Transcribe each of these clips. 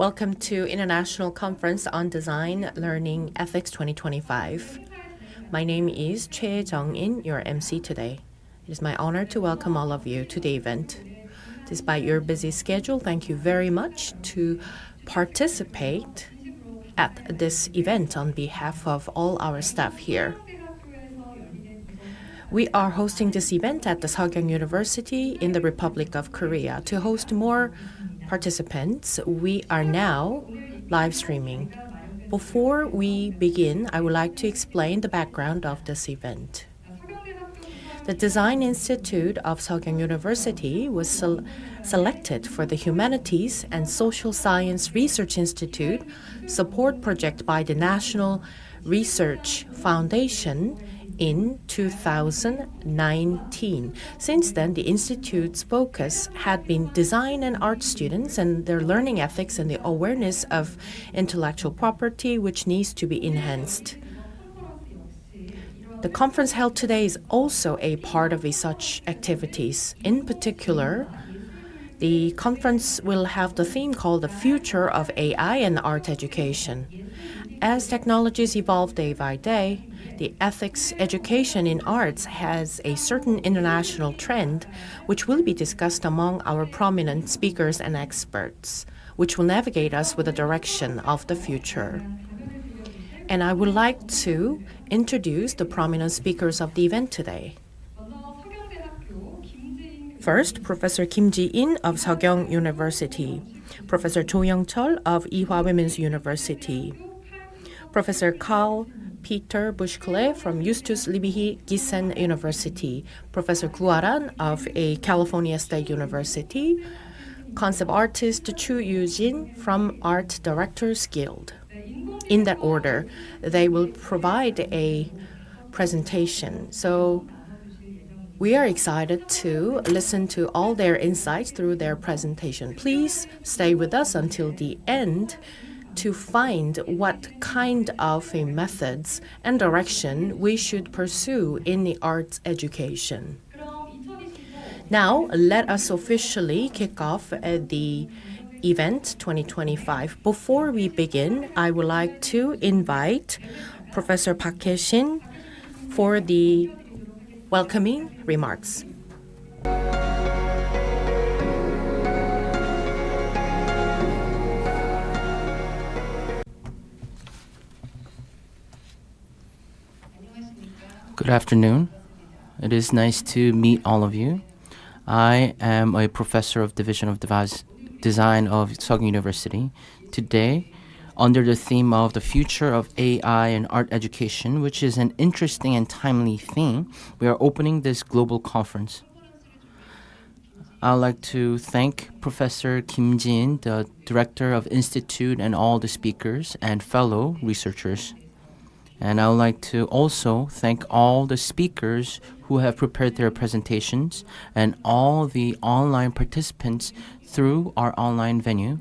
Welcome to International Conference on Design Learning Ethics 2025. My name is Kyeong, your MC today. It is my honor to welcome all of you to the event. Despite your busy schedule, thank you very much to participate at this event on behalf of all our staff here. We are hosting this event at the Seokyeong University in the Republic of Korea. To host more participants, we are now live streaming. Before we begin, I would like to explain the background of this event. The Design Institute of Seokyeong University was selected for the Humanities and Social Science Research Institute support project by the National Research Foundation in 2019. Since then, the Institute's focus had been design and art students and their learning ethics and the awareness of intellectual property, which needs to be enhanced. The conference held today is also a part of such activities. In particular, the conference will have the theme called The Future of AI and Art Education. As technologies evolve day by day, the ethics education in arts has a certain international trend, which will be discussed among our prominent speakers and experts, which will navigate us with the direction of the future. And I would like to introduce the prominent speakers of the event today. First, Professor Kim Ji-in of Seokyeong University, Professor Cho Young-chul of Ewha Women's University, Professor Carl Peter Bushkle from Justus Liebig Giessen University, Professor Guaran of California State University, concept artist Chu Yu-jin from Art Directors Guild. In that order, they will provide a presentation. So we are excited to listen to all their insights through their presentation. Please stay with us until the end to find what kind of methods and direction we should pursue in the arts education. Now, let us officially kick off the event 2025. Before we begin, I would like to invite Professor Park Hae-shin for the welcoming remarks. Good afternoon. It is nice to meet all of you. I am a professor of Division of Design of Seokyeong University. Today, under the theme of the future of AI and art education, which is an interesting and timely theme, we are opening this global conference. I'd like to thank Professor Kim Ji-in, the Director of Institute, and all the speakers and fellow researchers. And I would like to also thank all the speakers who have prepared their presentations and all the online participants through our online venue.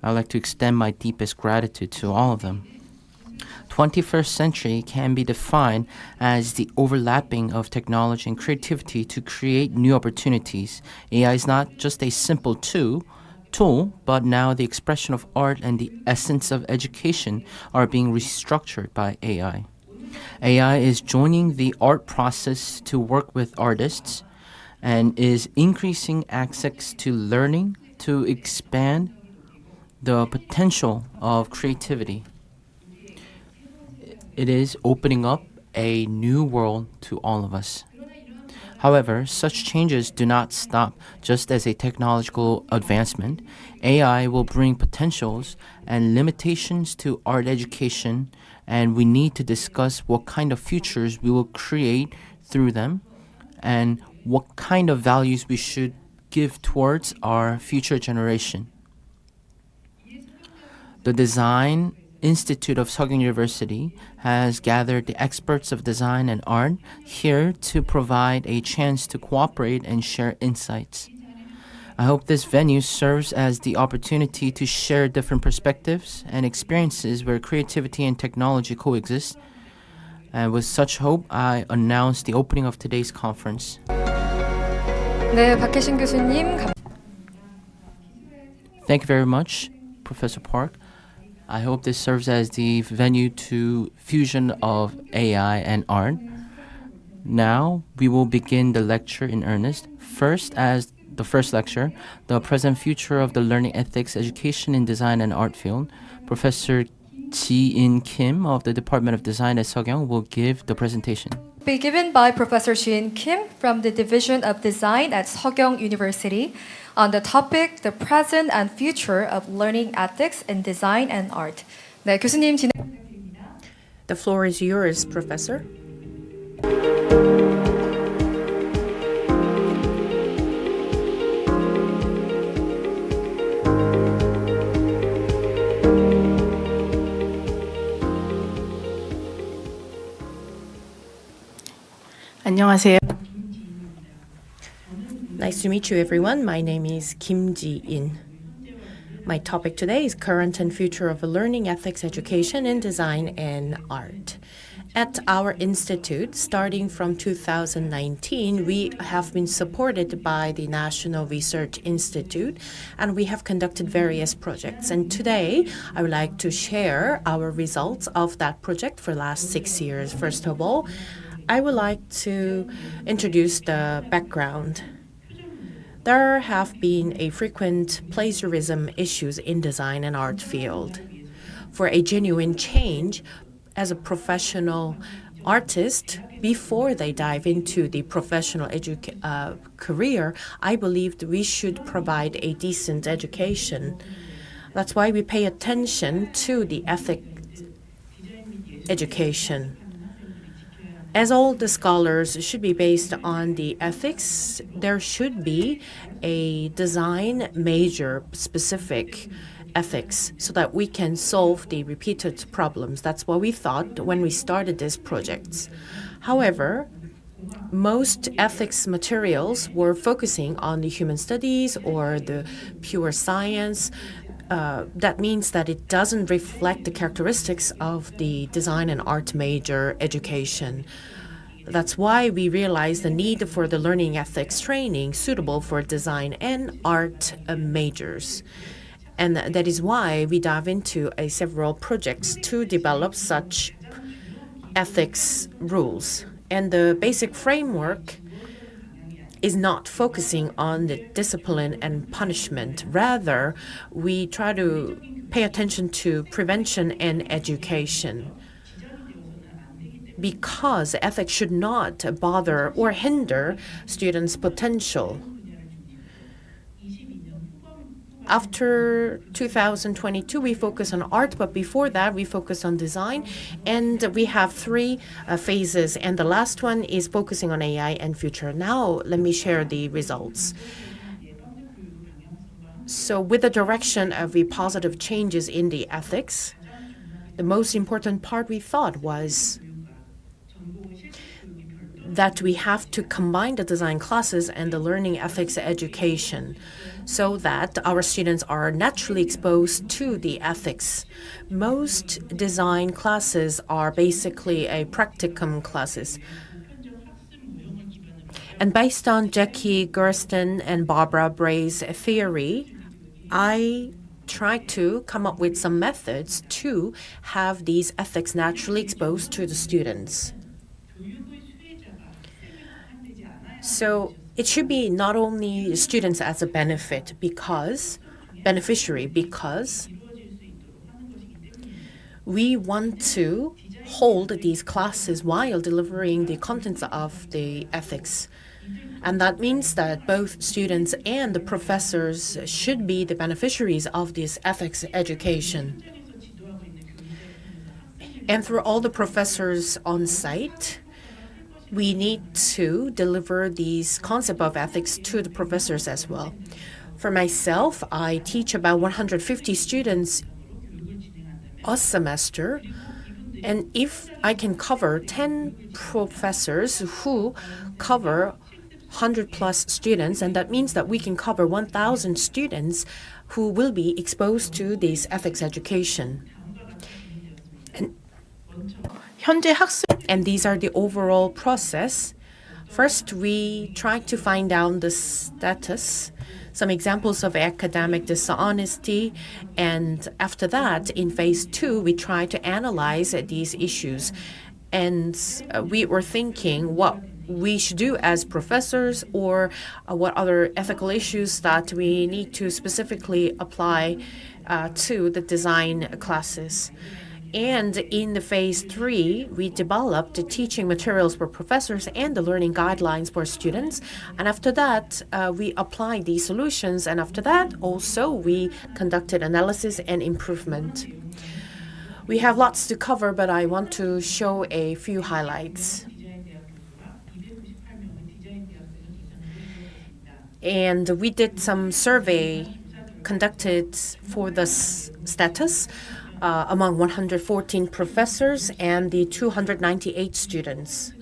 I'd like to extend my deepest gratitude to all of them. 21st century can be defined as the overlapping of technology and creativity to create new opportunities. AI is not just a simple tool, but now the expression of art and the essence of education are being restructured by AI. AI is joining the art process to work with artists and is increasing access to learning to expand the potential of creativity. It is opening up a new world to all of us. However, such changes do not stop just as a technological advancement. AI will bring potentials and limitations to art education, and we need to discuss what kind of futures we will create through them and what kind of values we should give towards our future generation. The Design Institute of Seokyeong University has gathered the experts of design and art here to provide a chance to cooperate and share insights. I hope this venue serves as the opportunity to share different perspectives and experiences where creativity and technology coexist. And with such hope, I announce the opening of today's conference. 네, 박혜신 교수님. Thank you very much, Professor Park. I hope this serves as the venue to fusion of AI and art. Now we will begin the lecture in earnest. First, as the first lecture, the present future of the learning ethics, education in design and art field. Professor Ji-in Kim of the Department of Design at Seokyeong will give the presentation. Be given by Professor Ji-in Kim from the Division of Design at Seokyeong University on the topic The Present and Future of Learning Ethics in Design and Art. 네, 교수님 진행. The floor is yours, Professor. 안녕하세요. Nice to meet you, everyone. My name is Kim Ji-in. My topic today is current and future of learning ethics education in design and art. At our institute, starting from 2019, we have been supported by the National Research Institute, and we have conducted various projects. And today, I would like to share our results of that project for the last 6 years. First of all, I would like to introduce the background. There have been a frequent plagiarism issues in design and art field. For a genuine change, as a professional artist, before they dive into the professional career, I believed we should provide a decent education. That's why we pay attention to the ethics education. As all the scholars should be based on the ethics, there should be a design major specific ethics so that we can solve the repeated problems. That's what we thought when we started this project. However, most ethics materials were focusing on the human studies or the pure science. That means that it doesn't reflect the characteristics of the design and art major education. That's why we realized the need for the learning ethics training suitable for design and art majors. And that is why we dive into several projects to develop such ethics rules. And the basic framework is not focusing on the discipline and punishment. Rather, we try to pay attention to prevention and education, because ethics should not bother or hinder students' potential. After 2022, we focus on art, but before that, we focus on design. And we have three phases, and the last one is focusing on AI and future. Now, let me share the results. So with the direction of the positive changes in the ethics, the most important part we thought was that we have to combine the design classes and the learning ethics education so that our students are naturally exposed to the ethics. Most design classes are basically a practicum classes. And based on Jackie Gersten and Barbara Bray's theory, I tried to come up with some methods to have these ethics naturally exposed to the students. So it should be not only students as a beneficiary, because we want to hold these classes while delivering the contents of the ethics. And that means that both students and the professors should be the beneficiaries of this ethics education. And through all the professors on site, we need to deliver these concept of ethics to the professors as well. For myself, I teach about 150 students a semester, and if I can cover 10 professors who cover 100 plus students, and that means that we can cover 1,000 students who will be exposed to this ethics education. And these are the overall process. First, we try to find out the status, some examples of academic dishonesty, and after that, in phase 2, we try to analyze these issues. And we were thinking what we should do as professors, or what other ethical issues that we need to specifically apply to the design classes. And in the phase 3, we developed the teaching materials for professors and the learning guidelines for students. And after that, we applied these solutions. And after that, also, we conducted analysis and improvement. We have lots to cover, but I want to show a few highlights. And we did some survey conducted for the status among 114 professors and the 298 students.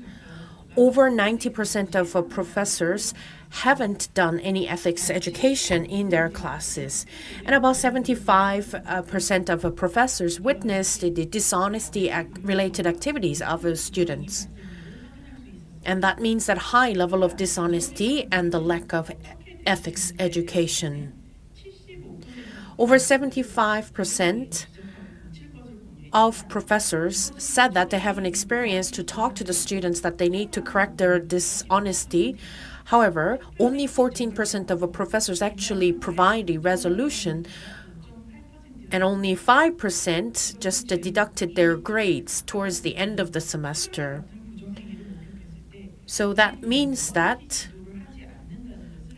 over 90% of professors haven't done any ethics education in their classes. And about 75% of professors witnessed the dishonesty-related activities of students. And that means that high level of dishonesty and the lack of ethics education. Over 75% of professors said that they have an experience to talk to the students that they need to correct their dishonesty. However, only 14% of professors actually provide a resolution, and only 5% just deducted their grades towards the end of the semester. So that means that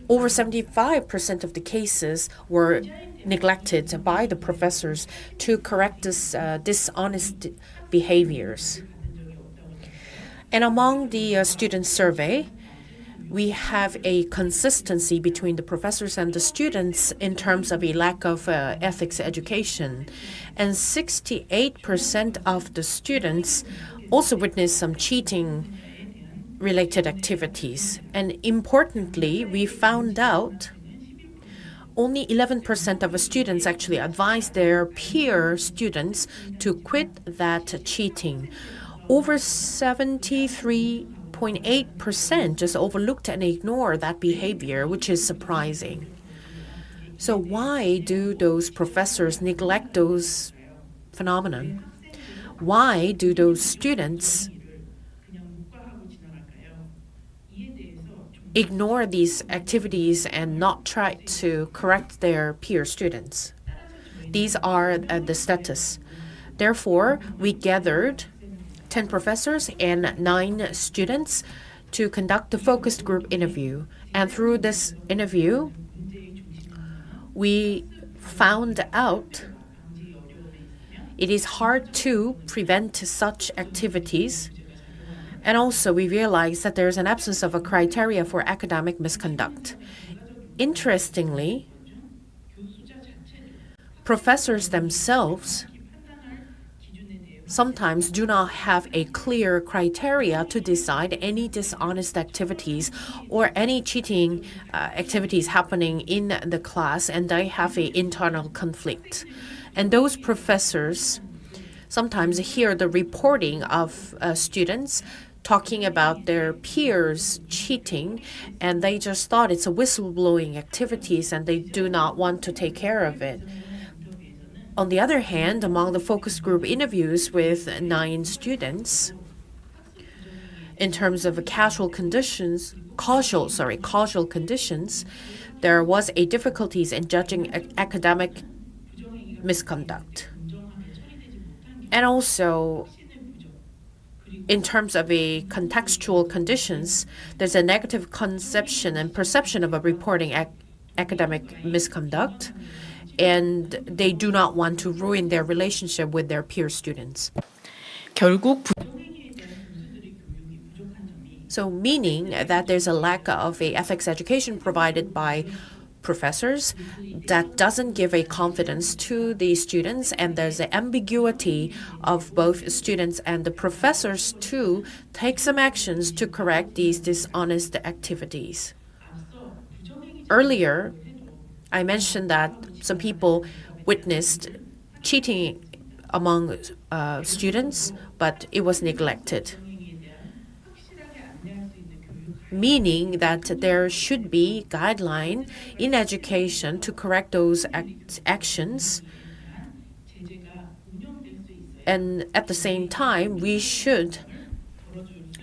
over 75% of the cases were neglected by the professors to correct this dishonest behaviors. And among the student survey, we have a consistency between the professors and the students in terms of a lack of ethics education. And 68% of the students also witnessed some cheating related activities. And importantly, we found out only 11% of the students actually advised their peer students to quit that cheating. Over 73.8% just overlooked and ignored that behavior, which is surprising. So why do those professors neglect those phenomena? Why do those students ignore these activities and not try to correct their peer students? These are the status. Therefore, we gathered 10 professors and 9 students to conduct a focused group interview. And through this interview, we found out it is hard to prevent such activities. And also, we realized that there is an absence of a criteria for academic misconduct. Interestingly, professors themselves sometimes do not have a clear criteria to decide any dishonest activities or any cheating activities happening in the class, and they have an internal conflict. And those professors sometimes hear the reporting of students talking about their peers cheating, and they just thought it's a whistleblowing activities and they do not want to take care of it. On the other hand, among the focus group interviews with 9 students, in terms of causal conditions, there was a difficulties in judging academic misconduct. And also, in terms of a contextual conditions, there's a negative conception and perception of a reporting academic misconduct, and they do not want to ruin their relationship with their peer students. So meaning that there's a lack of a ethics education provided by professors that doesn't give a confidence to the students, and there's an ambiguity of both students and the professors to take some actions to correct these dishonest activities. Earlier, I mentioned that some people witnessed cheating among students, but it was neglected. Meaning that there should be guideline in education to correct those actions. And at the same time, we should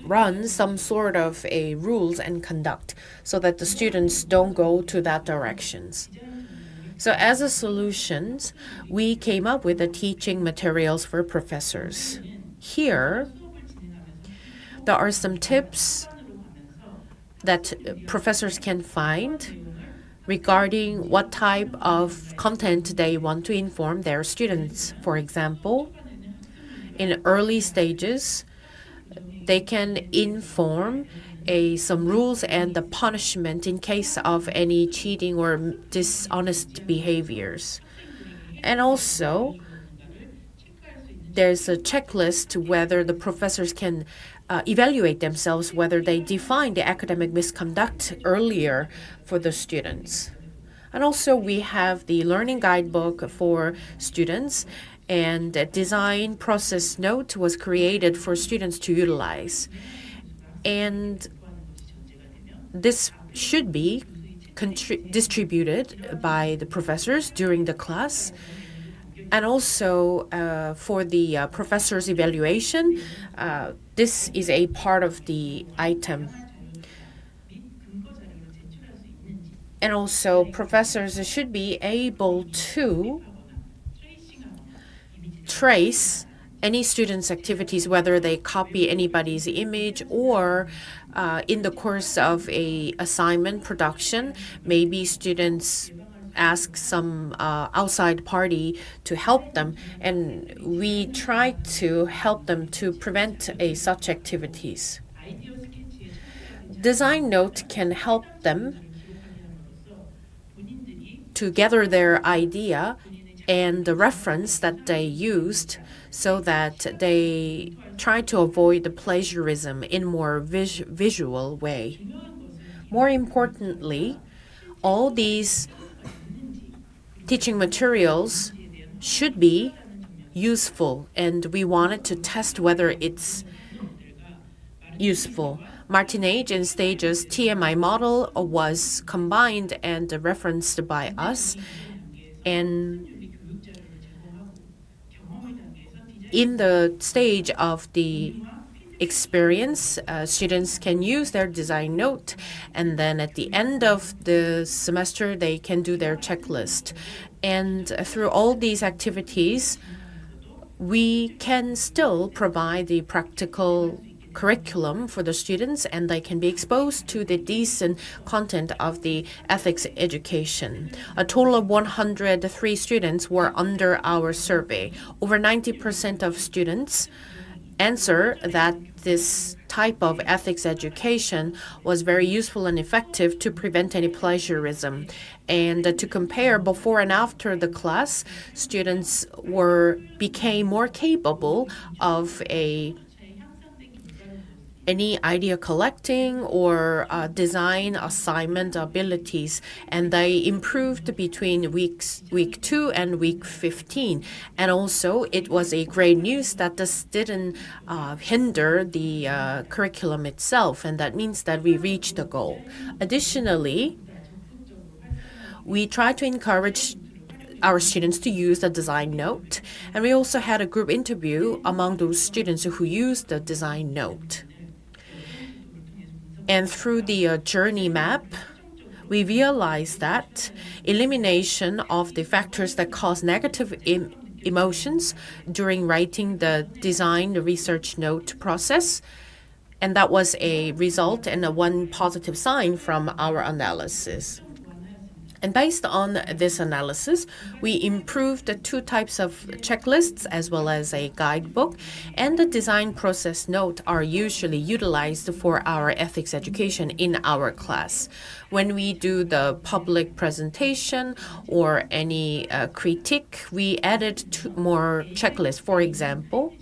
run some sort of a rules and conduct so that the students don't go to that directions. So as a solution, we came up with the teaching materials for professors. Here, there are some tips that professors can find regarding what type of content they want to inform their students. For example, in early stages, they can inform some rules and the punishment in case of any cheating or dishonest behaviors. And also, there's a checklist to whether the professors can evaluate themselves whether they define the academic misconduct earlier for the students. And also we have the learning guidebook for students, and a design process note was created for students to utilize. And this should be distributed by the professors during the class. And also for the professor's evaluation, this is a part of the item. And also professors should be able to trace any student's activities, whether they copy anybody's image or in the course of a assignment production, maybe students ask some outside party to help them, and we try to help them to prevent such activities. Design note can help them to gather their idea and the reference that they used, so that they try to avoid the plagiarism in more visual way. More importantly, all these teaching materials should be useful, and we wanted to test whether it's useful. Martinage and Stage's TMI model was combined and referenced by us, and in the stage of the experience, students can use their design note, and then at the end of the semester they can do their checklist. And through all these activities, we can still provide the practical curriculum for the students, and they can be exposed to the decent content of the ethics education. A total of 103 students were under our survey. Over 90% of students answer that this type of ethics education was very useful and effective to prevent any plagiarism. And to compare before and after the class, students became more capable of any idea collecting or design assignment abilities, and they improved between week 2 and week 15. And also it was a great news that this didn't hinder the curriculum itself, and that means that we reached the goal. Additionally, we try to encourage our students to use the design note, and we also had a group interview among those students who used the design note. And through the journey map, we realized that elimination of the factors that cause negative emotions during writing the design research note process, and that was a result and one positive sign from our analysis. And based on this analysis, we improved the 2 types of checklists as well as a guidebook, and the design process note are usually utilized for our ethics education in our class. When we do the public presentation or any critique, we added 2 more checklists. For example,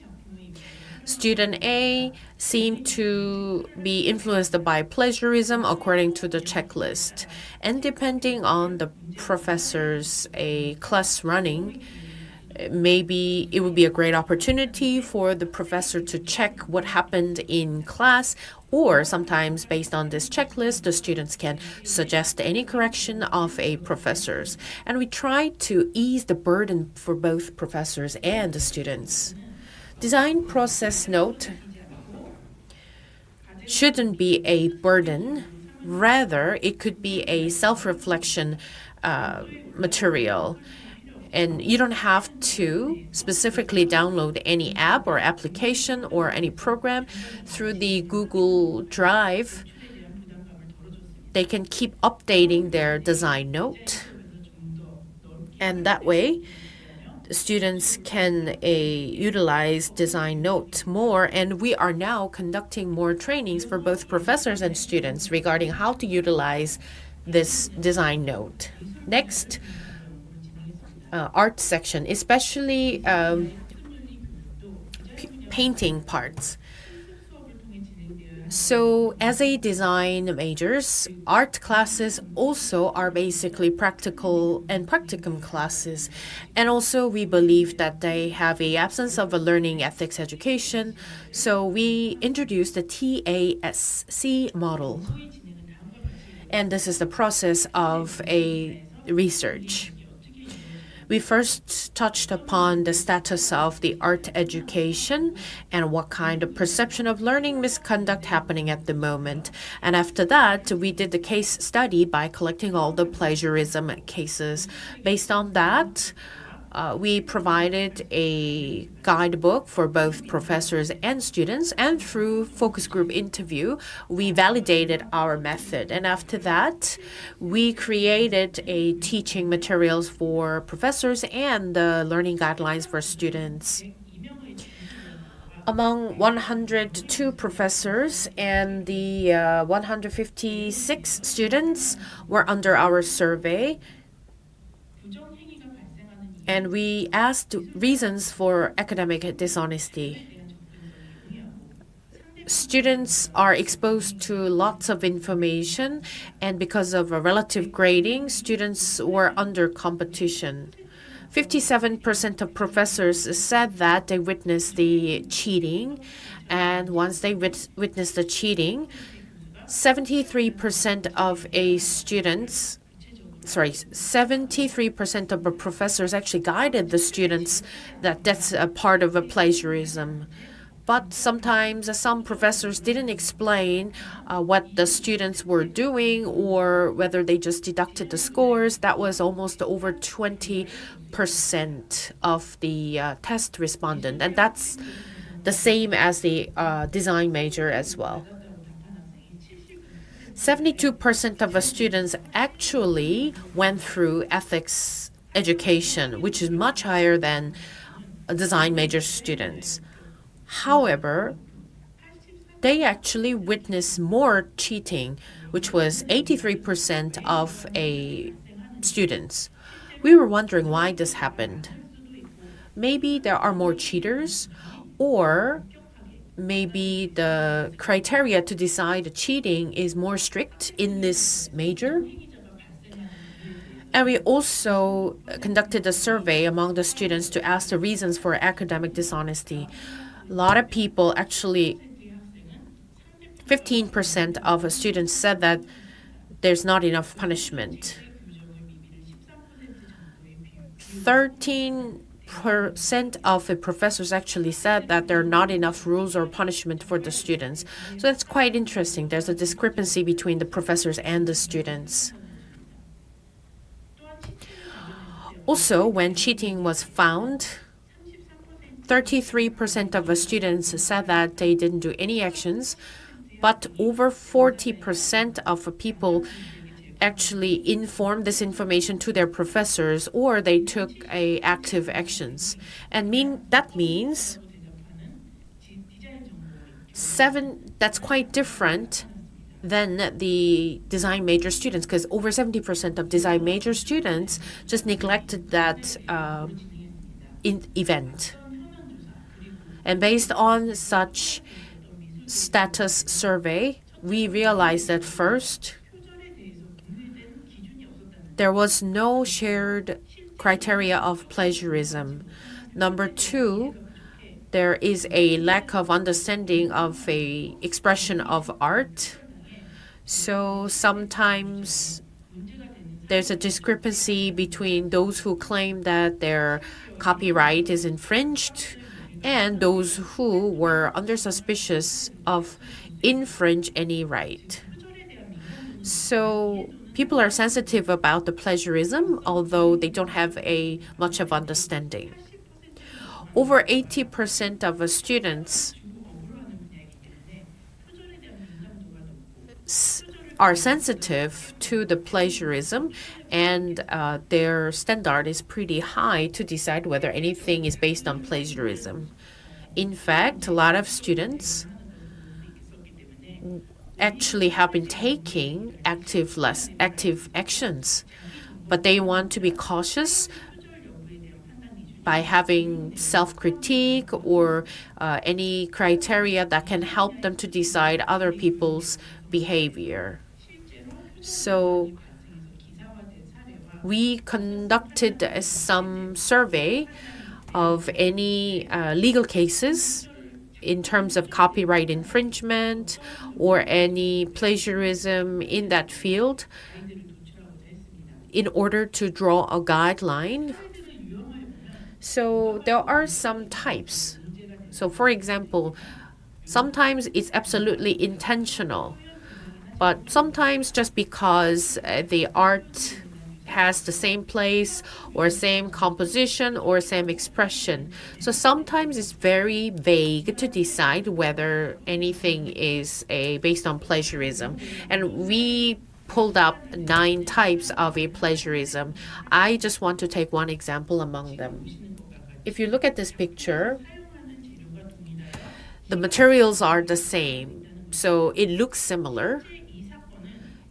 Student A seemed to be influenced by plagiarism according to the checklist. And depending on the professor's class running, maybe it would be a great opportunity for the professor to check what happened in class, or sometimes based on this checklist, the students can suggest any correction of a professor's. And we try to ease the burden for both professors and the students. Design process note shouldn't be a burden. Rather, it could be a self-reflection material. And you don't have to specifically download any app or application or any program. Through the Google Drive, they can keep updating their design note. And that way, students can utilize design note more, and we are now conducting more trainings for both professors and students regarding how to utilize this design note. Next, art section, especially painting parts. So as a design majors, art classes also are basically practical and practicum classes. And also we believe that they have a absence of a learning ethics education. So we introduced the TASC model. And this is the process of a research. We first touched upon the status of the art education and what kind of perception of learning misconduct happening at the moment. And after that, we did the case study by collecting all the plagiarism cases. Based on that, we provided a guidebook for both professors and students, and through focus group interview, we validated our method. And after that, we created a teaching materials for professors and the learning guidelines for students. Among 102 professors and the 156 students were under our survey. And we asked reasons for academic dishonesty. Students are exposed to lots of information, and because of a relative grading, students were under competition. 57% of professors said that they witnessed the cheating, and once they witnessed the cheating, 73% of a students 73% of the professors actually guided the students that that's a part of a plagiarism. But sometimes some professors didn't explain what the students were doing or whether they just deducted the scores. That was almost over 20% of the test respondent. And that's the same as the design major as well. 72% of the students actually went through ethics education, which is much higher than design major students. However, they actually witnessed more cheating, which was 83% of students. We were wondering why this happened. Maybe there are more cheaters, or maybe the criteria to decide cheating is more strict in this major. And we also conducted a survey among the students to ask the reasons for academic dishonesty. A lot of people, actually 15% of students said that there's not enough punishment. 13% of the professors actually said that there are not enough rules or punishment for the students. So that's quite interesting. There's a discrepancy between the professors and the students. Also, when cheating was found, 33% of the students said that they didn't do any actions, but over 40% of people actually informed this information to their professors, or they took active actions. And that means that's quite different than the design major students, because over 70% of design major students just neglected that event. And based on such status survey, we realized that first, there was no shared criteria of plagiarism. Number two, there is a lack of understanding of a expression of art. So sometimes there's a discrepancy between those who claim that their copyright is infringed and those who were under suspicious of infringe any right. So people are sensitive about the plagiarism, although they don't have much of understanding. Over 80% of the students are sensitive to the plagiarism, and their standard is pretty high to decide whether anything is based on plagiarism. In fact, a lot of students actually have been taking active actions, but they want to be cautious by having self-critique or any criteria that can help them to decide other people's behavior. So we conducted some survey of any legal cases in terms of copyright infringement or any plagiarism in that field in order to draw a guideline. So there are some types. So for example, sometimes it's absolutely intentional, but sometimes just because the art has the same place or same composition or same expression. So sometimes it's very vague to decide whether anything is based on plagiarism. And we pulled up 9 types of a plagiarism. I just want to take one example among them. If you look at this picture, the materials are the same, so it looks similar.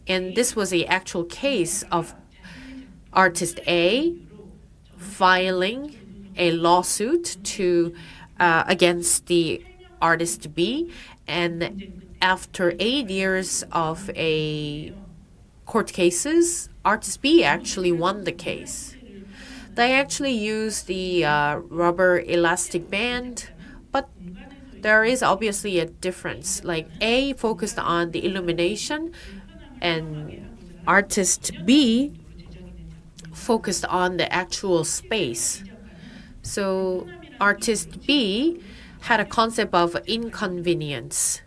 And this was an actual case of artist A filing a lawsuit against the artist B, and after 8 years of a court cases, artist B actually won the case. They actually used the rubber elastic band, but there is obviously a difference. Like A focused on the illumination, and artist B focused on the actual space. So artist B had a concept of inconvenience.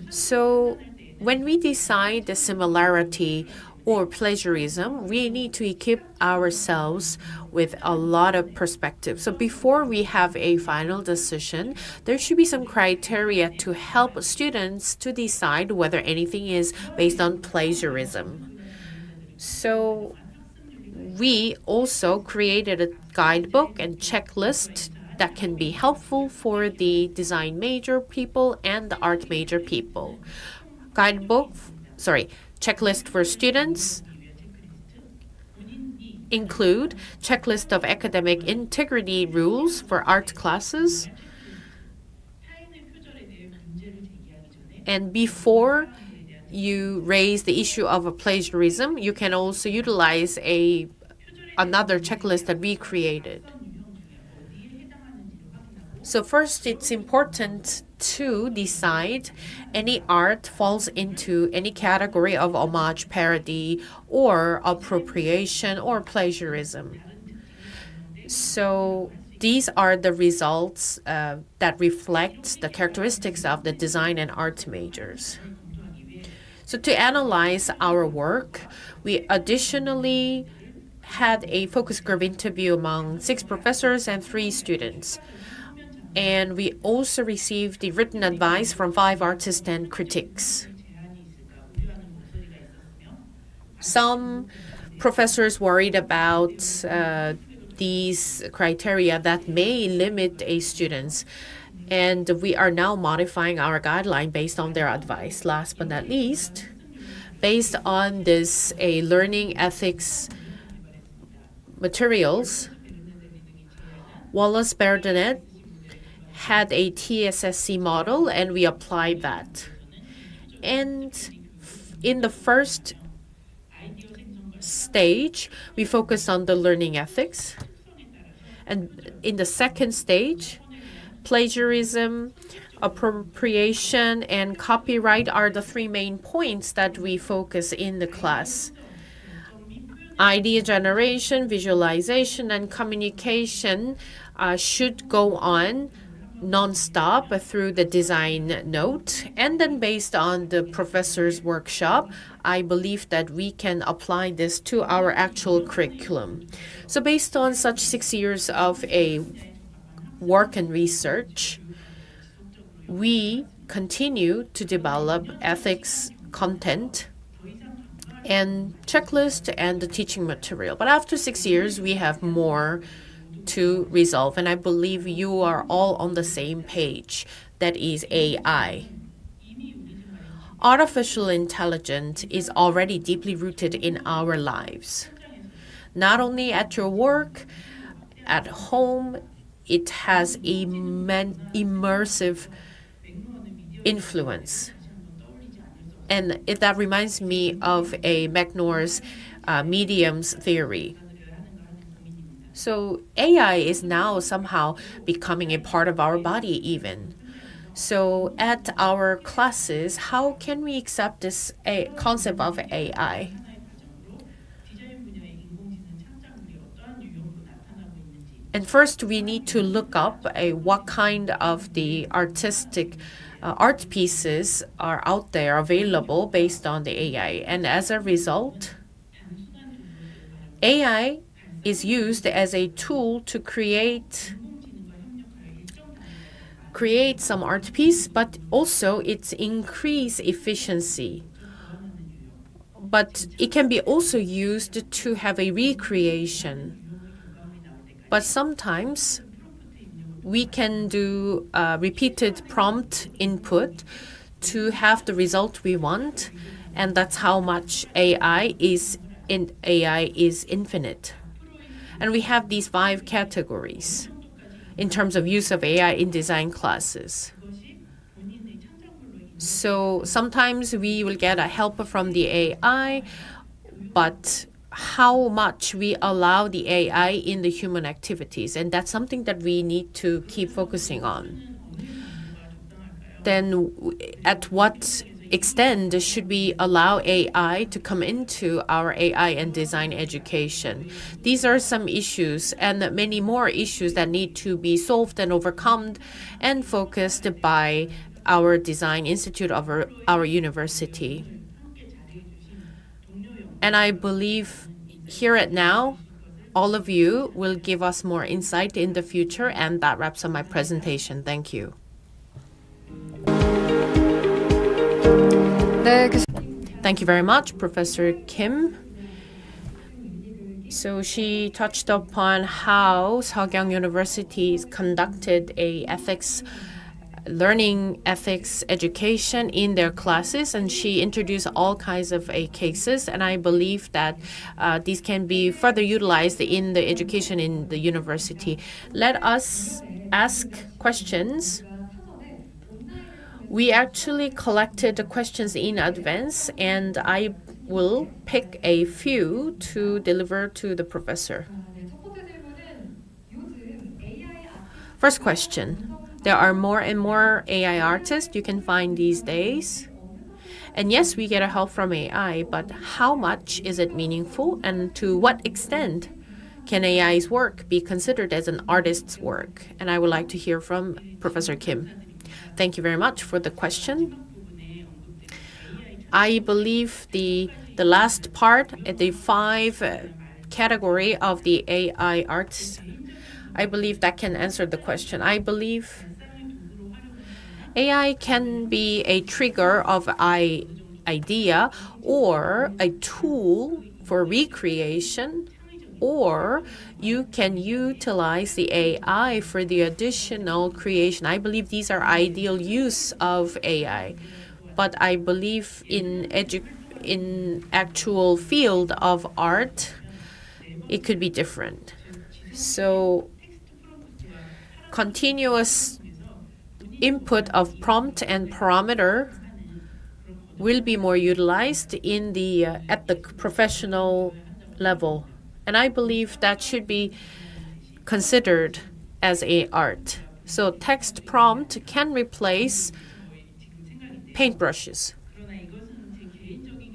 So when we decide the similarity or plagiarism, we need to equip ourselves with a lot of perspective. So before we have a final decision, there should be some criteria to help students to decide whether anything is based on plagiarism. So we also created a guidebook and checklist that can be helpful for the design major people and the art major people. Checklist for students include checklist of academic integrity rules for art classes. And before you raise the issue of a plagiarism, you can also utilize another checklist that we created. So first, it's important to decide any art falls into any category of homage, parody, or appropriation or plagiarism. So these are the results that reflect the characteristics of the design and art majors. So to analyze our work, we additionally had a focus group interview among 6 professors and 3 students. And we also received the written advice from 5 artists and critics. Some professors worried about these criteria that may limit a students, and we are now modifying our guideline based on their advice. Last but not least, based on this learning ethics materials, Wallace Berdinet had a TSSC model, and we applied that. And in the first stage, we focused on the learning ethics. And in the second stage, plagiarism, appropriation, and copyright are the 3 main points that we focus in the class. Idea generation, visualization, and communication should go on non-stop through the design note. And then based on the professor's workshop, I believe that we can apply this to our actual curriculum. So based on such 6 years of a work and research, we continue to develop ethics content and checklist and the teaching material. But after 6 years, we have more to resolve, and I believe you are all on the same page. That is AI. Artificial intelligence is already deeply rooted in our lives. Not only at your work, at home, it has immersive influence. And that reminds me of a McNor's mediums theory. So AI is now somehow becoming a part of our body even. So at our classes, how can we accept this concept of AI? And first, we need to look up what kind of the artistic art pieces are out there available based on the AI. And as a result, AI is used as a tool to create some art piece, but also it's increase efficiency. But it can be also used to have a recreation. But sometimes we can do repeated prompt input to have the result we want, and that's how much AI is infinite. And we have these 5 categories in terms of use of AI in design classes. So sometimes we will get a help from the AI, but how much we allow the AI in the human activities, and that's something that we need to keep focusing on. Then at what extent should we allow AI to come into our AI and design education? These are some issues and many more issues that need to be solved and overcome and focused by our design institute of our university. And I believe here at now, all of you will give us more insight in the future, and that wraps up my presentation. Thank you. Thank you very much, Professor Kim. So she touched upon how Seokyeong University conducted a learning ethics education in their classes, and she introduced all kinds of cases, and I believe that these can be further utilized in the education in the university. Let us ask questions. We actually collected the questions in advance, and I will pick a few to deliver to the professor. First question. There are more and more AI artists you can find these days. And yes, we get a help from AI, but how much is it meaningful, and to what extent can AI's work be considered as an artist's work? And I would like to hear from Professor Kim. Thank you very much for the question. I believe the last part, the 5 category of the AI arts, I believe that can answer the question. I believe AI can be a trigger of idea or a tool for recreation, or you can utilize the AI for the additional creation. I believe these are ideal use of AI. But I believe in actual field of art, it could be different. So continuous input of prompt and parameter will be more utilized in at the professional level. And I believe that should be considered as a art. So text prompt can replace paintbrushes.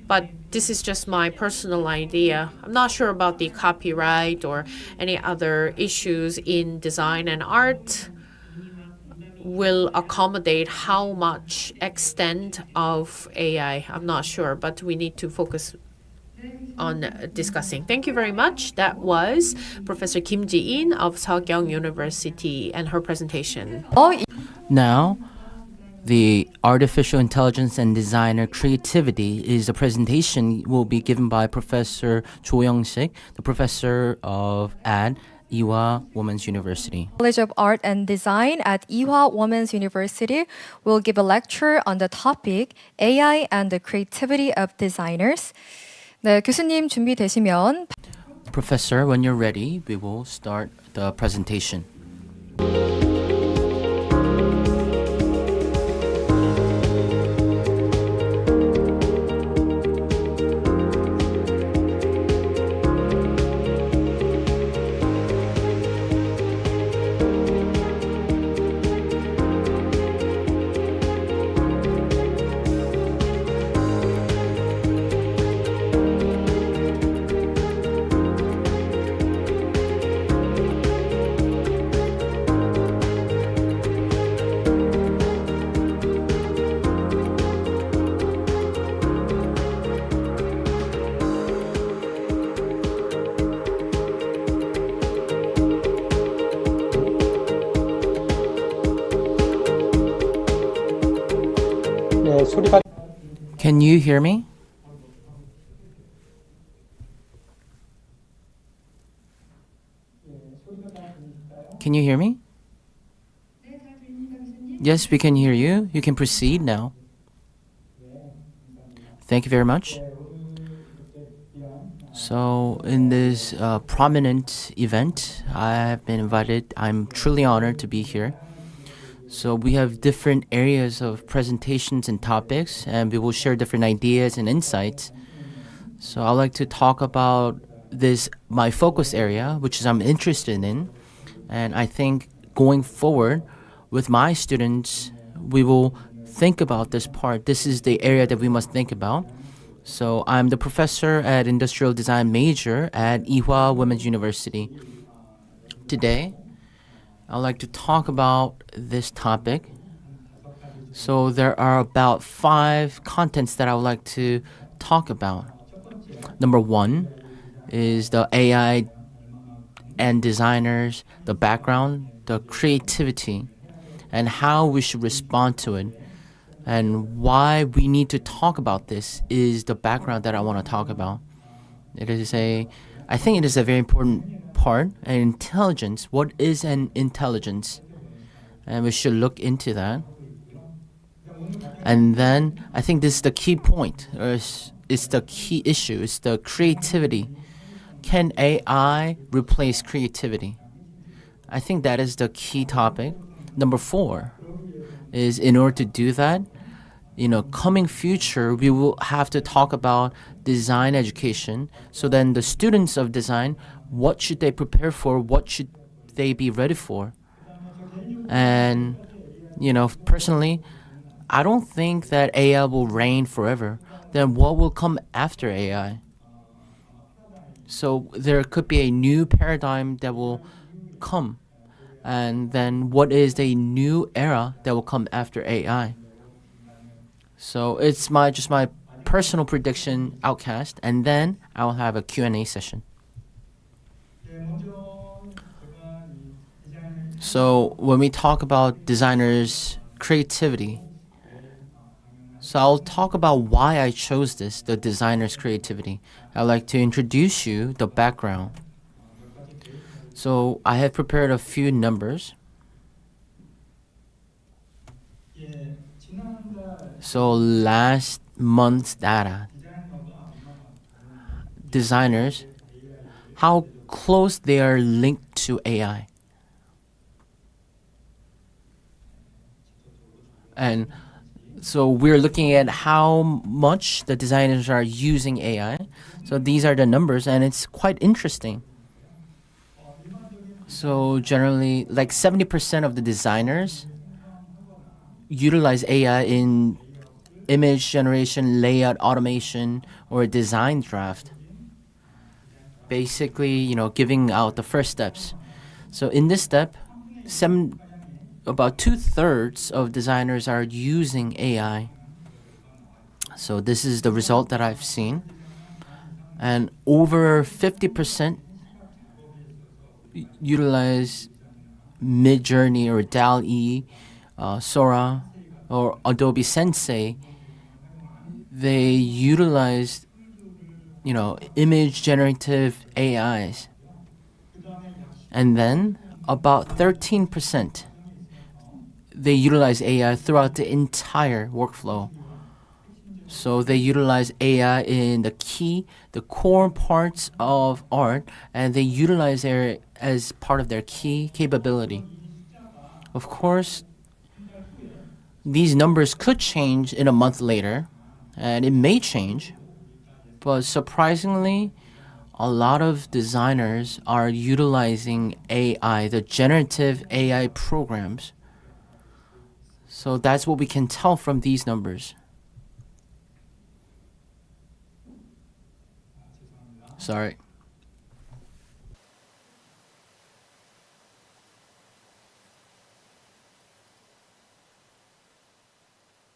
But this is just my personal idea. I'm not sure about the copyright or any other issues in design and art will accommodate how much extent of AI. I'm not sure, but we need to focus on discussing. Thank you very much. That was Professor Kim Ji-in of Seokyeong University and her presentation. Now, the artificial intelligence and designer creativity is a presentation will be given by Professor Young-Sik, the professor at Ewha Women's University. College of Art and Design at Ewha Women's University will give a lecture on the topic AI and the Creativity of Designers. 네, 교수님 준비되시면 Professor, when you're ready, we will start the presentation. Can you hear me? Can you hear me? Yes, we can hear you. You can proceed now. Thank you very much. So, in this prominent event, I have been invited. I'm truly honored to be here. So we have different areas of presentations and topics, and we will share different ideas and insights. So I'd like to talk about this, my focus area, which is I'm interested in. And I think going forward with my students, we will think about this part. This is the area that we must think about. So I'm the professor at Industrial Design major at Ewha Women's University. Today, I'd like to talk about this topic. So there are about 5 contents that I would like to talk about. Number 1 is the AI and designers, the background, the creativity, and how we should respond to it. And why we need to talk about this is the background that I want to talk about. I think it is a very important part, an intelligence. What is an intelligence? And we should look into that. And then I think this is the key point, or it's the key issue, it's the creativity. Can AI replace creativity? I think that is the key topic. Number 4 is, in order to do that, coming future, we will have to talk about design education. So then the students of design, what should they prepare for? What should they be ready for? And, personally, I don't think that AI will reign forever. Then what will come after AI? So there could be a new paradigm that will come. And then what is the new era that will come after AI? So it's just my personal prediction outcast, and then I'll have a Q&A session. So when we talk about designers' creativity, so I'll talk about why I chose this, the designer's creativity. I'd like to introduce you the background. So I have prepared a few numbers. So last month's data, designers, how close they are linked to AI. And so we're looking at how much the designers are using AI. So these are the numbers, and it's quite interesting. So generally, like 70% of the designers utilize AI in image generation, layout automation, or design draft. Basically, giving out the first steps. So in this step, about 2/3 of designers are using AI. So this is the result that I've seen. And over 50% utilize Midjourney or DALL-E, Sora, or Adobe Sensei. They utilize, image generative AIs. And then about 13%, they utilize AI throughout the entire workflow. So they utilize AI in the core parts of art, and they utilize it as part of their key capability. Of course, these numbers could change in a month later, and it may change, but surprisingly, a lot of designers are utilizing AI, the generative AI programs. So that's what we can tell from these numbers. Sorry.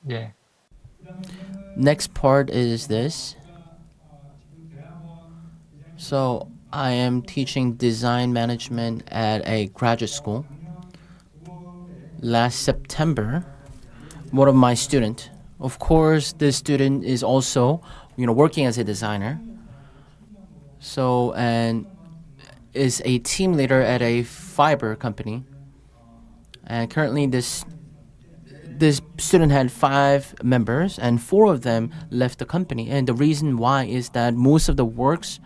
예. Next part is this. So I am teaching design management at a graduate school. Last September, one of my students, of course, this student is also, working as a designer. So, and is a team leader at a fiber company. And currently this student had 5 members, and 4 of them left the company. And the reason why is that most of the works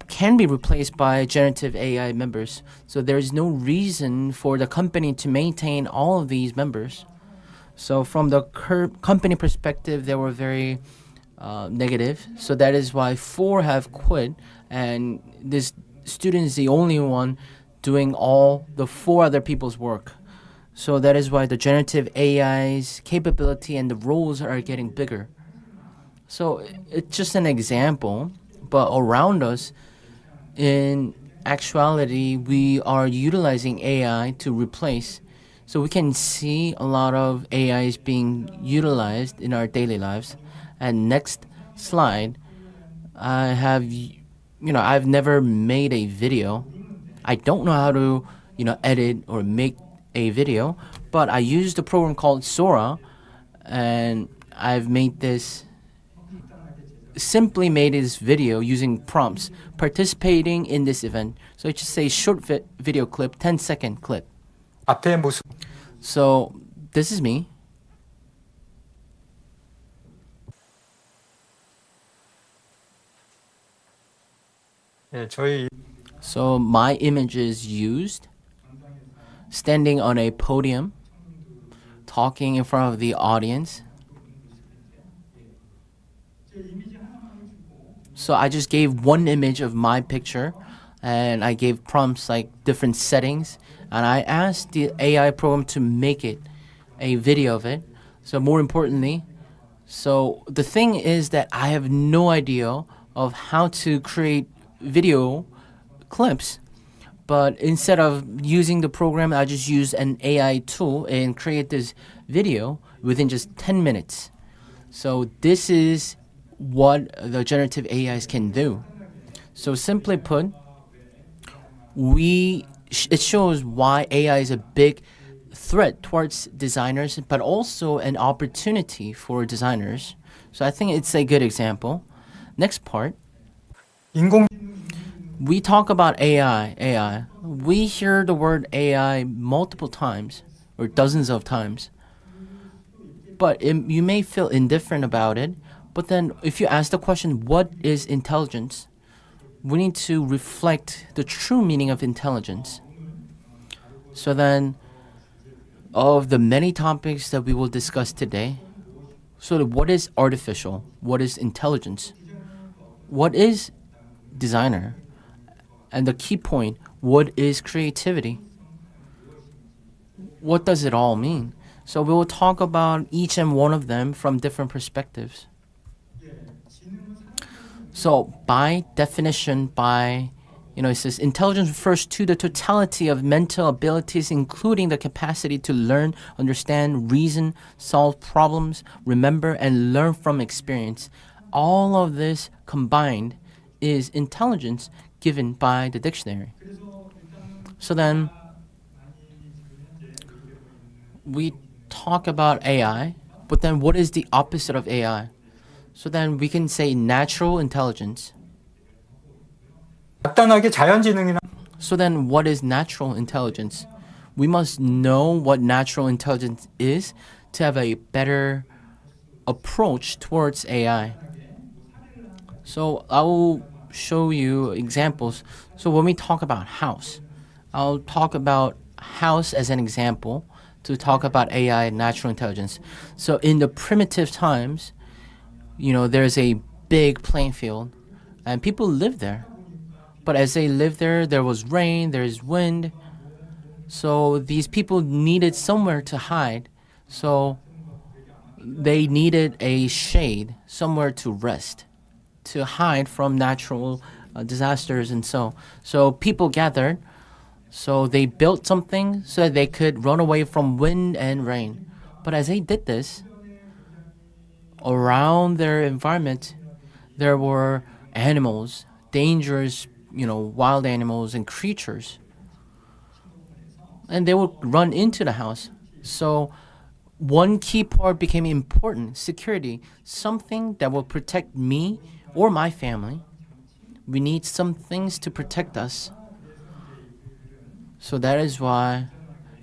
can be replaced by generative AI members. So there is no reason for the company to maintain all of these members. So from the company perspective, they were very negative. So that is why 4 have quit, and this student is the only one doing all the 4 other people's work. So that is why the generative AI's capability and the roles are getting bigger. So it's just an example, but around us, in actuality, we are utilizing AI to replace. So we can see a lot of AIs being utilized in our daily lives. And next slide, I've never made a video. I don't know how to, edit or make a video, but I used a program called Sora, and I've simply made this video using prompts, participating in this event. So it's just a short video clip, 10-second clip. 앞에 모습. So this is me. 예, 저희 So my image is used, standing on a podium, talking in front of the audience. So I just gave one image of my picture, and I gave prompts like different settings, and I asked the AI program to make it a video of it. So more importantly, so the thing is that I have no idea of how to create video clips, but instead of using the program, I just used an AI tool and create this video within just 10 minutes. So this is what the generative AIs can do. So simply put, it shows why AI is a big threat towards designers, but also an opportunity for designers. So I think it's a good example. Next part. 인공 We talk about AI. We hear the word AI multiple times, or dozens of times. But you may feel indifferent about it. But then if you ask the question, what is intelligence? We need to reflect the true meaning of intelligence. So then, of the many topics that we will discuss today, so what is artificial? What is intelligence? What is designer? And the key point, what is creativity? What does it all mean? So we will talk about each and one of them from different perspectives. So by definition, it says intelligence refers to the totality of mental abilities, including the capacity to learn, understand, reason, solve problems, remember, and learn from experience. All of this combined is intelligence given by the dictionary. So then we talk about AI, but then what is the opposite of AI? So then we can say natural intelligence. 간단하게 자연지능이나 So then what is natural intelligence? We must know what natural intelligence is to have a better approach towards AI. So I will show you examples. So when we talk about house, I'll talk about house as an example to talk about AI and natural intelligence. So in the primitive times, there's a big playing field and people live there. But as they lived there, there was rain, there's wind. So these people needed somewhere to hide. So they needed a shade, somewhere to rest, to hide from natural disasters and so people gathered. So they built something so that they could run away from wind and rain. But as they did this, around their environment, there were animals, dangerous, wild animals and creatures. And they would run into the house. So one key part became important, security, something that will protect me or my family. We need some things to protect us. So that is why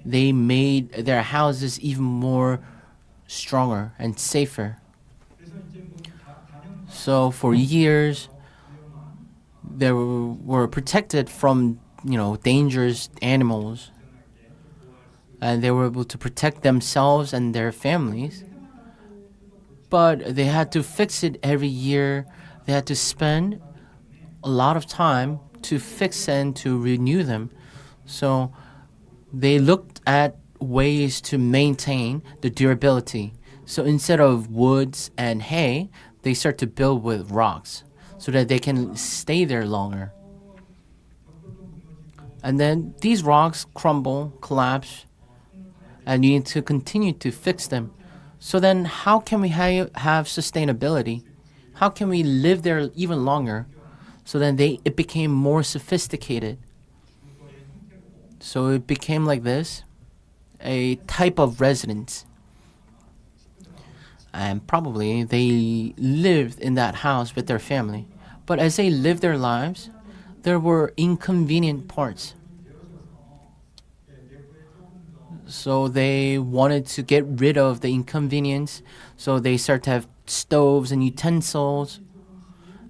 they made their houses even more stronger and safer. So for years, they were protected from, dangerous animals. And they were able to protect themselves and their families. But they had to fix it every year. They had to spend a lot of time to fix and to renew them. So they looked at ways to maintain the durability. So instead of woods and hay, they start to build with rocks so that they can stay there longer. And then these rocks crumble, collapse, and you need to continue to fix them. So then how can we have sustainability? How can we live there even longer? So then it became more sophisticated. So it became like this, a type of residence. And probably they lived in that house with their family. But as they lived their lives, there were inconvenient parts. So they wanted to get rid of the inconvenience. So they started to have stoves and utensils.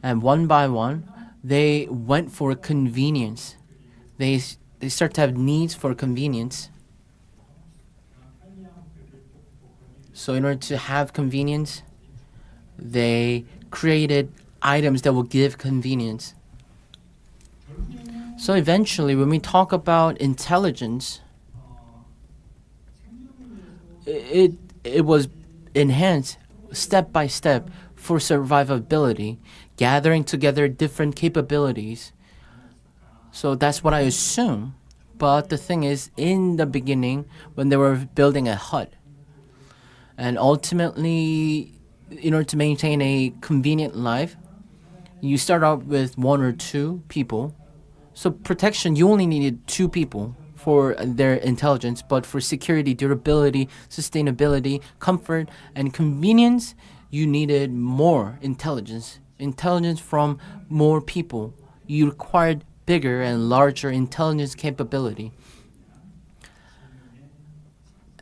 And one by one, they went for convenience. They start to have needs for convenience. So in order to have convenience, they created items that will give convenience. So eventually, when we talk about intelligence, it was enhanced step by step for survivability, gathering together different capabilities. So that's what I assume. But the thing is, in the beginning, when they were building a hut, and ultimately, in order to maintain a convenient life, you start out with one or two people. So protection, you only needed two people for their intelligence, but for security, durability, sustainability, comfort, and convenience, you needed more intelligence. Intelligence from more people. You required bigger and larger intelligence capability.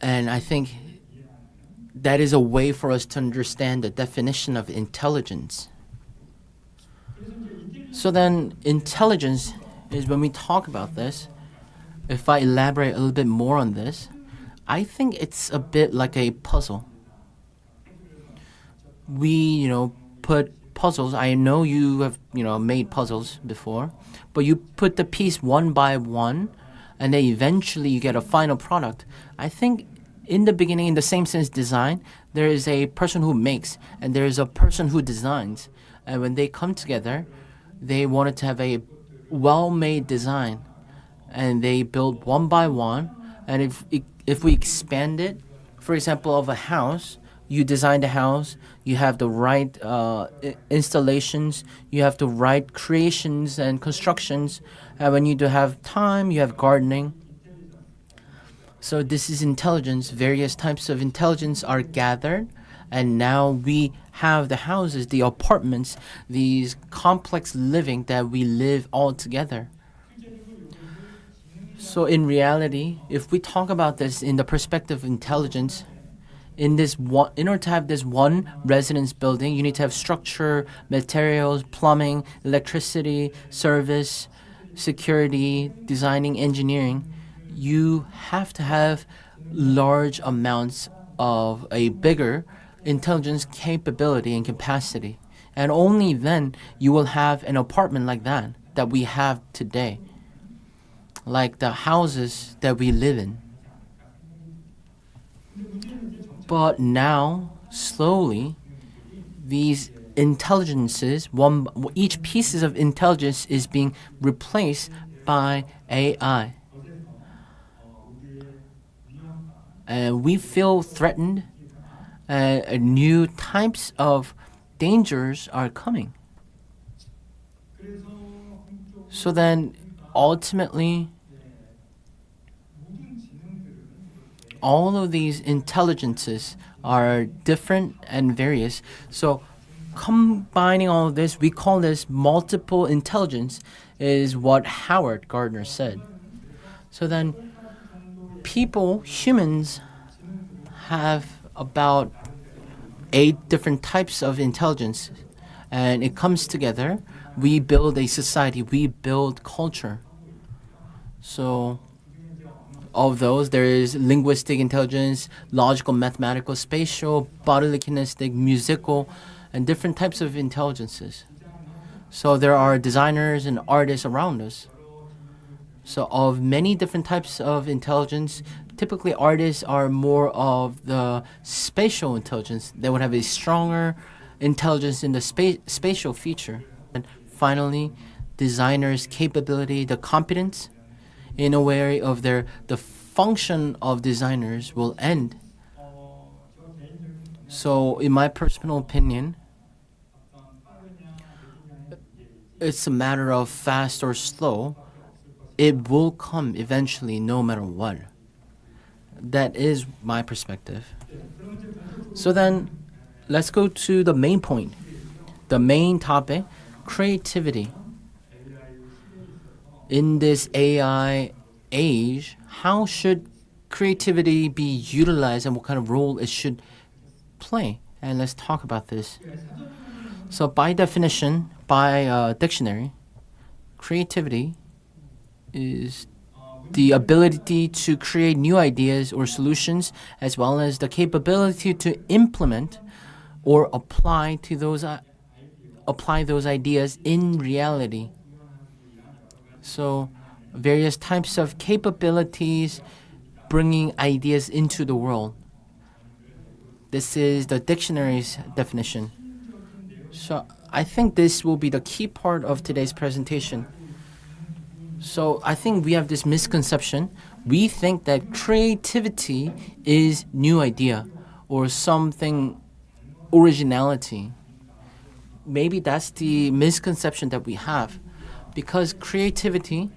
And I think that is a way for us to understand the definition of intelligence. So then, intelligence is when we talk about this. If I elaborate a little bit more on this, I think it's a bit like a puzzle. We, put puzzles. I know you have, made puzzles before, but you put the piece one by one, and then eventually you get a final product. I think in the beginning, in the same sense, design, there is a person who makes, and there is a person who designs. And when they come together, they wanted to have a well-made design. And they build one by one. And if we expand it, for example, of a house, you design the house, you have the right installations, you have the right creations and constructions. And when you do have time, you have gardening. So this is intelligence. Various types of intelligence are gathered. And now we have the houses, the apartments, these complex living that we live all together. So in reality, if we talk about this in the perspective of intelligence, in order to have this one residence building, you need to have structure, materials, plumbing, electricity, service, security, designing, engineering. You have to have large amounts of a bigger intelligence capability and capacity. And only then you will have an apartment like that we have today, like the houses that we live in. But now, slowly, these intelligences, each pieces of intelligence is being replaced by AI. We feel threatened. New types of dangers are coming. So then, ultimately, all of these intelligences are different and various. So combining all of this, we call this multiple intelligence, is what Howard Gardner said. So then humans have about 8 different types of intelligence, and it comes together. We build a society, we build culture. So of those, there is linguistic intelligence, logical, mathematical, spatial, bodily kinesthetic, musical, and different types of intelligences. So there are designers and artists around us. So of many different types of intelligence, typically artists are more of the spatial intelligence. They would have a stronger intelligence in the spatial feature. And finally, designers' capability, the competence, in a way of the function of designers will end. So in my personal opinion, it's a matter of fast or slow. It will come eventually, no matter what. That is my perspective. So then, let's go to the main point. The main topic, creativity. In this AI age, how should creativity be utilized and what kind of role it should play? And let's talk about this. So by definition, by dictionary, creativity is the ability to create new ideas or solutions, as well as the capability to implement or apply those ideas in reality. So various types of capabilities bringing ideas into the world. This is the dictionary's definition. So I think this will be the key part of today's presentation. So I think we have this misconception. We think that creativity is new idea or something originality. Maybe that's the misconception that we have. Because creativity,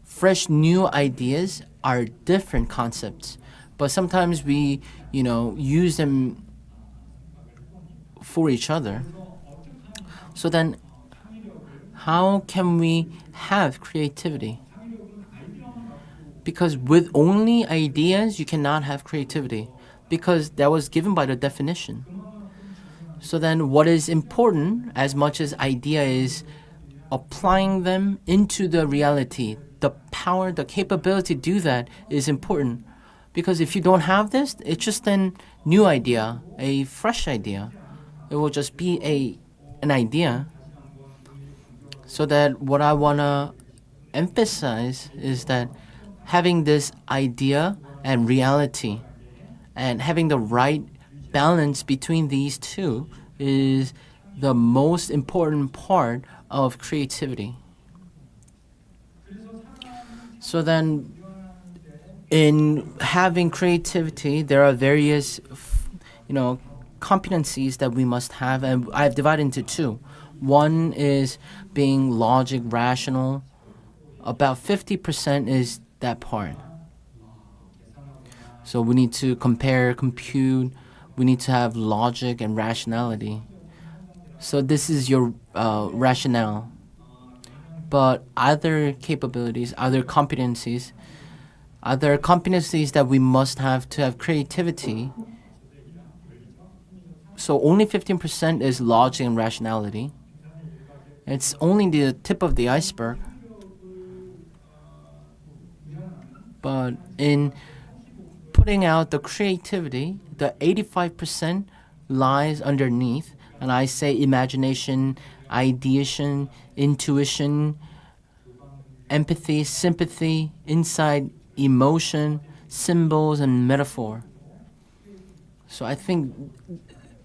fresh new ideas are different concepts. But sometimes we, use them for each other. So then, how can we have creativity? Because with only ideas, you cannot have creativity. Because that was given by the definition. So then, what is important, as much as idea is applying them into the reality, the power, the capability to do that is important. Because if you don't have this, it's just a new idea, a fresh idea. It will just be an idea. So that what I want to emphasize is that having this idea and reality and having the right balance between these two is the most important part of creativity. So then, in having creativity, there are various, competencies that we must have, and I've divided into 2. One is being logic, rational. About 50% is that part. So we need to compare, compute. We need to have logic and rationality. So this is your rationale. But other capabilities, other competencies that we must have to have creativity So only 15% is logic and rationality. It's only the tip of the iceberg. But in putting out the creativity, the 85% lies underneath. And I say imagination, ideation, intuition, empathy, sympathy, insight, emotion, symbols, and metaphor. So I think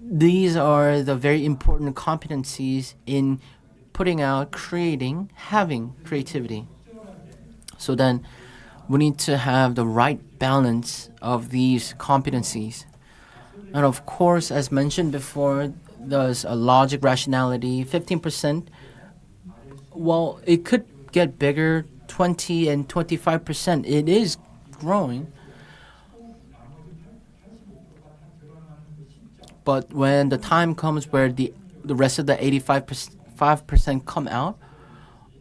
these are the very important competencies in putting out, creating, having creativity. So then we need to have the right balance of these competencies. And of course, as mentioned before, there's a logic, rationality, 15%. Well, it could get bigger, 20 and 25%. It is growing. But when the time comes where the rest of the 85% come out,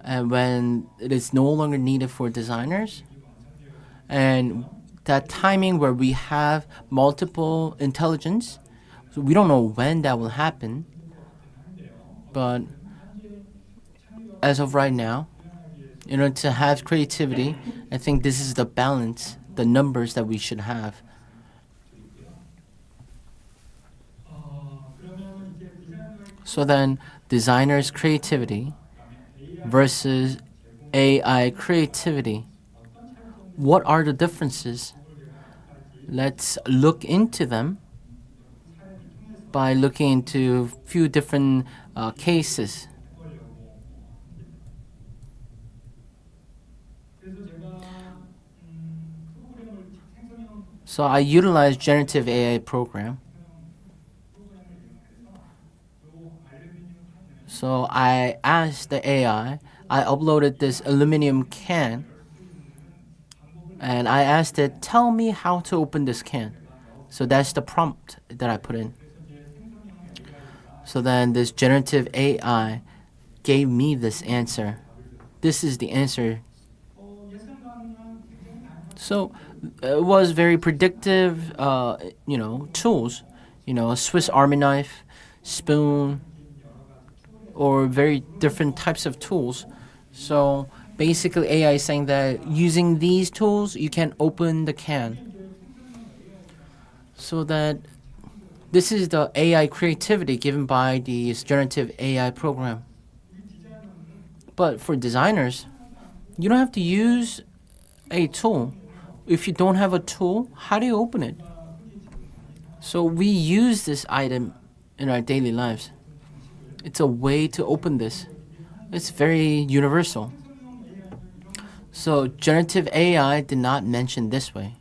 and when it is no longer needed for designers, and that timing where we have multiple intelligence, so we don't know when that will happen, but as of right now, in order to have creativity, I think this is the balance, the numbers that we should have. So then, designers' creativity versus AI creativity. What are the differences? Let's look into them by looking into a few different cases. So I utilize generative AI program. So I asked the AI, I uploaded this aluminum can, and I asked it, tell me how to open this can. So that's the prompt that I put in. So then this generative AI gave me this answer. This is the answer. So it was very predictive, tools, a Swiss Army knife, spoon, or very different types of tools. So basically AI is saying that using these tools, you can open the can. So that this is the AI creativity given by the generative AI program. But for designers, you don't have to use a tool. If you don't have a tool, how do you open it? So we use this item in our daily lives. It's a way to open this. It's very universal. So generative AI did not mention this way.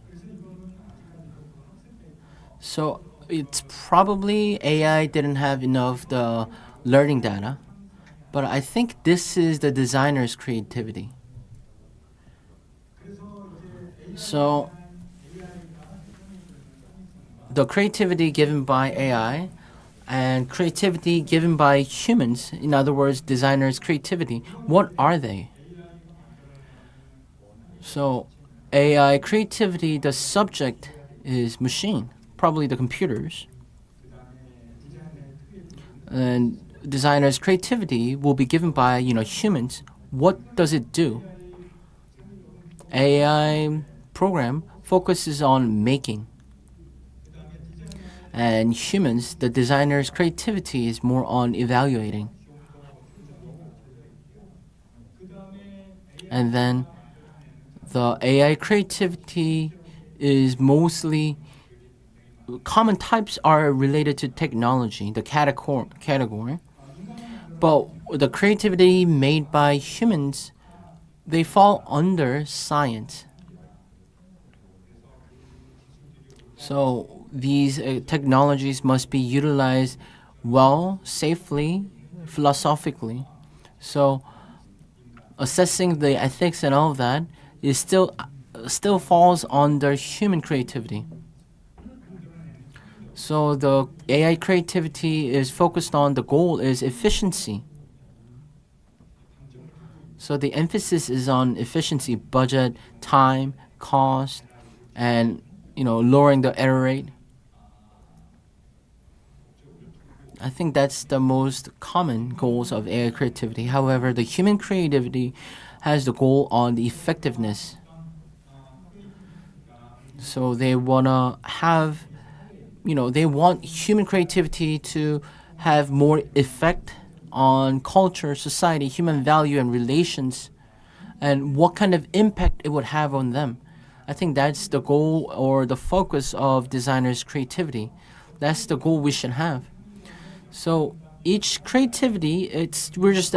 So it's probably AI didn't have enough the learning data, but I think this is the designer's creativity. So the creativity given by AI and creativity given by humans, in other words, designers' creativity, what are they? So AI creativity, the subject is machine, probably the computers. And designers' creativity will be given by, humans. What does it do? AI program focuses on making. And humans, the designer's creativity is more on evaluating. And then the AI creativity is mostly, common types are related to technology, the category. But the creativity made by humans, they fall under science. So these technologies must be utilized well, safely, philosophically. So assessing the ethics and all of that is still falls under human creativity. So the AI creativity is focused on, the goal is efficiency. So the emphasis is on efficiency, budget, time, cost, and lowering the error rate. I think that's the most common goals of AI creativity. However, the human creativity has the goal on the effectiveness. So they wanna have, they want human creativity to have more effect on culture, society, human value, and relations, and what kind of impact it would have on them. I think that's the goal or the focus of designers' creativity. That's the goal we should have. So each creativity, we're just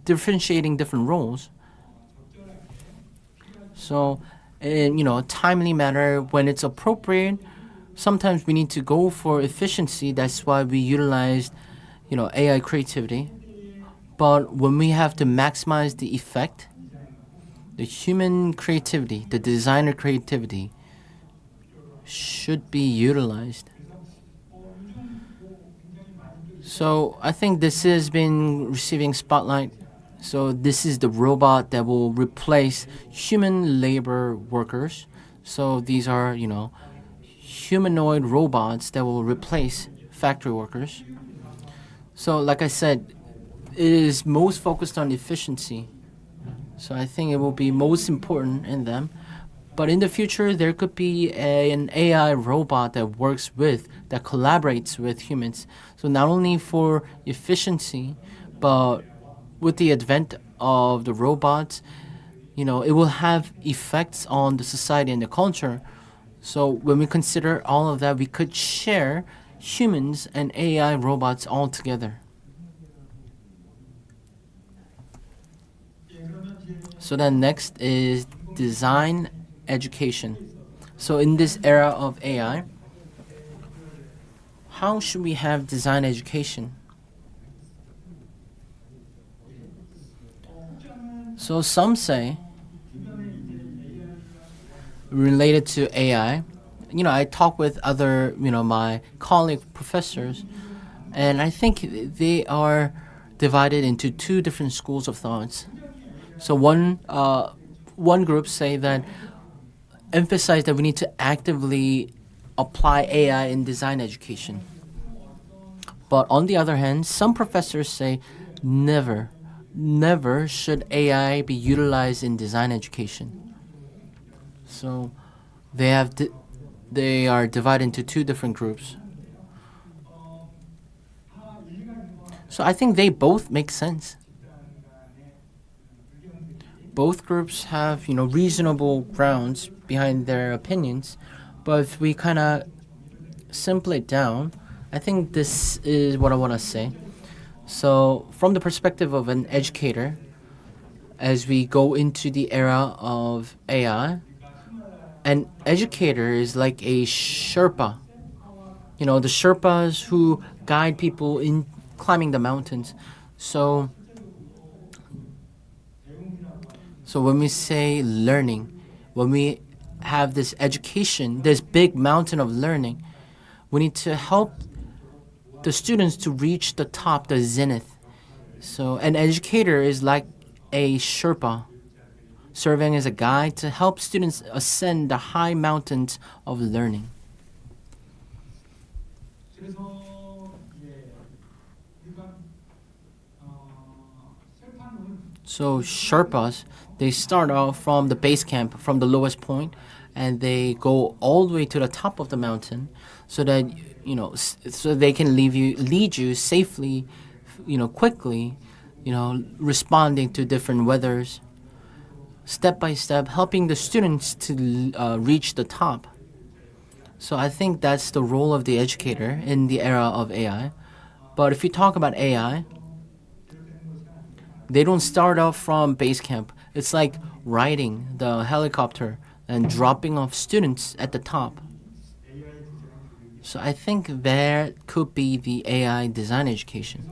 differentiating different roles. So in a timely manner, when it's appropriate, sometimes we need to go for efficiency. That's why we utilized, AI creativity. But when we have to maximize the effect, the human creativity, the designer creativity, should be utilized. So I think this has been receiving spotlight. So this is the robot that will replace human labor workers. So these are, humanoid robots that will replace factory workers. So like I said, it is most focused on efficiency. So I think it will be most important in them. But in the future, there could be an AI robot that collaborates with humans. So not only for efficiency, but with the advent of the robots, it will have effects on the society and the culture. So when we consider all of that, we could share humans and AI robots all together. So then next is design education. So in this era of AI, how should we have design education? So some say, related to AI, I talk with other, my colleague professors, and I think they are divided into two different schools of thoughts. So one group say that emphasize that we need to actively apply AI in design education. But on the other hand, some professors say never should AI be utilized in design education. So they are divided into two different groups. So I think they both make sense. Both groups have, reasonable grounds behind their opinions, but if we kind of simple it down, I think this is what I want to say. So from the perspective of an educator, as we go into the era of AI, an educator is like a Sherpa. The Sherpas who guide people in climbing the mountains. So when we say learning, when we have this education, this big mountain of learning, we need to help the students to reach the top, the zenith. So an educator is like a Sherpa, serving as a guide to help students ascend the high mountains of learning. So Sherpas, they start off from the base camp, from the lowest point, and they go all the way to the top of the mountain, so that so they can lead you safely, quickly, responding to different weathers, step by step, helping the students to reach the top. So I think that's the role of the educator in the era of AI. But if you talk about AI, they don't start off from base camp. It's like riding the helicopter and dropping off students at the top. So I think there could be the AI design education.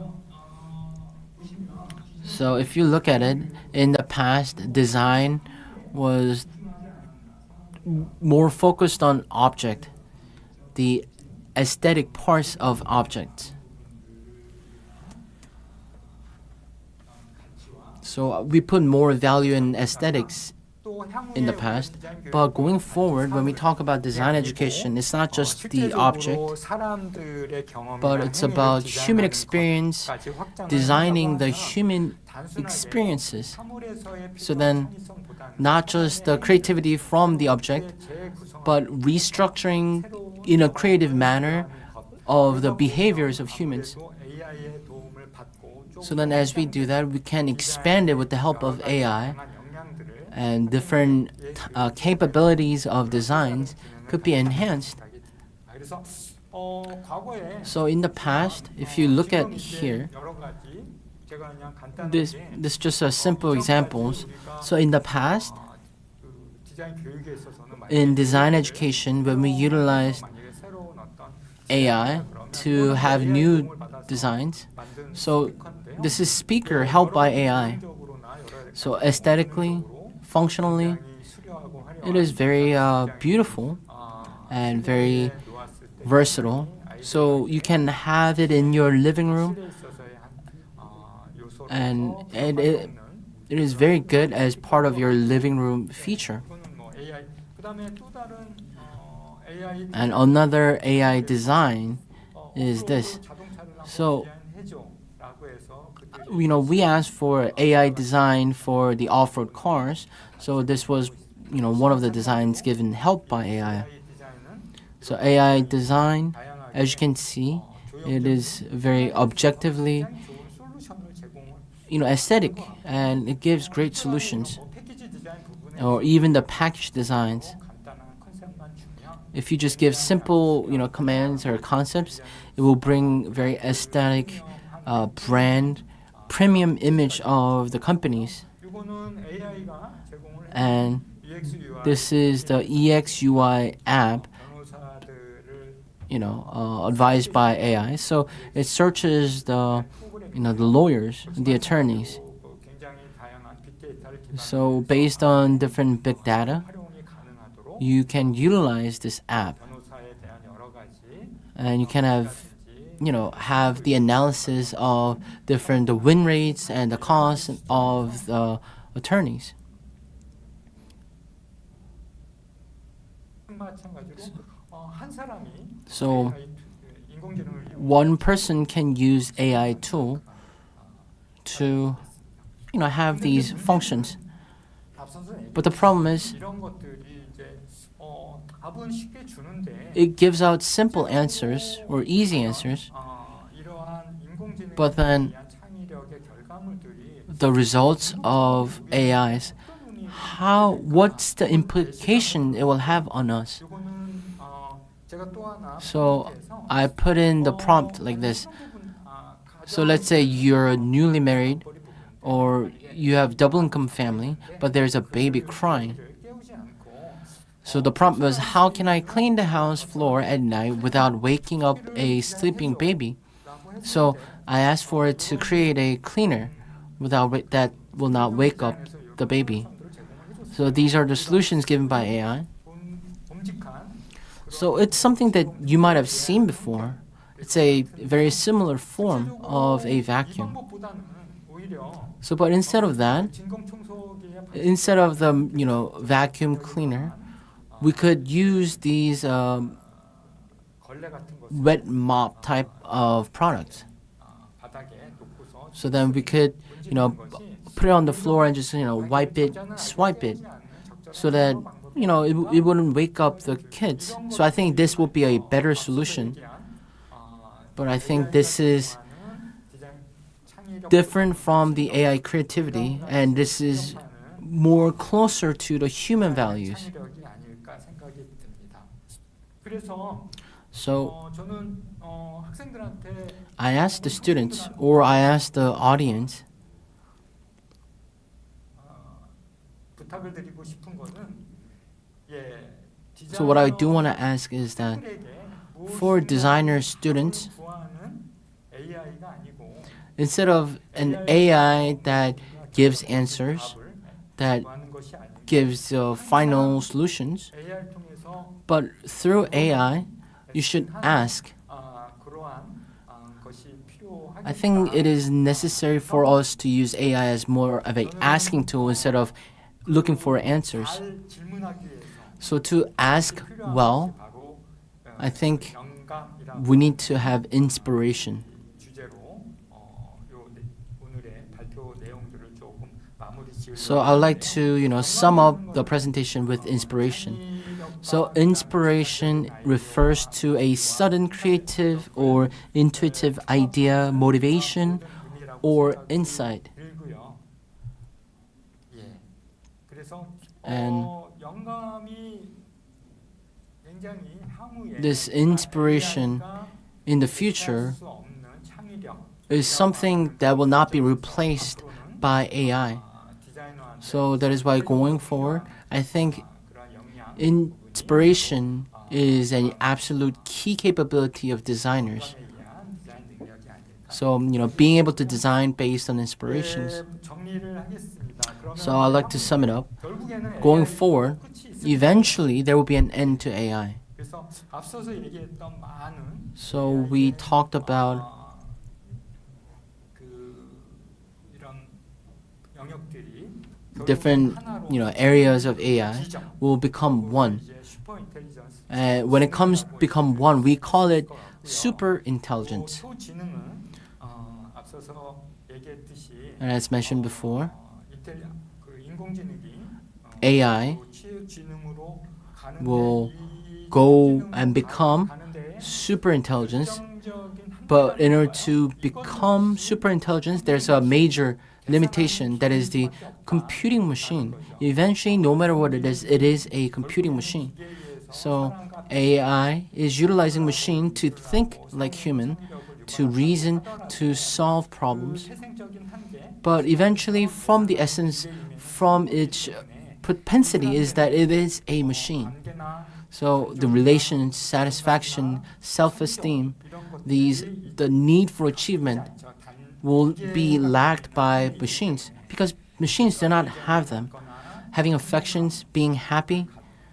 So if you look at it, in the past, design was more focused on object, the aesthetic parts of objects. So we put more value in aesthetics in the past. But going forward, when we talk about design education, it's not just the object, but it's about human experience, designing the human experiences. So then, not just the creativity from the object, but restructuring in a creative manner of the behaviors of humans. So then as we do that, we can expand it with the help of AI, and different capabilities of designs could be enhanced. So in the past, if you look at here, this just a simple examples. So in the past, in design education, when we utilized AI to have new designs, so this is speaker helped by AI. So aesthetically, functionally, it is very beautiful and very versatile. So you can have it in your living room, and it is very good as part of your living room feature. And another AI design is this. So, we asked for AI design for the off-road cars. So this was, one of the designs given help by AI. So AI design, as you can see, it is very objectively, aesthetic, and it gives great solutions. Or even the package designs. If you just give simple, commands or concepts, it will bring very aesthetic, brand, premium image of the companies. And this is the EXUI app, advised by AI. So it searches the lawyers, the attorneys. So based on different big data, you can utilize this app, and you can have the analysis of the win rates and the costs of the attorneys. So one person can use AI tool to have these functions. But the problem is it gives out simple answers or easy answers, but then the results of AIs, what's the implication it will have on us? So I put in the prompt like this. So let's say you're newly married, or you have double income family, but there's a baby crying. So the prompt was, how can I clean the house floor at night without waking up a sleeping baby? So I asked for it to create a cleaner that will not wake up the baby. So these are the solutions given by AI. So it's something that you might have seen before. It's a very similar form of a vacuum. So, but instead of that, instead of the vacuum cleaner, we could use these wet mop type of products. So then we could put it on the floor and just wipe it, swipe it, so that it wouldn't wake up the kids. So I think this would be a better solution. But I think this is different from the AI creativity, and this is more closer to the human values. So I asked the students, or I asked the audience, so what I do want to ask is that for designer students, instead of an AI that gives answers, that gives final solutions, but through AI, you should ask. I think it is necessary for us to use AI as more of an asking tool instead of looking for answers. 잘 질문하기 위해서 So to ask well, 바로 I think 영감이라는 we need to have inspiration. 주제로 오늘의 발표 내용들을 조금 마무리 지으려고 So I'd like to, sum up the presentation with inspiration. So inspiration refers to a sudden creative or intuitive idea, motivation, or insight. 들고요. 예. 그래서 And 영감이 굉장히 향후에 this inspiration in the future 수 없는 창의력 is something that will not be replaced by AI. 디자이너한테 So that is why going forward, I think 그런 영향 inspiration is an absolute key capability of designers. 의한 디자인 능력이 아닐까. So, being able to design based on inspirations. 정리를 하겠습니다. 그러면 So I'd like to sum it up. 결국에는 Going AI forward, 끝이 있을 eventually there will be an end to AI. 그래서 앞서서 얘기했던 많은 So we talked about 그 이런 영역들이 different, areas of AI will become one. 이제 슈퍼 인텔리전스 And when it comes to become one, we call it super intelligence. 초지능은 앞서서 얘기했듯이 And as mentioned before, 그 인공지능이 AI 지능으로 가는데 will 이 go 인공지능으로 and become 가는데 super intelligence. 결정적인 But in order 한계가 to 있어요. become super intelligence, there's a major limitation, that is the computing machine. Eventually, no matter what it is a computing machine. So AI is utilizing machine to think like human, to reason, to solve problems. 태생적인 한계 But eventually, from the essence, from its propensity, is that it is a machine. 관계나 So the relations, satisfaction, self-esteem, the need for achievement will be lacked by machines because machines do not have them. Having affections, being happy,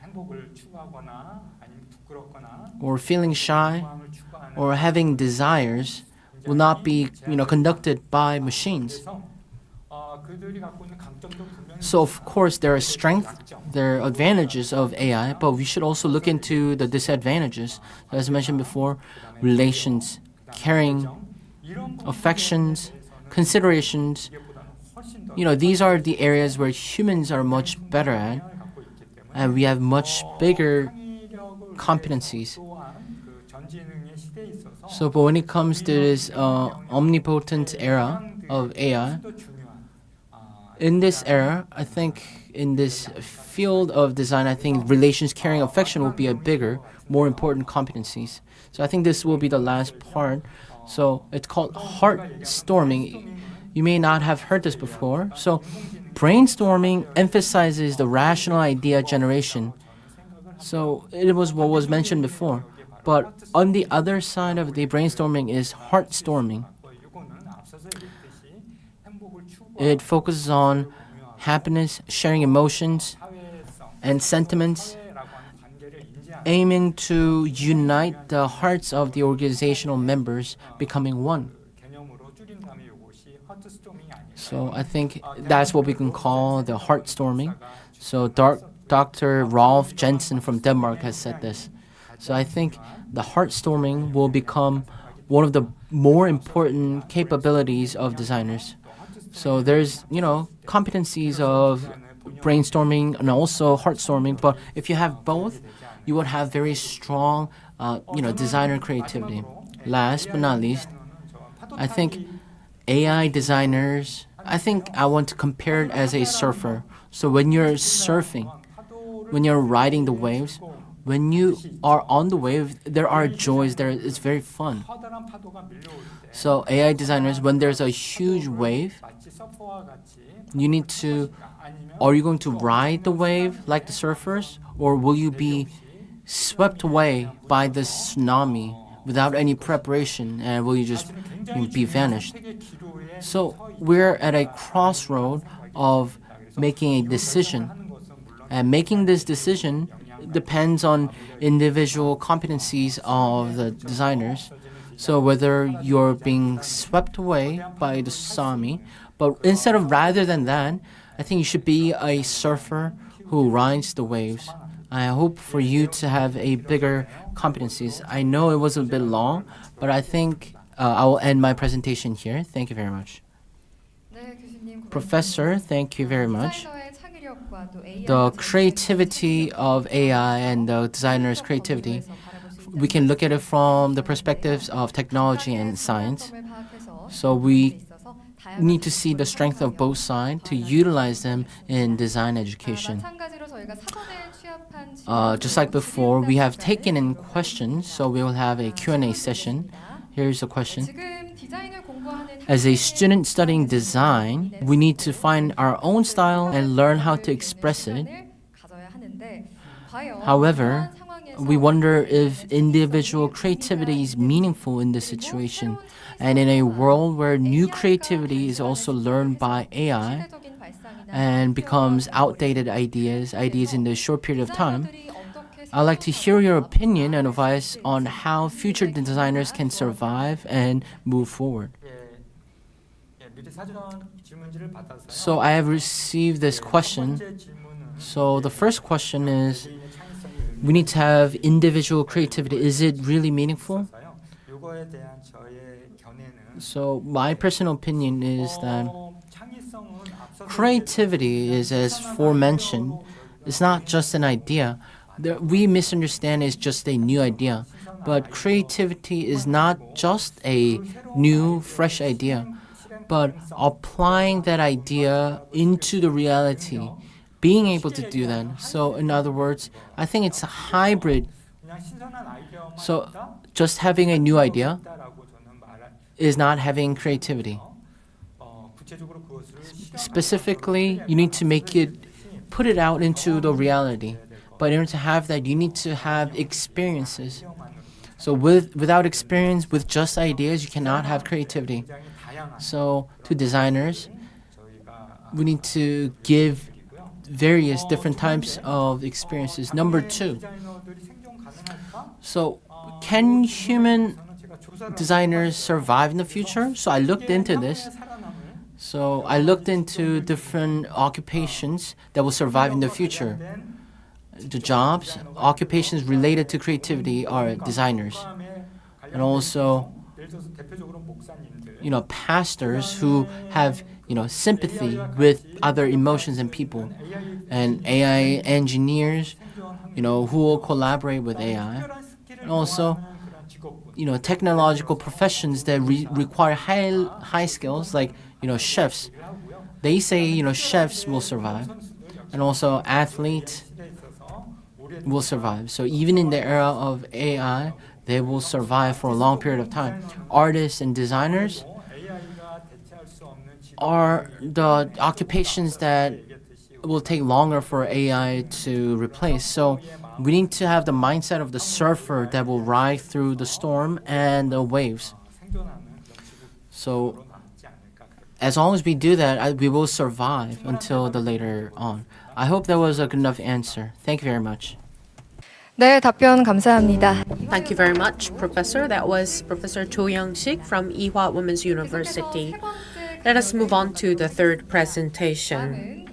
행복을 추구하거나 아니면 부끄럽거나 or feeling shy, 마음을 추구하는 or having desires will not be, conducted by machines. 그래서 그들이 갖고 있는 강점도 분명히 So of course there are strengths, there are advantages of AI, but we should also look into the disadvantages. As mentioned before, relations, caring, 이런 affections, considerations. 부분보다는 훨씬 더 These are the areas where humans are much better at, 영향을 갖고 있기 때문에 and we have much bigger 창의력을 competencies. 또한 그 전지능의 시대에 있어서 So, but when it comes to this omnipotent era of AI, 더 중요한 in this era, I think in this field of design, I think relations, caring, affection will be a bigger, more important competencies. So I think this will be the last part. So it's called heartstorming. You may not have heard this before. So brainstorming emphasizes the rational idea generation. So it was what was mentioned before. But on the other side of the brainstorming is heartstorming. 이거는 앞서서 얘기했듯이 행복을 추구하고 It focuses on happiness, sharing emotions, 사회성 and sentiments, 사회라고 하는 관계를 인지하는 aiming to unite the hearts of the organizational members, becoming one. 개념으로 줄인 다음에 이것이 하트스토밍이 아니에요. So I think that's what we can call the heartstorming. So Dr. Rolf Jensen from Denmark has said this. So I think the heartstorming will become one of the more important capabilities of designers. So there's, competencies of brainstorming and also heartstorming, but if you have both, you would have very strong, designer creativity. Last but not least, I think AI designers, I want to compare it as a surfer. So when you're surfing, when you're riding the waves, when you are on the wave, there are joys there. It's very fun. 커다란 파도가 밀려올 때 So AI designers, when there's a huge wave, 마치 서퍼와 같이 you need to, 아니면 are you going to ride the wave like the surfers? Or will you be swept away by the tsunami without any preparation? And will you just be vanished? 세계 기로에 So we're at a crossroad of making a decision. 하는 것은 물론 And making this decision depends on individual competencies of the designers. So whether you're being swept away by the tsunami, but rather than that, I think you should be a surfer who rides the waves. I hope for you to have a bigger competencies. I know it was a bit long, but I think I will end my presentation here. Thank you very much. 네, 교수님, Professor, thank you very much. 디자이너의 창의력과 또 The AI가 creativity of AI and the designer's creativity, we can look at it from the perspectives of technology and science. So we need to see the strength of both sides to utilize them in design education. Just like before, we have taken in questions, so we will have a Q&A session. Here's a question. As a student studying design, we need to find our own style and learn how to express it. However, we wonder if individual creativity is meaningful in this situation. And in a world where new creativity is also learned by AI and becomes outdated ideas in a short period of time, I'd like to hear your opinion and advice on how future designers can survive and move forward. So I have received this question. So the first question is, we need to have individual creativity. Is it really meaningful? So my personal opinion is that creativity is, as forementioned, it's not just an idea. We misunderstand it's just a new idea. But creativity is not just a new, fresh idea, but applying that idea into the reality, being able to do that. So in other words, I think it's a hybrid. So just having a new idea is not having creativity. Specifically, you need to put it out into the reality. But in order to have that, you need to have experiences. So without experience, with just ideas, you cannot have creativity. So to designers, we need to give various different types of experiences. Number two, so can human designers survive in the future? So I looked into this. So I looked into different occupations that will survive in the future. The jobs, occupations related to creativity are designers. And also, pastors who have, sympathy with other emotions and people. And AI engineers, who will collaborate with AI. And also, technological professions that require high skills, like, chefs. They say, chefs will survive. And also athletes will survive. So even in the era of AI, they will survive for a long period of time. Artists and designers are the occupations that will take longer for AI to replace. So we need to have the mindset of the surfer that will ride through the storm and the waves. So as long as we do that, we will survive until the later on. I hope that was a good enough answer. Thank you very much. 네, 답변 감사합니다. Thank you very much, Professor. That was Professor Young-Sik from Ewha Women's University. Let us move on to the third presentation.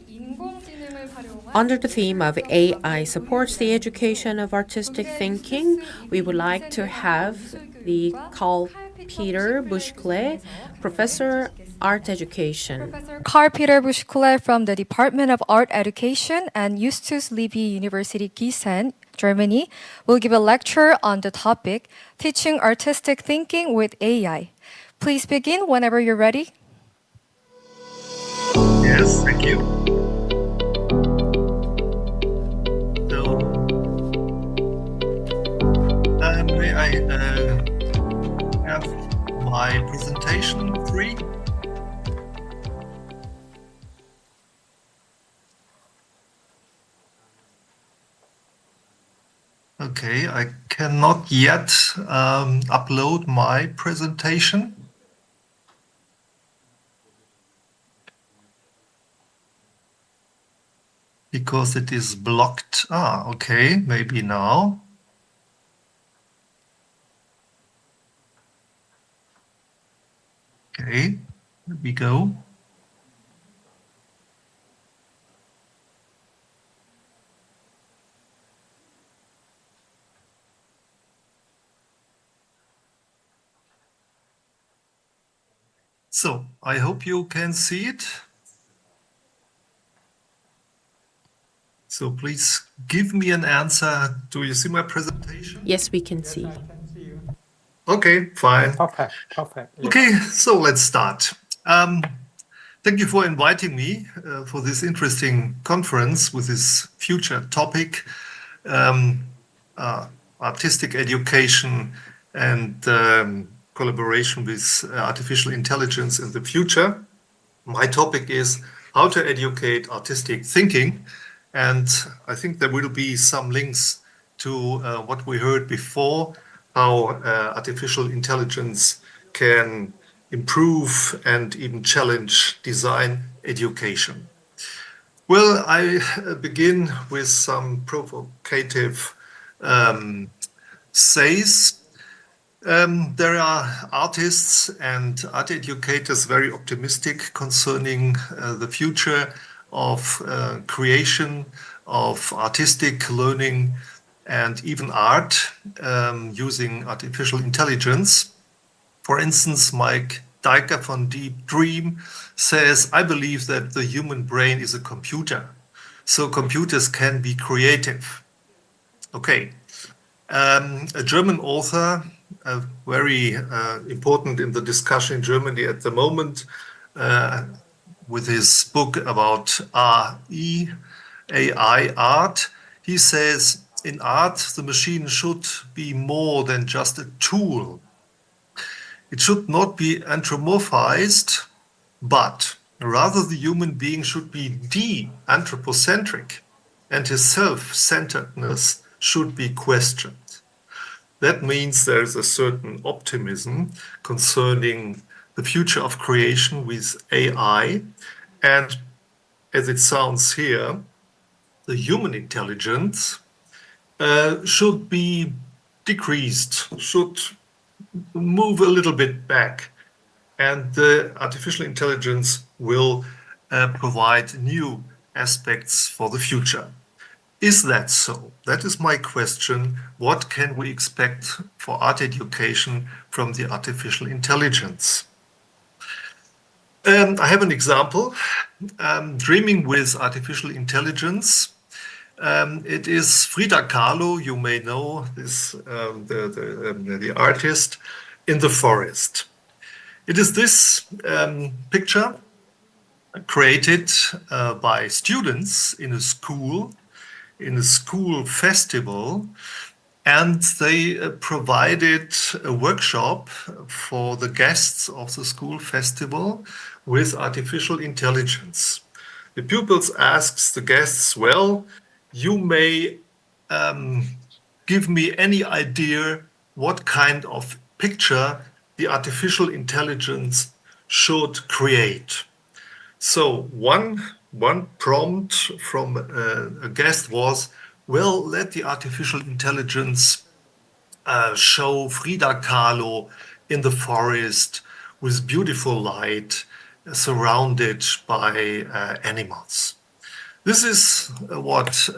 Under the theme of AI supports the education of artistic thinking, we would like to have the Carl Peter Buschle, Professor Art Education. Professor Carl Peter Buschle from the Department of Art Education and Justus Liebig University Gießen, Germany, will give a lecture on the topic Teaching Artistic Thinking with AI. Please begin whenever you're ready. Yes, thank you. So, may I have my presentation free? Okay, I cannot yet upload my presentation. Because it is blocked. Okay, maybe now. Okay, here we go. So I hope you can see it. So please give me an answer. Do you see my presentation? Yes, we can see. I can see you. Okay, fine. Perfect. Perfect. Yes. Okay, so let's start. Thank you for inviting me for this interesting conference with this future topic, artistic education and collaboration with artificial intelligence in the future. My topic is how to educate artistic thinking, and I think there will be some links to what we heard before, how artificial intelligence can improve and even challenge design education. Well, I begin with some provocative says. There are artists and art educators very optimistic concerning the future of creation, of artistic learning, and even art using artificial intelligence. For instance, Mike Dijker von Deep Dream says, I believe that the human brain is a computer, so computers can be creative. Okay. A German author, very important in the discussion in Germany at the moment, with his book about AI art, he says, in art, the machine should be more than just a tool. It should not be anthropomorphized, but rather the human being should be de-anthropocentric, and his self-centeredness should be questioned. That means there is a certain optimism concerning the future of creation with AI. And as it sounds here, the human intelligence should be decreased, should move a little bit back. And the artificial intelligence will provide new aspects for the future. Is that so? That is my question. What can we expect for art education from the artificial intelligence? I have an example. Dreaming with artificial intelligence. It is Frida Kahlo, you may know this, the artist, in the forest. It is this picture created by students in a school festival, and they provided a workshop for the guests of the school festival with artificial intelligence. The pupils asked the guests, well, you may give me any idea what kind of picture the artificial intelligence should create. So one prompt from a guest was, well, let the artificial intelligence show Frida Kahlo in the forest with beautiful light, surrounded by animals. This is what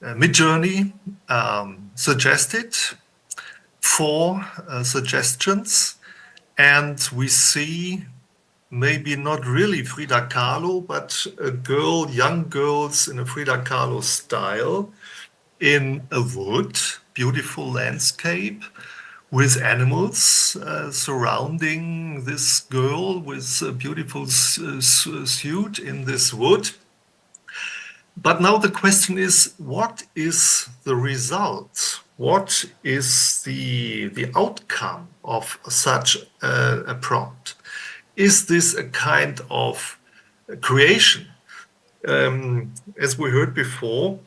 Midjourney suggested, 4 suggestions, and we see maybe not really Frida Kahlo, but a girl, young girls in a Frida Kahlo style in a wood, beautiful landscape with animals surrounding this girl with a beautiful suit in this wood. But now the question is, what is the result? What is the outcome of such a prompt? Is this a kind of creation? As we heard before,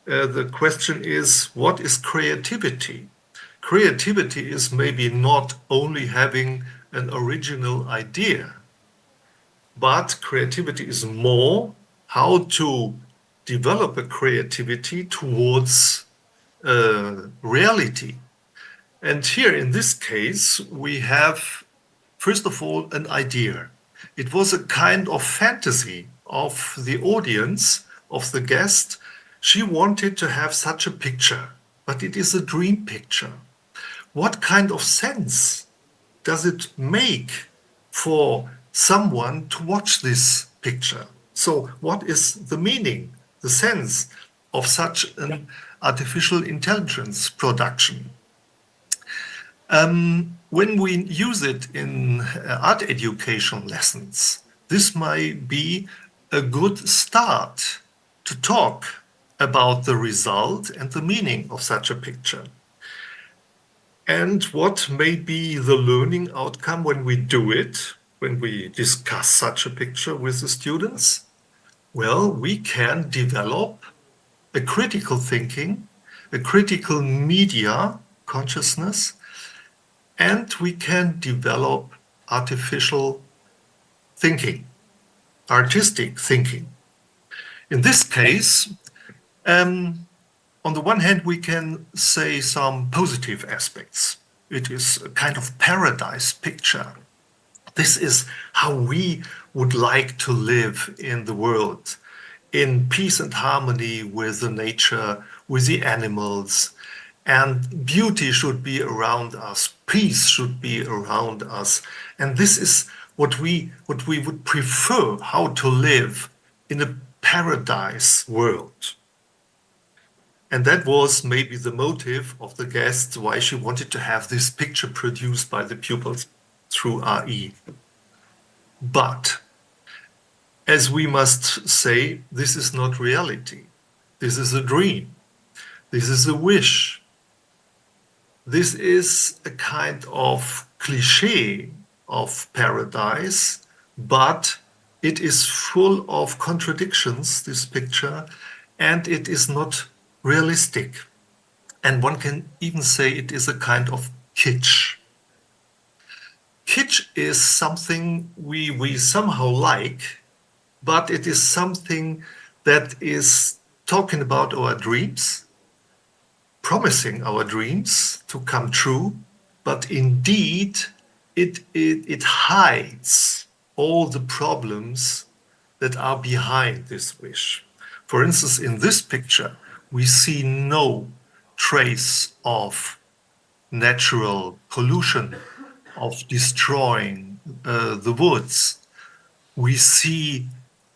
the question is, what is creativity? Creativity is maybe not only having an original idea, but creativity is more how to develop a creativity towards reality. And here in this case, we have, first of all, an idea. It was a kind of fantasy of the audience, of the guest. She wanted to have such a picture, but it is a dream picture. What kind of sense does it make for someone to watch this picture. So what is the meaning, the sense of such an artificial intelligence production? When we use it in art education lessons, this might be a good start to talk about the result and the meaning of such a picture. And what may be the learning outcome when we do it, when we discuss such a picture with the students? Well, we can develop a critical thinking, a critical media consciousness, and we can develop artificial thinking, artistic thinking. In this case, on the one hand, we can say some positive aspects. It is a kind of paradise picture. This is how we would like to live in the world, in peace and harmony with the nature, with the animals. And beauty should be around us, peace should be around us. And this is what we would prefer, how to live in a paradise world. And that was maybe the motive of the guests, why she wanted to have this picture produced by the pupils through RE. But, as we must say, this is not reality. This is a dream. This is a wish. This is a kind of cliché of paradise, but it is full of contradictions, this picture, and it is not realistic. And one can even say it is a kind of kitsch. Kitsch is something we somehow like, but it is something that is talking about our dreams, promising our dreams to come true, but indeed it hides all the problems that are behind this wish. For instance, in this picture, we see no trace of natural pollution, of destroying the woods. We see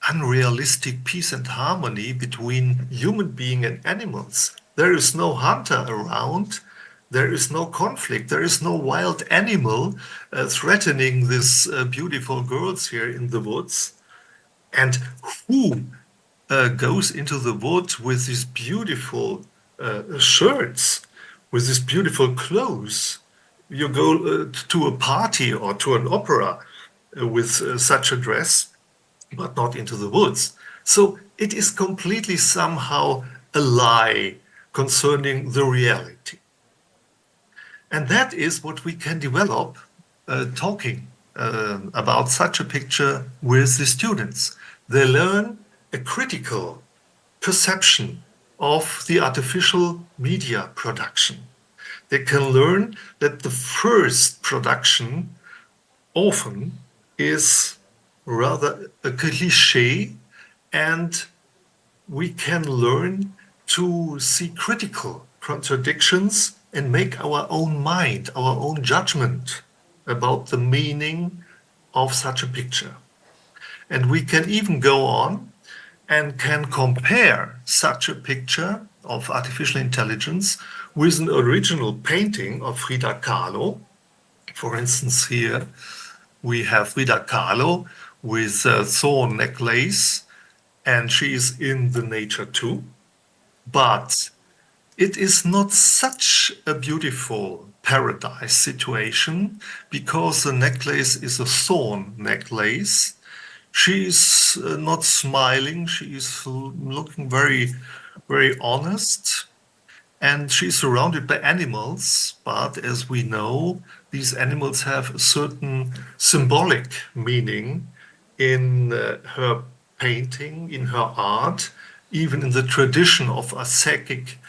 unrealistic peace and harmony between human being and animals. There is no hunter around. There is no conflict. There is no wild animal threatening these beautiful girls here in the woods. And who goes into the woods with these beautiful shirts, with these beautiful clothes? You go to a party or to an opera with such a dress, but not into the woods. So it is completely somehow a lie concerning the reality. And that is what we can develop talking about such a picture with the students. They learn a critical perception of the artificial media production. They can learn that the first production often is rather a cliché, and we can learn to see critical contradictions and make our own mind, our own judgment about the meaning of such a picture. And we can even go on and can compare such a picture of artificial intelligence with an original painting of Frida Kahlo. For instance, here we have Frida Kahlo with a thorn necklace, and she is in the nature too. But it is not such a beautiful paradise situation because the necklace is a thorn necklace. She is not smiling, she is looking very, very honest, and she's surrounded by animals. But as we know, these animals have a certain symbolic meaning in her painting, in her art, even in the tradition of ascetic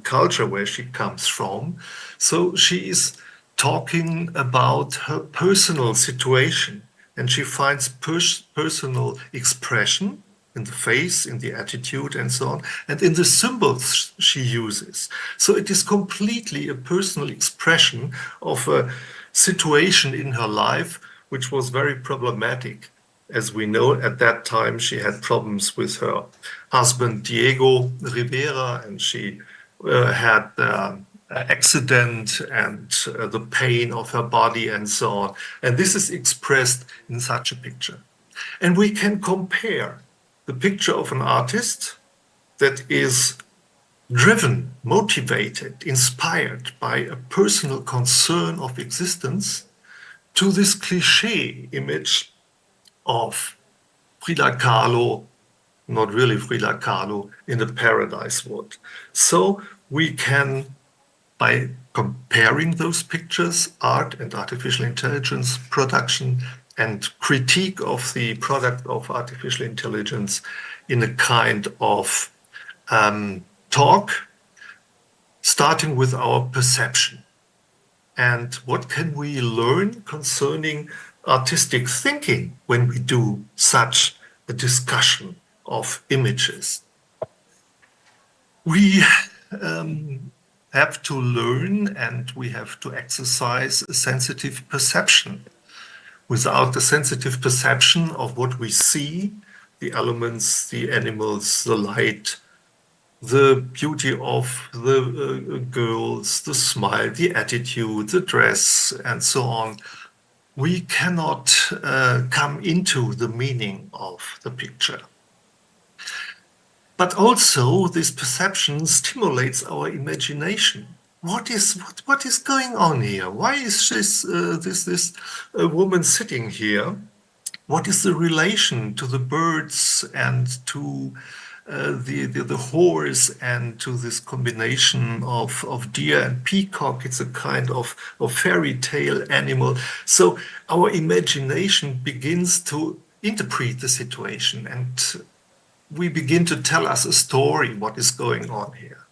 culture where she comes from. So she is talking about her personal situation, and she finds personal expression in the face, in the attitude, and so on, and in the symbols she uses. So it is completely a personal expression of a situation in her life which was very problematic. As we know, at that time, she had problems with her husband, Diego Rivera, and she had accident and the pain of her body and so on. And this is expressed in such a picture. And we can compare the picture of an artist that is driven, motivated, inspired by a personal concern of existence to this cliché image of Frida Kahlo, not really Frida Kahlo, in a paradise wood. So we can, by comparing those pictures, art and artificial intelligence production and critique of the product of artificial intelligence in a kind of talk, starting with our perception. And what can we learn concerning artistic thinking when we do such a discussion of images? We have to learn and we have to exercise a sensitive perception. Without the sensitive perception of what we see, the elements, the animals, the light, the beauty of the girls, the smile, the attitude, the dress, and so on, we cannot come into the meaning of the picture. But also, this perception stimulates our imagination. What is going on here? Why is this woman sitting here? What is the relation to the birds and to the horse and to this combination of deer and peacock? It's a kind of fairy tale animal. So our imagination begins to interpret the situation, and we begin to tell us a story, what is going on here.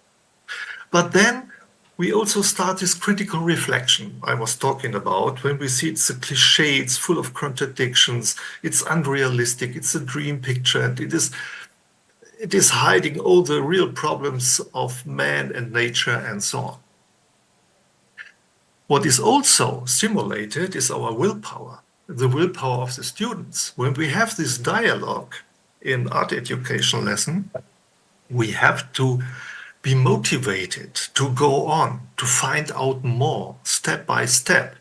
But then we also start this critical reflection I was talking about. When we see it's a cliche, it's full of contradictions, it's unrealistic, it's a dream picture, and it is hiding all the real problems of man and nature and so on. What is also stimulated is our willpower, the willpower of the students. When we have this dialogue in art education lesson, we have to be motivated to go on, to find out more, step by step,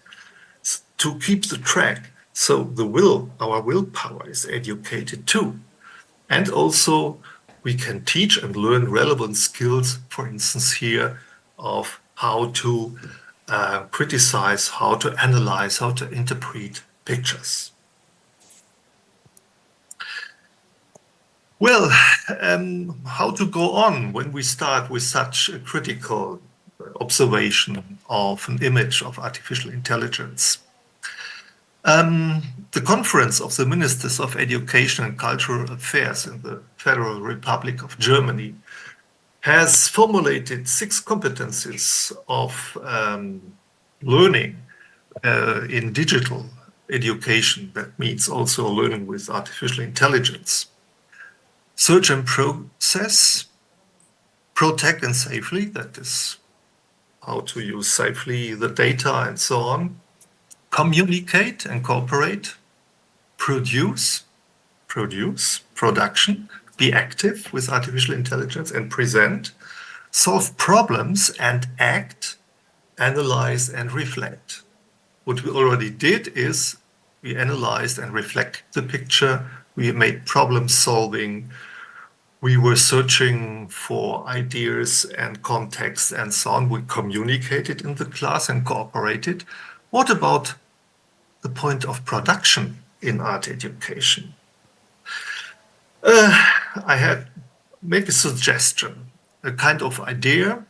to keep the track. So our willpower is educated too. And also we can teach and learn relevant skills, for instance here, of how to criticize, how to analyze, how to interpret pictures. Well, how to go on when we start with such a critical observation of an image of artificial intelligence? The Conference of the Ministers of Education and Cultural Affairs in the Federal Republic of Germany has formulated 6 competencies of learning in digital education. That means also learning with artificial intelligence. Search and process, protect and safely, that is how to use safely the data and so on. Communicate and cooperate, production, be active with artificial intelligence and present, solve problems and act, analyze and reflect. What we already did is we analyzed and reflect the picture, we made problem solving, we were searching for ideas and context and so on. We communicated in the class and cooperated. What about the point of production in art education? I had made a suggestion, a kind of idea.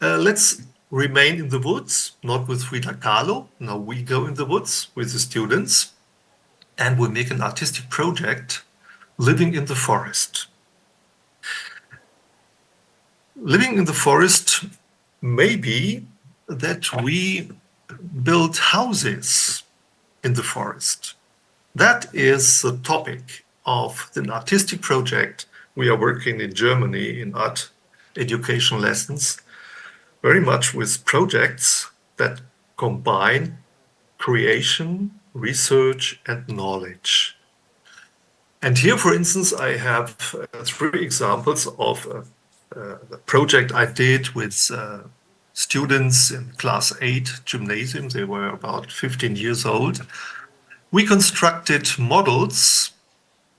Let's remain in the woods, not with Frida Kahlo. Now we go in the woods with the students and we make an artistic project living in the forest. Living in the forest may be that we build houses in the forest. That is the topic of the artistic project we are working in Germany in art education lessons, very much with projects that combine creation research, and knowledge. And here, for instance, I have 3 examples of a project I did with students in class 8 gymnasium. They were about 15 years old. We constructed models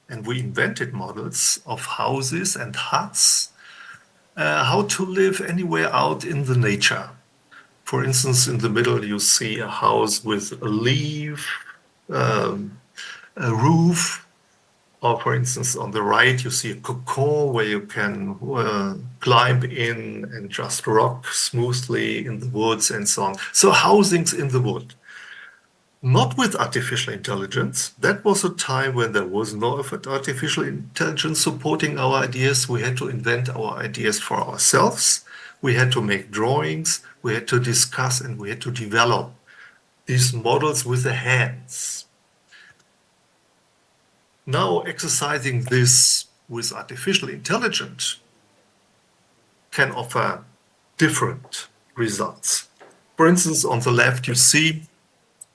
and we invented models of houses and huts, how to live anywhere out in the nature. For instance, in the middle, you see a house with a leaf, a roof, or for instance, on the right, you see a cocon where you can climb in and just rock smoothly in the woods and so on. So housings in the wood. Not with artificial intelligence. That was a time when there was no artificial intelligence supporting our ideas. We had to invent our ideas for ourselves. We had to make drawings. We had to discuss and we had to develop these models with the hands. Now, exercising this with artificial intelligence can offer different results. For instance, on the left, you see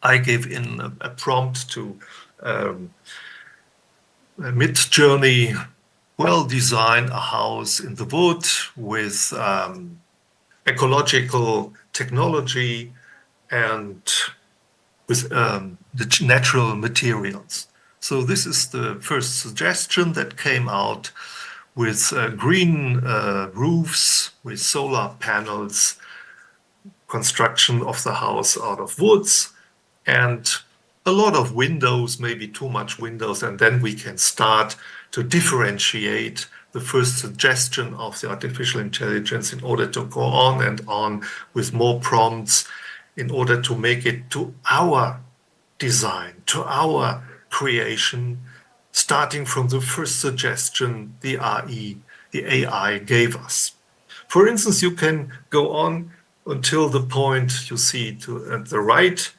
I gave in a prompt to Mid-Journey, well, design a house in the wood with ecological technology and with the natural materials. So this is the first suggestion that came out with green roofs, with solar panels, construction of the house out of woods, and a lot of windows, maybe too much windows, and then we can start to differentiate the first suggestion of the artificial intelligence in order to go on and on with more prompts in order to make it to our design, to our creation, starting from the first suggestion the AI gave us. For instance, you can go on until the point you see at the right.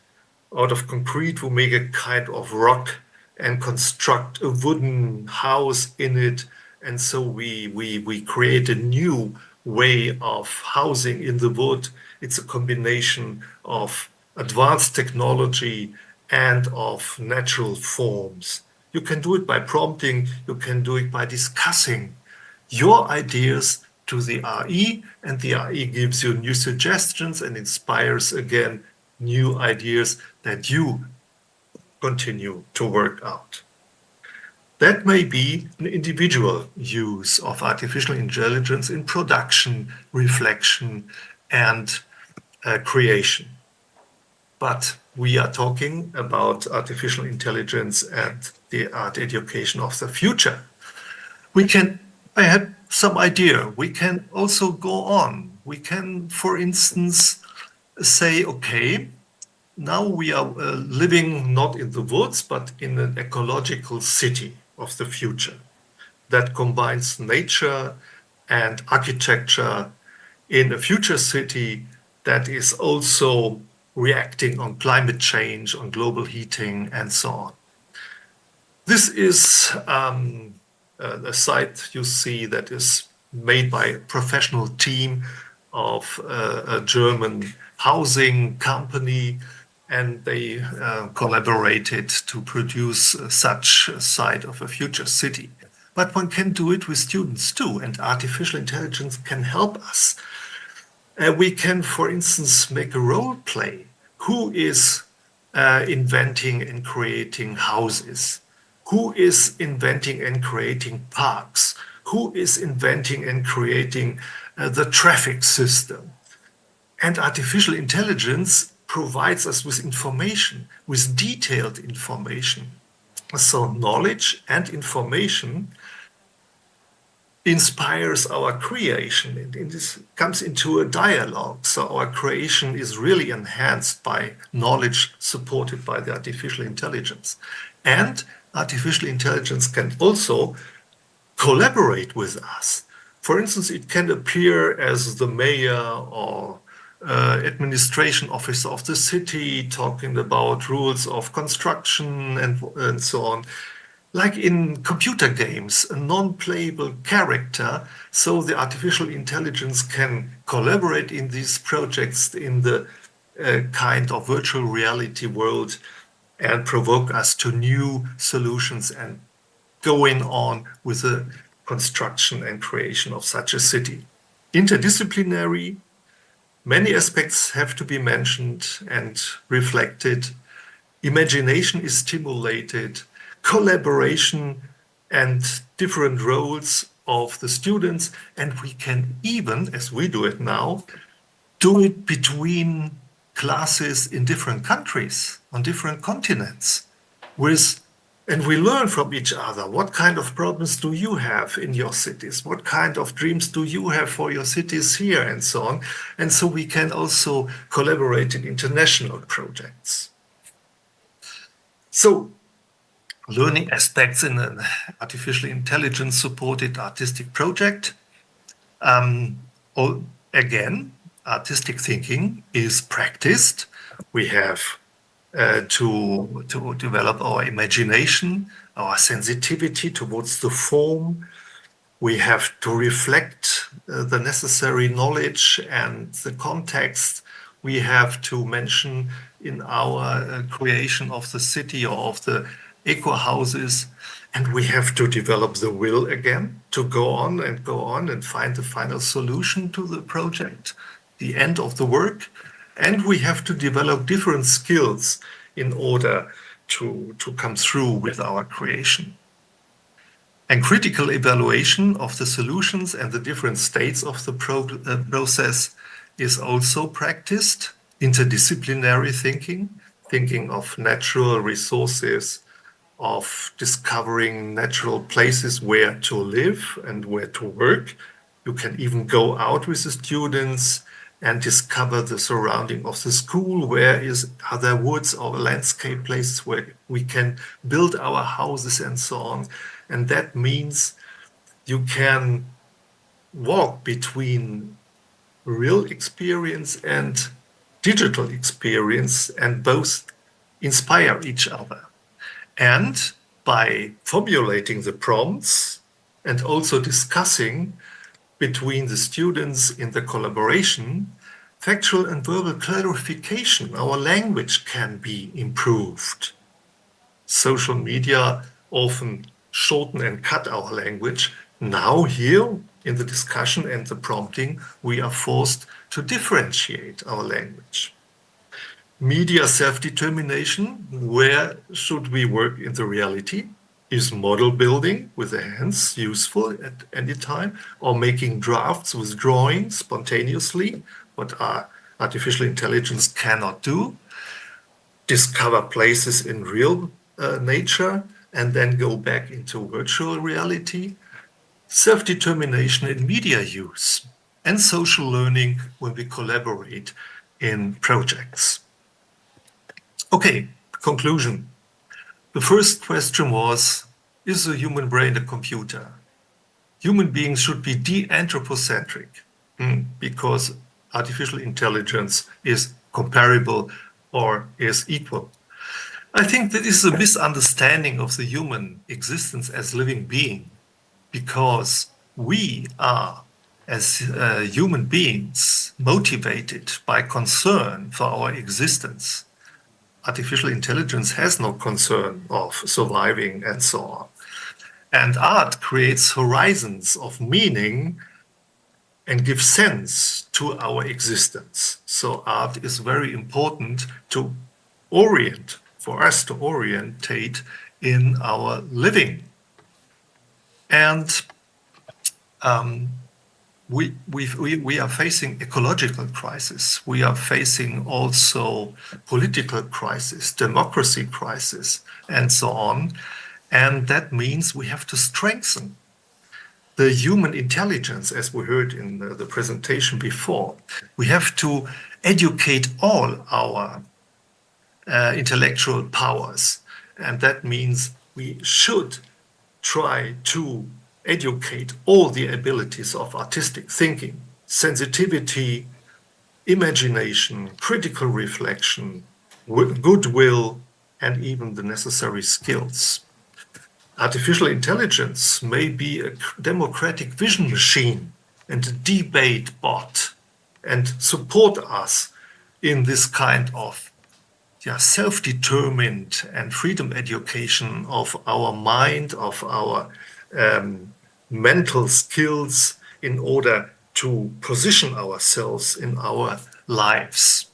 Out of concrete, we make a kind of rock and construct a wooden house in it. And so we create a new way of housing in the wood. It's a combination of advanced technology and of natural forms. You can do it by prompting, you can do it by discussing your ideas to the RE, and the RE gives you new suggestions and inspires again new ideas that you continue to work out. That may be an individual use of artificial intelligence in production, reflection, and creation. But we are talking about artificial intelligence and the art education of the future. I had some idea. We can also go on. We can, for instance, say, okay, now we are living not in the woods, but in an ecological city of the future that combines nature and architecture in a future city that is also reacting on climate change, on global heating, and so on. This is a site you see that is made by a professional team of a German housing company, and they collaborated to produce such a site of a future city. But one can do it with students too, and artificial intelligence can help us. We can, for instance, make a role play. Who is inventing and creating houses? Who is inventing and creating parks? Who is inventing and creating the traffic system? And artificial intelligence provides us with information, with detailed information. So knowledge and information inspires our creation. And this comes into a dialogue. So our creation is really enhanced by knowledge supported by the artificial intelligence. And artificial intelligence can also collaborate with us. For instance, it can appear as the mayor or administration officer of the city, talking about rules of construction and so on. Like in computer games, a non-playable character, so the artificial intelligence can collaborate in these projects in the kind of virtual reality world and provoke us to new solutions and going on with the construction and creation of such a city. Interdisciplinary, many aspects have to be mentioned and reflected. Imagination is stimulated, collaboration and different roles of the students, and we can even, as we do it now, do it between classes in different countries, on different continents, and we learn from each other. What kind of problems do you have in your cities? What kind of dreams do you have for your cities here, and so on? And so we can also collaborate in international projects. So, learning aspects in an artificial intelligence supported artistic project. Again, artistic thinking is practiced. We have to develop our imagination, our sensitivity towards the form. We have to reflect the necessary knowledge and the context. We have to mention in our creation of the city or of the eco houses, and we have to develop the will again to go on and find the final solution to the project, the end of the work. And we have to develop different skills in order to come through with our creation. And critical evaluation of the solutions and the different states of the process is also practiced. Interdisciplinary thinking, thinking of natural resources, of discovering natural places where to live and where to work. You can even go out with the students and discover the surrounding of the school. Are there woods or landscape places where we can build our houses and so on? And that means you can walk between real experience and digital experience, and both inspire each other. And by formulating the prompts and also discussing between the students in the collaboration, factual and verbal clarification, our language can be improved. Social media often shorten and cut our language. Now here in the discussion and the prompting, we are forced to differentiate our language. Media self-determination, where should we work in the reality? Is model building with the hands useful at any time, or making drafts with drawings spontaneously, what artificial intelligence cannot do? Discover places in real nature and then go back into virtual reality. Self-determination in media use, and social learning when we collaborate in projects. Okay, conclusion. The first question was, is the human brain a computer? Human beings should be de-anthropocentric because artificial intelligence is comparable or is equal. I think that is a misunderstanding of the human existence as living being, because we are, as human beings, motivated by concern for our existence. Artificial intelligence has no concern of surviving and so on. And art creates horizons of meaning and gives sense to our existence. So art is very important for us to orientate in our living. And we are facing ecological crisis. We are facing also political crisis, democracy crisis, and so on. And that means we have to strengthen the human intelligence, as we heard in the presentation before. We have to educate all our intellectual powers. And that means we should try to educate all the abilities of artistic thinking, sensitivity, imagination, critical reflection, goodwill, and even the necessary skills. Artificial intelligence may be a democratic vision machine and a debate bot and support us in this kind of self-determined and freedom education of our mind, of our mental skills in order to position ourselves in our lives.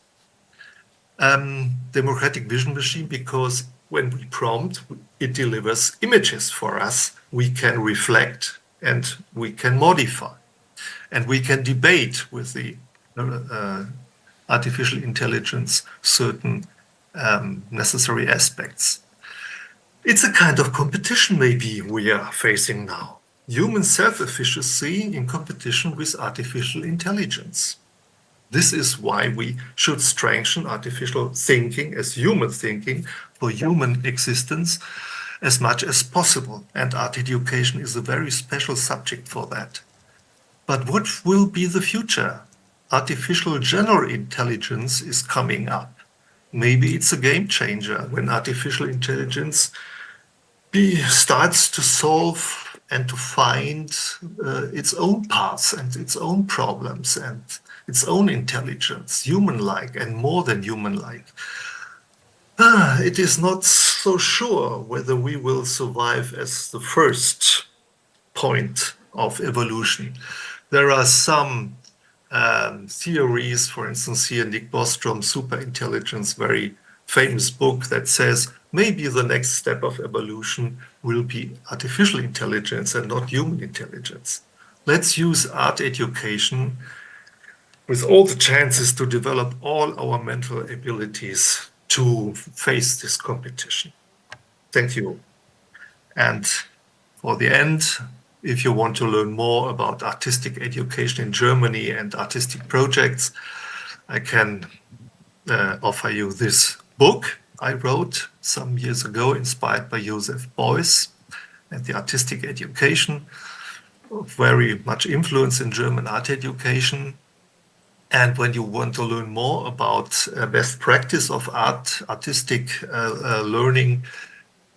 Democratic vision machine, because when we prompt, it delivers images for us. We can reflect and we can modify. And we can debate with the artificial intelligence certain necessary aspects. It's a kind of competition maybe we are facing now. Human self-efficacy in competition with artificial intelligence. This is why we should strengthen artificial thinking as human thinking for human existence as much as possible. And art education is a very special subject for that. But what will be the future? Artificial general intelligence is coming up. Maybe it's a game changer when artificial intelligence starts to solve and to find its own paths and its own problems and its own intelligence, human-like and more than human-like. It is not so sure whether we will survive as the first point of evolution. There are some theories, for instance, here Nick Bostrom's Superintelligence, very famous book that says maybe the next step of evolution will be artificial intelligence and not human intelligence. Let's use art education with all the chances to develop all our mental abilities to face this competition. Thank you. And for the end, if you want to learn more about artistic education in Germany and artistic projects, I can offer you this book I wrote some years ago, inspired by Joseph Beuys and the artistic education, very much influence in German art education. And when you want to learn more about best practice of artistic learning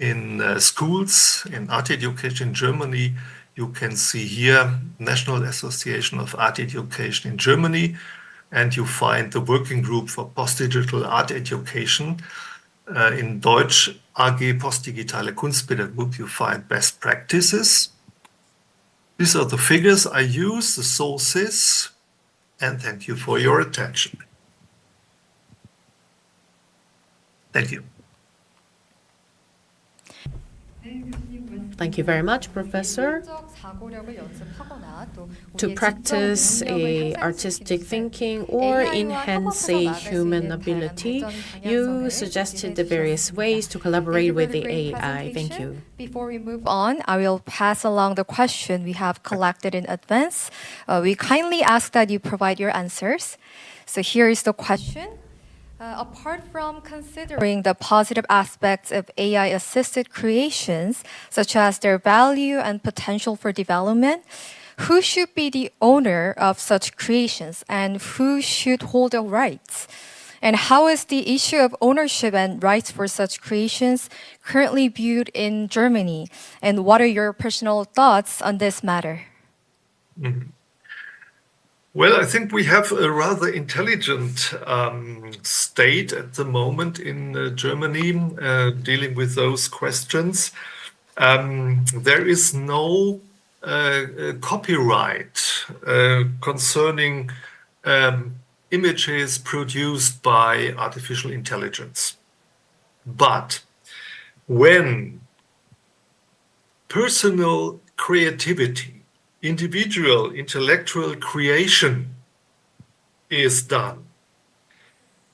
in schools, in art education in Germany, you can see here National Association of Art Education in Germany, and you find the working group for post-digital art education. In Deutsch AG Postdigitale Kunstpädagogik, you find best practices. These are the figures I use, the sources, and thank you for your attention. Thank you. Thank you very much, Professor. To practice artistic thinking or enhance a human ability, you suggested the various ways to collaborate with the AI. Thank you. Before we move on, I will pass along the question we have collected in advance. We kindly ask that you provide your answers. So here is the question. Apart from considering the positive aspects of AI-assisted creations, such as their value and potential for development, who should be the owner of such creations and who should hold the rights? And how is the issue of ownership and rights for such creations currently viewed in Germany? And what are your personal thoughts on this matter? Mm-hmm. Well, I think we have a rather intelligent state at the moment in Germany dealing with those questions. There is no copyright concerning images produced by artificial intelligence. But when personal creativity, individual intellectual creation is done,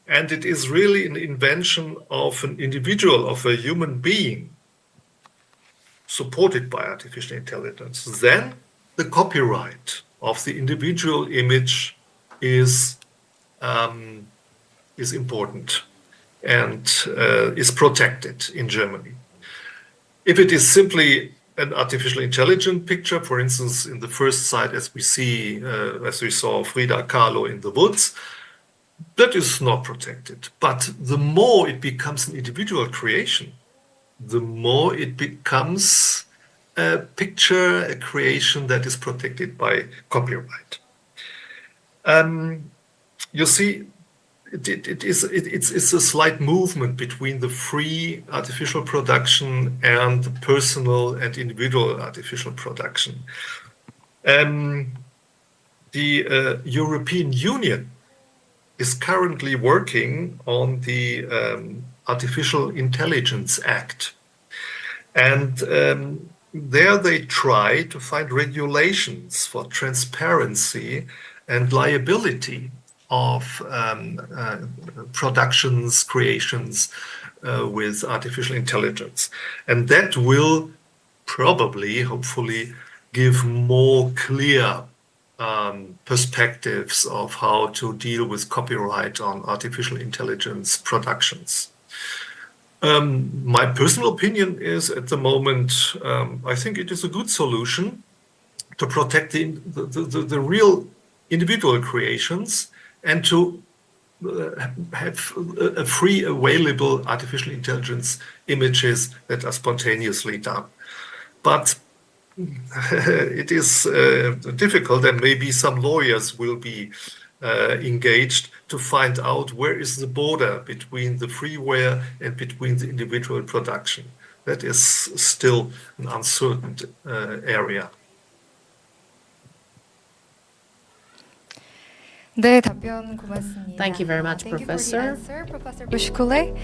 and it is really an invention of an individual, of a human being, supported by artificial intelligence, then the copyright of the individual image is important and is protected in Germany. If it is simply an artificial intelligent picture, for instance, in the first site, as we saw Frida Kahlo in the woods, that is not protected. But the more it becomes an individual creation, the more it becomes a picture, a creation that is protected by copyright. You see, it's a slight movement between the free artificial production and the personal and individual artificial production. The European Union is currently working on the Artificial Intelligence Act. And there they try to find regulations for transparency and liability of productions, creations with artificial intelligence. And that will probably, hopefully, give more clear perspectives of how to deal with copyright on artificial intelligence productions. My personal opinion is at the moment, I think it is a good solution to protect the real individual creations and to have a free available artificial intelligence images that are spontaneously done. But it is difficult, and maybe some lawyers will be engaged to find out where is the border between the freeware and between the individual production. That is still an uncertain area. 네, 답변 고맙습니다. Thank you very much, Thank Professor. you for the answer, Professor 부시콜레.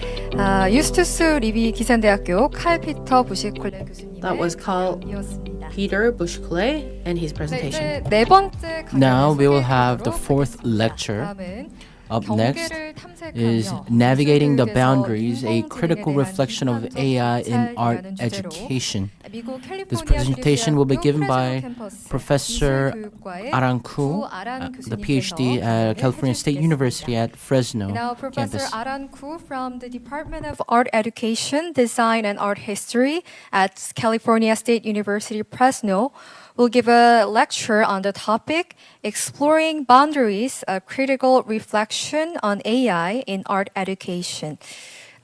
유스투스 리비 기산대학교 칼피터 부시콜레 교수님의 That was called 이었습니다. Peter Bushkule and his 네, presentation. 이제 네 번째 Now we will 강연을 have the 소개해드리도록 fourth 하겠습니다. lecture. 다음은 Up next 경계를 탐색하며 is Navigating the 미술 Boundaries, a 교육에서 critical 인공지능에 reflection of 대한 AI in art 관찰이라는 주제로 education. 미국 This 캘리포니아 presentation will be given by 주립대학교 프레스노 캠퍼스 Professor 미술교육과의 Aranku, 구아란 the 교수님께서 PhD at California State 해주시겠습니다. University at Fresno Now, Professor campus. Aranku from the Department of Art Education, Design, and Art History at California State University, Fresno, will give a lecture on the topic Exploring Boundaries, a Critical Reflection on AI in Art Education.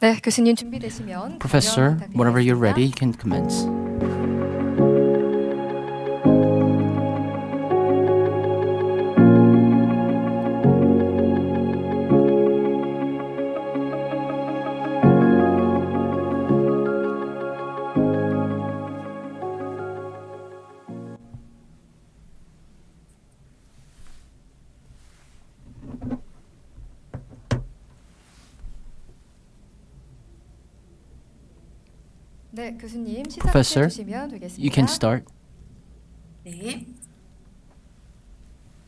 네, 교수님 준비되시면 Professor, 답변 whenever you're 부탁드리겠습니다. ready, you can commence. 네, 교수님 시작해 Professor, 주시면 되겠습니다. you can start. 네.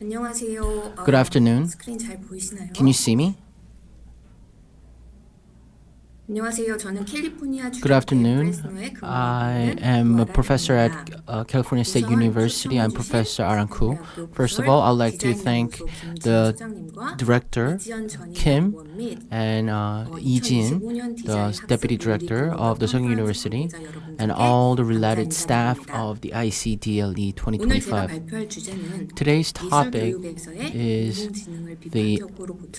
안녕하세요. Good afternoon. 스크린 잘 보이시나요? Can you see me? 안녕하세요. 저는 캘리포니아 Good afternoon. 프레스노의 I am a professor at California State University. I'm Professor Aranku. First of all, I'd like to thank the director, Kim, and Lee Jin, the deputy director of the Seokyeong University, and all the related staff of the ICDLE 2025. Today's topic is the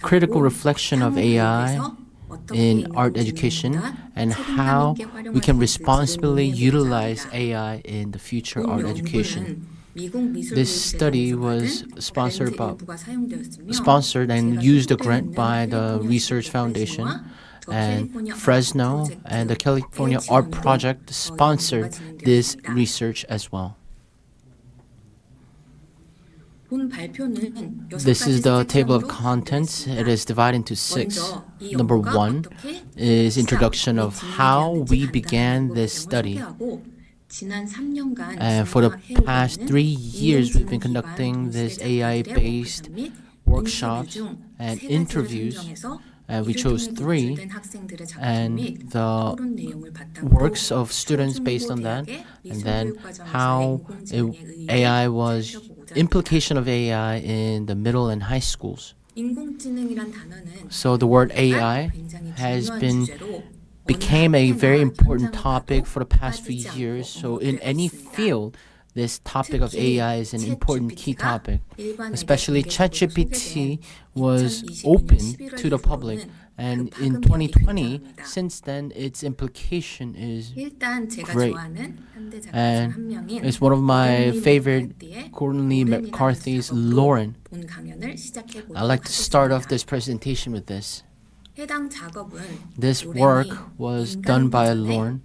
critical reflection of AI in art education and how we can responsibly utilize AI in the future art education. This study was sponsored and used a grant by the Research Foundation, and Fresno and the California Art Project sponsored this research as well. This is the table of contents. It is divided into 6. Number 1 is introduction of how we began this study. And for the past 3 years, we've been conducting this AI-based workshops and interviews. And we chose 3, and the works of students based on that, and then how AI was implication of AI in the middle and high schools. So the word AI became a very important topic for the past few years. So in any field, this topic of AI is an important key topic. Especially ChatGPT was open to the public, And 그 in 파급력이 2020, 굉장합니다. since then, its implication is 일단 제가 great. 좋아하는 현대 작가 중 And 한 명인 it's one of my 고든리 favorite 맥카티의 Courtney 로렌이라는 McCarthy's 작업으로 Lauren. 본 강연을 시작해 보도록 I'd like to start off 하겠습니다. this presentation with this. 해당 작업은 This 로렌이 work was done 인간 by 버전의 Lauren.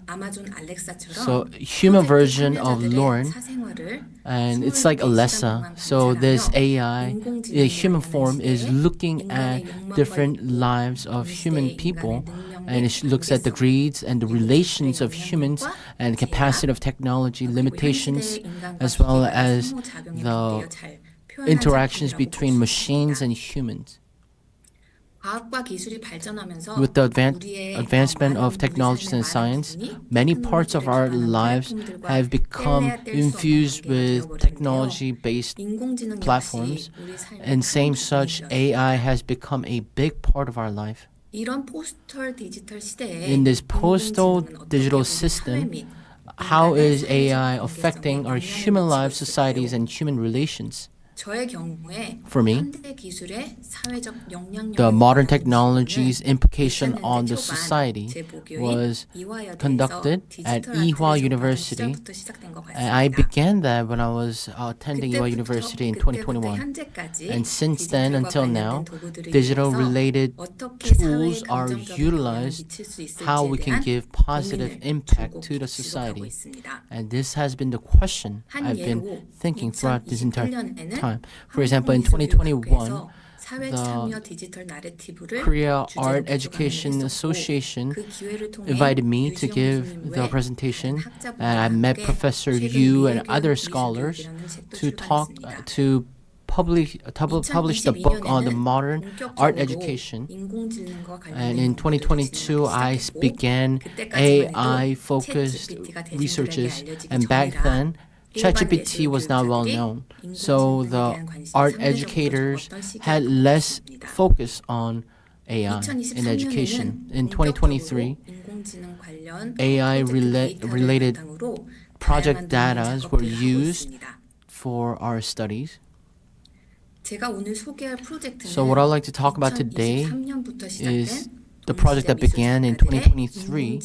아마존 알렉사처럼 So human 프로젝트 version of 참여자들의 Lauren, 사생활을 and it's like 24시간 Alessa. 동안 So this 관찰하며 AI, a 인공지능이라는 human form, is 시대에 looking at 인간의 욕망과 different 욕구, lives of 동시에 human 인간의 people, 능력 and 및 it looks at the 한계성, greeds and the 그리고 relations 기술의 of humans 영향력과 and capacity of technology, 그리고 limitations, 현 시대의 인간과 as well 기계의 as 상호작용에 the 빗대어 잘 표현한 interactions 작품이라고 between 볼수 machines 있습니다. and humans. 과학과 기술이 발전하면서 With the 우리의 advancement 많은 of 우리 technologies 삶의 and 많은 science, 부분이 many 테크놀로지를 parts of our 기반한 lives 플랫폼들과 have become 뗄래야 뗄 수 없는 infused 관계가 with 되어버렸는데요. technology-based 인공지능 platforms, 역시 우리 삶의 and 큰 same 부분이 such 되었습니다. AI has become a big part of our life. 이런 포스털 디지털 시대에 In this postal 인공지능은 어떻게 digital 우리 사회 system, 및 how 인간의 is AI 사회적 affecting 관계성에 our 영향을 human 미치고 lives, societies, 있을까요? and human relations? 저의 경우에 For me, 현대 기술의 사회적 영향력에 the modern 관한 technology's 연구는 implication 2000년대 on the 초반 society 제 모교인 was 이화여대에서 conducted at 디지털 Ewha 아트를 접하던 University. 시절부터 시작된 것 And I 같습니다. began that when I was attending Ewha University in 2021. 현재까지 And since then 디지털과 until now, 관련된 도구들을 digital 이용해서 related 어떻게 사회에 tools are 긍정적인 영향을 utilized 미칠 수 how we 있을지에 can 대한 give positive 고민을 impact 줄곧 to the 지속하고 society. 있습니다. And this has been the question 한 I've been 예로 thinking throughout this entire 2021년에는 time. For example, in 2021, 사회 the 참여 디지털 나래티브를 Korea 주제로 Art 기획하는 Education 일을 했었고, Association 그 기회를 통해 invited me to 유지영 give 교수님 the 외 presentation, 다른 학자분들과 and I met 함께 Professor 최근 Yu and 미래교육 other 미술 scholars 교육이라는 책도 to talk 출간했습니다. to publish the book on the modern art education. 인공지능과 And 관련된 in 연구를 2022, I 시작했고, began 그때까지만 해도 AI-focused 챗GPT가 대중들에게 researches, 알려지기 and back 전이라 then, ChatGPT was not well known. So the art educators had less focus on AI in education. In 2023, AI-related project data were used for our studies. So what I'd like to talk about today is the project that began in 2023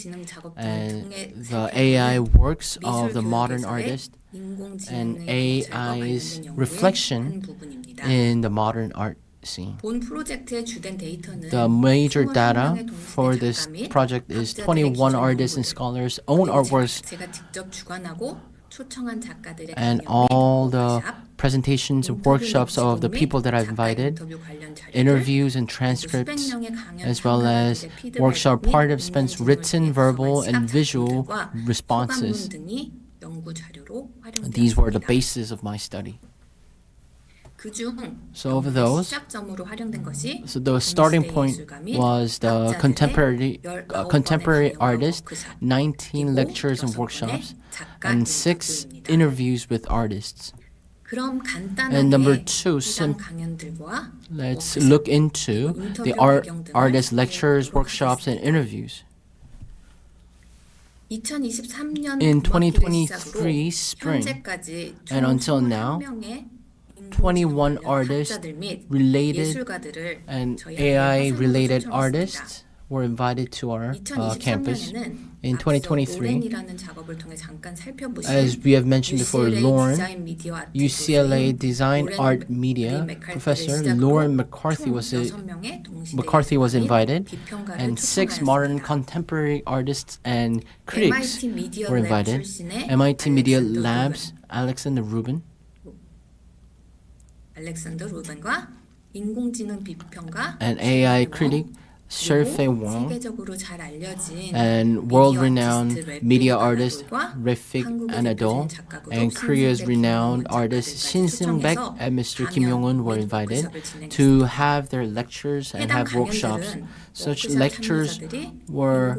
and the AI works of the modern artist and AI's reflection in the modern art scene. The major data for this project is 21 artists and scholars' own artworks and all the presentations and workshops of the people that I've invited, interviews and transcripts, as well as workshop participants' written, verbal, and visual responses. These were the basis of my study. So of those, so the starting point was the contemporary artist, 19 lectures and workshops, and 6 interviews with artists. And number 2, let's look into the artist lectures, workshops, and interviews. In 2023 spring and until now, 21 artists related and AI-related artists were invited to our campus. In 2023, as we have mentioned before, Lauren, UCLA Design Art Media professor Lauren McCarthy was invited, and 6 modern contemporary artists and critics were invited. MIT Media Labs, Alexander Rubin, an AI critic, Sherfei Wang, and world-renowned media artist Refik Anadol, and Korea's renowned artist Shin Seung-baek and Mr. Kim Yong-un were invited to have their lectures and have workshops. Such lectures were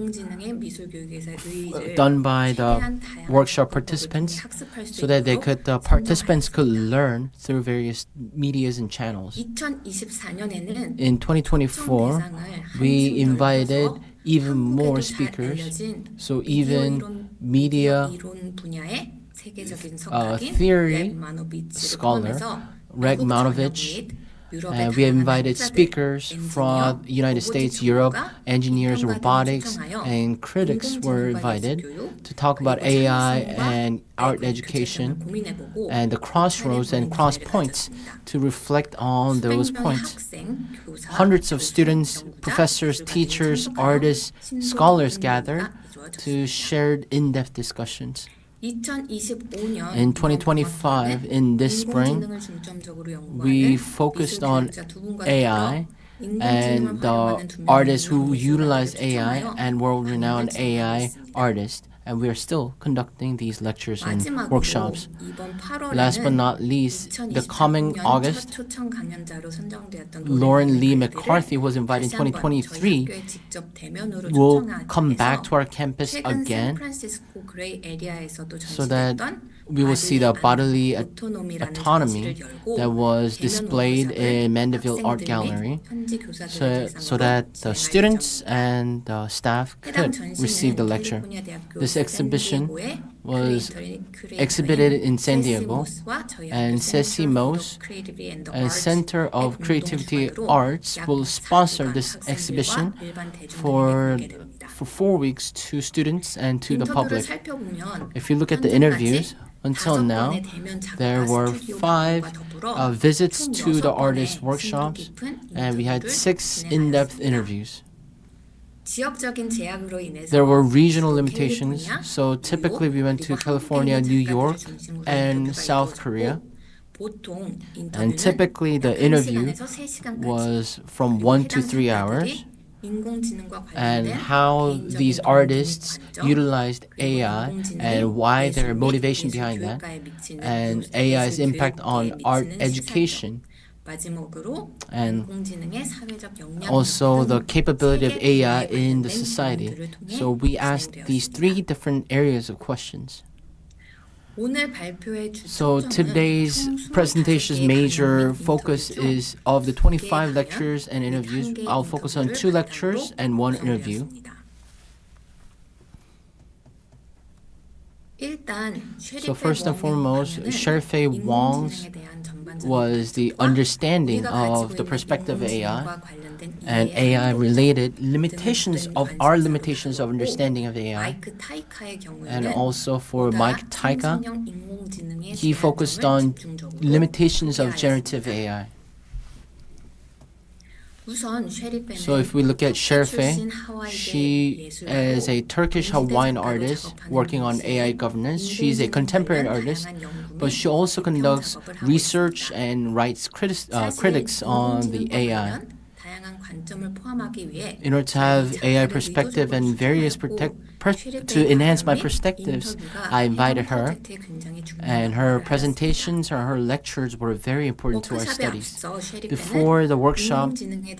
done by the workshop participants so that the participants could learn through various medias and channels. In 2024, we invited even more speakers, so even media theory scholar Reg Manovich And we have invited speakers from the United States, Europe, engineers, robotics, and critics were invited to talk about AI and art education and the crossroads and cross points to reflect on those points. Hundreds of students, professors, teachers, artists, scholars gathered to share in-depth discussions. In 2025, in this spring, we focused on AI and the artists who utilize AI and world-renowned AI artists. And we are still conducting these lectures and workshops. Last but not least, the coming August, Lauren Lee McCarthy was invited in 2023, will come back to our campus again so that we will see the bodily autonomy that was displayed in Mandeville Art Gallery so that the students and the staff could receive the lecture. This exhibition was exhibited in San Diego, and Sesimos, a Center of Creativity Arts, will sponsor this exhibition for 4 weeks to students and to the public. If you look at the interviews, until now, there were 5 visits to the artist workshops, and we had 6 in-depth interviews. There were regional limitations, so typically we went to California, New York, and South Korea. And typically the interview was from 1 to 3 hours. And how these artists utilized AI and why their motivation behind that, and AI's impact on art education, and also the capability of AI in the society. So we asked these 3 different areas of questions. So today's presentation's major focus is of the 25 lectures and interviews. I'll focus on 2 lectures and 1 interview. So first and foremost, Sherfei Wong's was the understanding of the perspective of AI and AI-related limitations of understanding of AI. And also for Mike Taika, he focused on limitations of generative AI. So if we look at Sherfei, she is a Turkish Hawaiian artist working on AI governance. She's a contemporary artist, but she also conducts research and writes critics on the AI. In order to have AI perspective and various to enhance my perspectives, I invited her, and her presentations or her lectures were very important to our studies. Before the workshop, in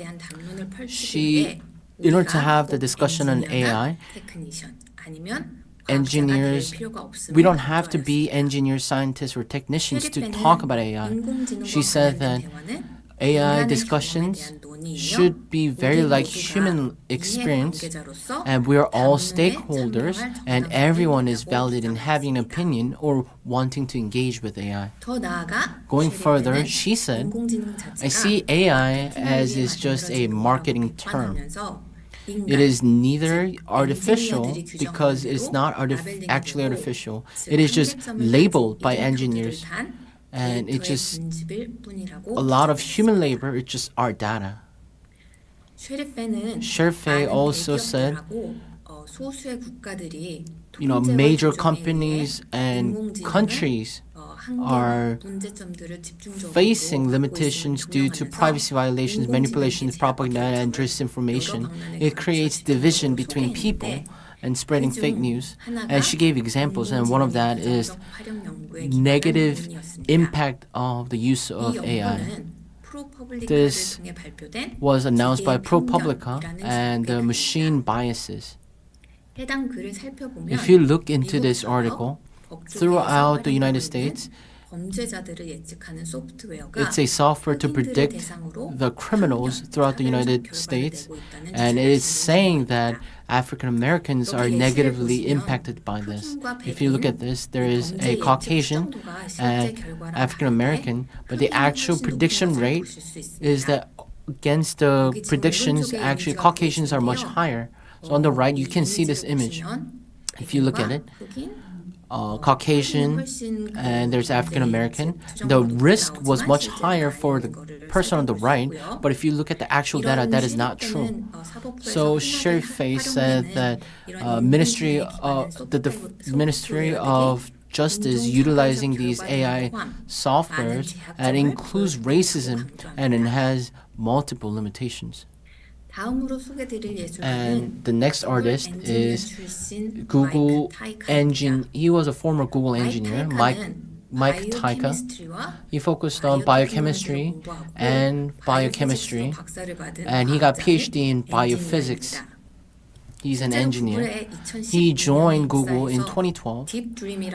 order to have the discussion on AI, engineers, we don't have to be engineers, scientists, or technicians to talk about AI. She said that AI discussions should be very like human experience, and we are all stakeholders, and everyone is valid in having an opinion or wanting to engage with AI. Going further, she said, I see AI as is just a marketing term. It is neither artificial because it's not actually artificial. It is just labeled by engineers. And it's just a lot of human labor, it's just our data. Sherfei also said, major companies and countries are facing limitations due to privacy violations, manipulations, propaganda, and disinformation. It creates division between people and spreading fake news. And she gave examples, and one of that is negative impact of the use of AI. This was announced by ProPublica and the machine biases. If you look into this article, throughout the United States, 범죄자들을 예측하는 소프트웨어가 It's a software to 흑인들을 predict 대상으로 the criminals throughout the United States, 결과를 and it is 내고 saying 있다는 that 주장입니다. African Americans are 여기 예시를 negatively 보시면 impacted by this. 흑인과 If you look at 백인, this, there 이 is 범죄 a 예측 Caucasian 추정도가 실제 and 결과랑 African American, but the 흑인이 actual 훨씬 prediction 높은 것을 rate 보실 수 is 있습니다. that against the 여기 지금 predictions, 오른쪽에 actually 이미지가 Caucasians are much 보이시는데요. higher. So on the right, you 이 can see this 이미지를 image. 보시면 If you look at it, 흑인, Caucasian 훨씬 and there's 범죄 African American. 예측 The 추정도가 risk was 나오지만 much 실제는 higher for the 아닌 거를 person on the right, 살펴보셨고요. but if you look at the actual data, 이런 that is not true. 시립 때는 So 사법부에서 Sherry 흔하게 Face said 활용되는 that 이런 Ministry 인공지능에 the 기반한 Ministry 소프트웨어들이 of Justice utilizing these AI 포함 softwares and includes racism and it has multiple limitations. 다음으로 소개드릴 예술가는 And the next artist is Google Google engine. He was a former Google engineer, Mike Taika. He focused on biochemistry and biochemistry, and he got PhD in biophysics. He's an engineer. He joined Google in 2012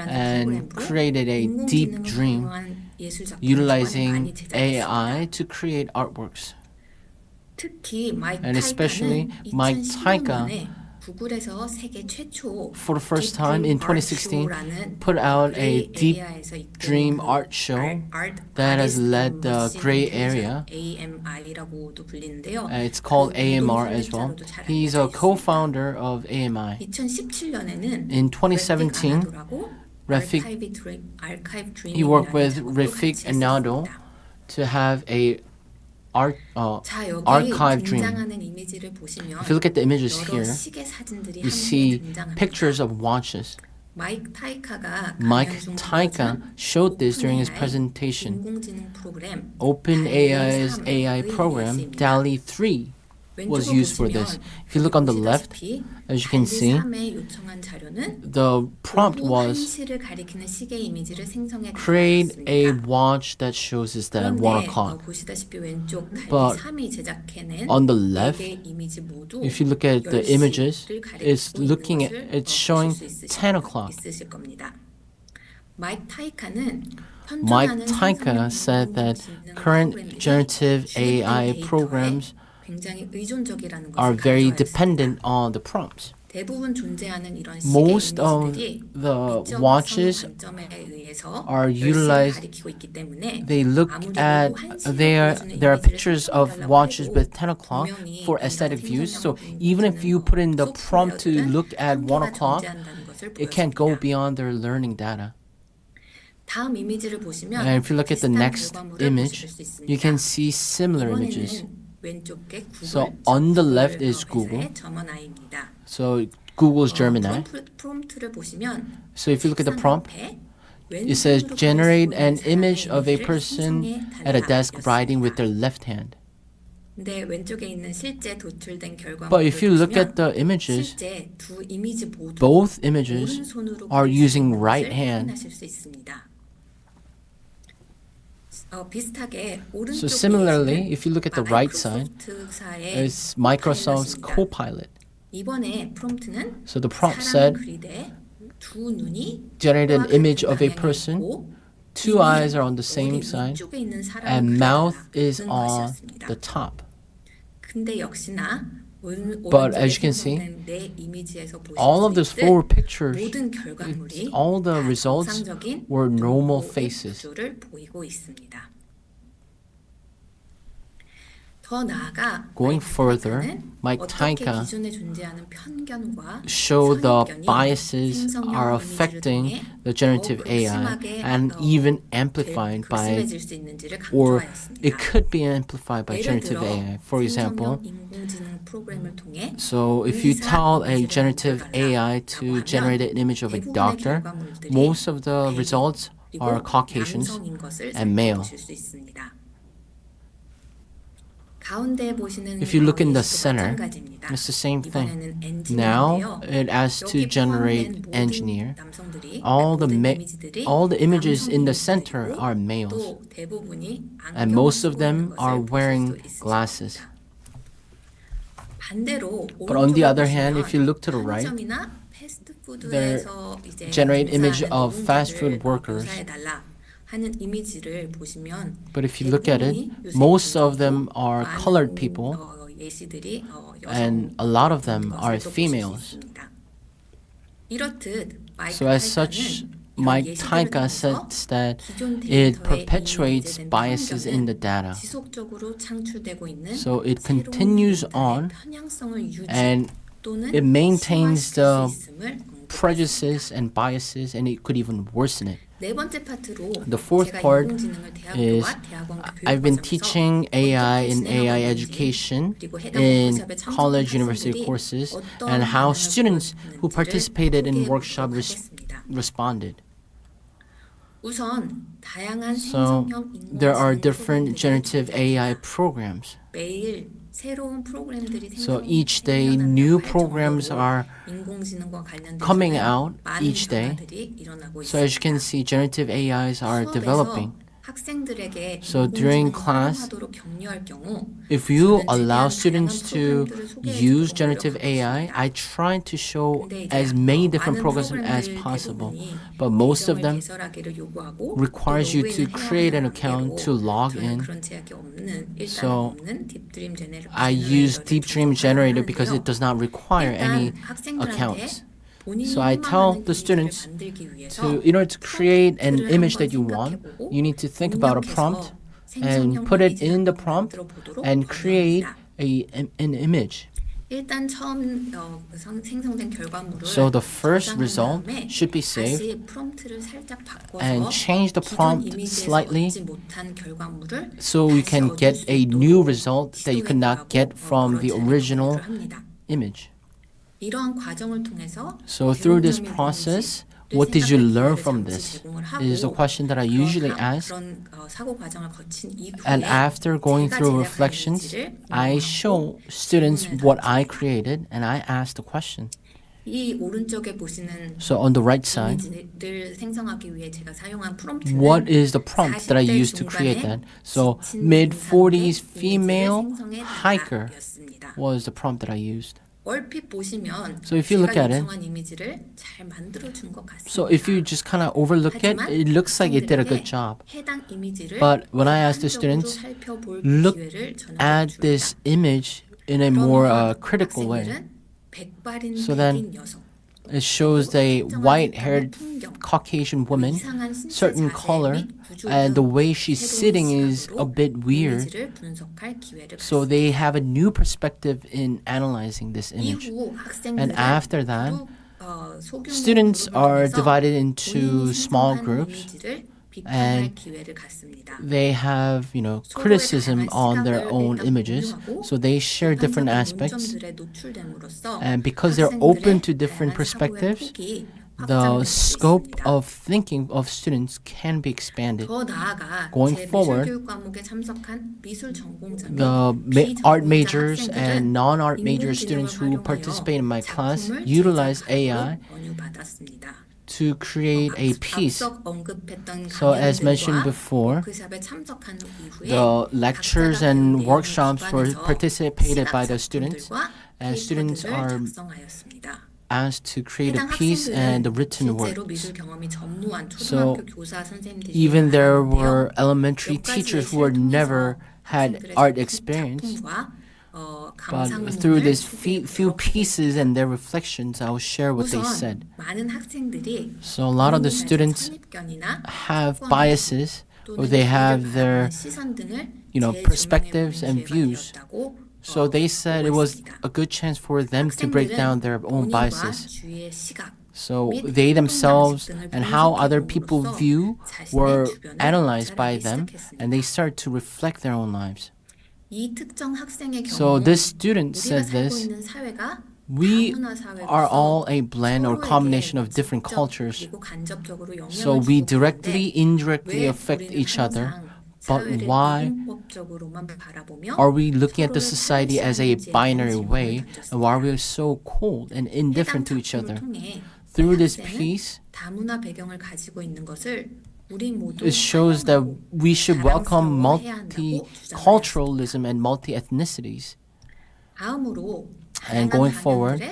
and created a deep dream utilizing AI to create artworks. And especially Mike Taika, for the first time in 2016, put out a deep dream art show that has led the gray area. It's called AMR as well. He's a co-founder of AMI. In 2017, he worked with Rafik Anado to have a archive dream. If you look at the images here, you see pictures of watches. Mike Taika showed this during his presentation. OpenAI's AI program, DALL-E 3, was used for this. If you look on the left, as you can see, the prompt was create a watch that shows us that 1 o'clock. But on the left, if you look at the images, it's showing 10 o'clock. Mike Taika said that current generative AI programs are very dependent on the prompts. Most of the watches are utilized. There are pictures of watches with 10 o'clock for aesthetic views. So even if you put in the prompt to look at 1 o'clock, it can't go beyond their learning data. And if you look at the next image, you can see similar images. So on the left is Google. So Google's Gemini. So if you look at the prompt, it says generate an image of a person at a desk writing with their left hand. But if you look at the images, both images are using right hand. So similarly, if you look at the right side, it's Microsoft's Copilot. So the prompt said, generate an image of a person, 2 eyes are on the same side, and mouth is on the top. But as you can see, all of those 4 pictures, all the results were normal faces. Going further, Mike Taika showed the biases are affecting the generative AI and even amplified by, or it could be amplified by generative AI. For example, so if you tell a generative AI to generate an image of a doctor, most of the results are Caucasians and male. If you look in the center, it's the same thing. Now it asks to generate engineer. All the images in the center are males, and most of them are wearing glasses. But on the other hand, if you look to the right, they generate image of fast food workers. 하는 이미지를 보시면 But if you look at it, most of them are colored people, 예시들이 and a lot of them are females. 이렇듯 So as such, Mike Taika says that it perpetuates biases in the data. 지속적으로 창출되고 있는 So it continues on 편향성을 유지 and 또는 it maintains 심화시킬 the 수 있음을 prejudices and biases, and it could even worsen it. 네 번째 파트로 The fourth 제가 part 인공지능을 is 대학교와 대학원 I've been 교육과정에서 teaching AI and 어떻게 AI 진행하고 education 그리고 해당 in 워크숍에 참석한 college university 학생들이 courses 어떤 and how 반응을 students who 보였는지를 participated in 소개해 workshop 보도록 하겠습니다. responded. 우선 다양한 So 생성형 there are 인공지능 different 프로그램들이 generative AI 존재합니다. programs. 매일 새로운 프로그램들이 So each day new programs are 인공지능과 관련된 coming 주변 out 많은 each day. 변화들이 일어나고 So as you can 있습니다. see, generative AIs are 수업에서 developing. 학생들에게 So during 인공지능을 class, 활용하도록 격려할 경우 If you 저는 allow 최대한 students 다양한 to 프로그램들을 소개해 use 주도록 generative 노력하고 AI, 있습니다. I try to show 근데 이제 as many different 많은 programs as 프로그램들 possible. 대부분이 But most of 계정을 them 개설하기를 요구하고 requires 또 you to 로그인을 해야 create an 하는 account 관계로 to log 저는 in. 그런 제약이 없는 일단 So 없는 딥드림 I use Deep Dream Generator because it does not require any 일단 학생들한테 accounts. 본인이 So I tell 희망하는 the 이미지를 students 만들기 위해서 in order to create an 프롬프트를 image 한번 that you want, 생각해보고 you need to think about a 입력해서 prompt 생성형 and put it 이미지를 in the 한번 prompt 만들어보도록 and create 권유합니다. an image. 일단 처음 생성된 결과물을 So the first 저장한 result 다음에 should be saved 다시 프롬프트를 살짝 바꿔서 and change the 기존 prompt 이미지에서 slightly 얻지 못한 결과물을 so you 다시 can 얻을 get 수 a 있도록 new result that you could not 시도해보라고 get from the 그런 original 제안을 합니다. image. 이러한 과정을 통해서 So through this 배운 점이 process, 뭔지를 what did you 생각할 learn 기회를 from 잠시 this? 제공을 Is the 하고 question that I usually ask. 그런 사고 과정을 거친 이후에 And after going 제가 through 제작한 reflections, 이미지를 I 인용하고 show students 질문을 what I 던집니다. created and I ask the question. 이 오른쪽에 보시는 So on the right side, 이미지를 생성하기 위해 제가 사용한 프롬프트는 what is the prompt that I 40대 used to create that? 중반의 So 지친 mid-40s 임산부 female 이미지를 생성해 hiker 달라였습니다. was the prompt that I used. 얼핏 보시면 So if you look 제가 at it, 요청한 이미지를 잘 만들어준 것 같습니다. So if you just kind of overlook it, 하지만 it looks like it did a good 학생들에게 job. 해당 이미지를 But when I ask the 객관적으로 students, 살펴볼 look 기회를 저는 at 줍니다. this image in a more 그러면 critical way. 학생들은 백발인 So then 백인 여성, it shows a white-haired Caucasian woman, 이상한 신체 certain 자세 color, 및 구조를 and the 등 way she's 새로운 sitting is a 시각으로 bit weird. 이미지를 분석할 기회를 So 갖습니다. they have a new perspective in analyzing this image. 이후 And 학생들은 after that, 소규모 students 그룹을 are 통해서 divided into 본인이 small 생성한 groups. 이미지를 비판할 and 기회를 갖습니다. They have, criticism on their own images. So they share different aspects. And because they're open to different perspectives, the scope of thinking of students can be expanded. Going forward, the art majors and non-art major students who participate in my class utilize AI to create a piece. So as mentioned before, the lectures and workshops were participated by the students, and students are asked to create a piece and the written works. So even there were elementary teachers who were never had art experience, but through these few pieces and their reflections, I will share what they said. So a lot of the students have biases, or they have their perspectives and views. So they said it was a good chance for them to break down their own biases. So they themselves and how other people view were analyzed by them, and they start to reflect their own lives. So this student said this: we are all a blend or combination of different cultures. So we directly, indirectly affect each other. But why are we looking at the society as a binary way? And why are we so cold and indifferent to each other? Through this piece, it shows that we should welcome multiculturalism and multi-ethnicities. And going forward,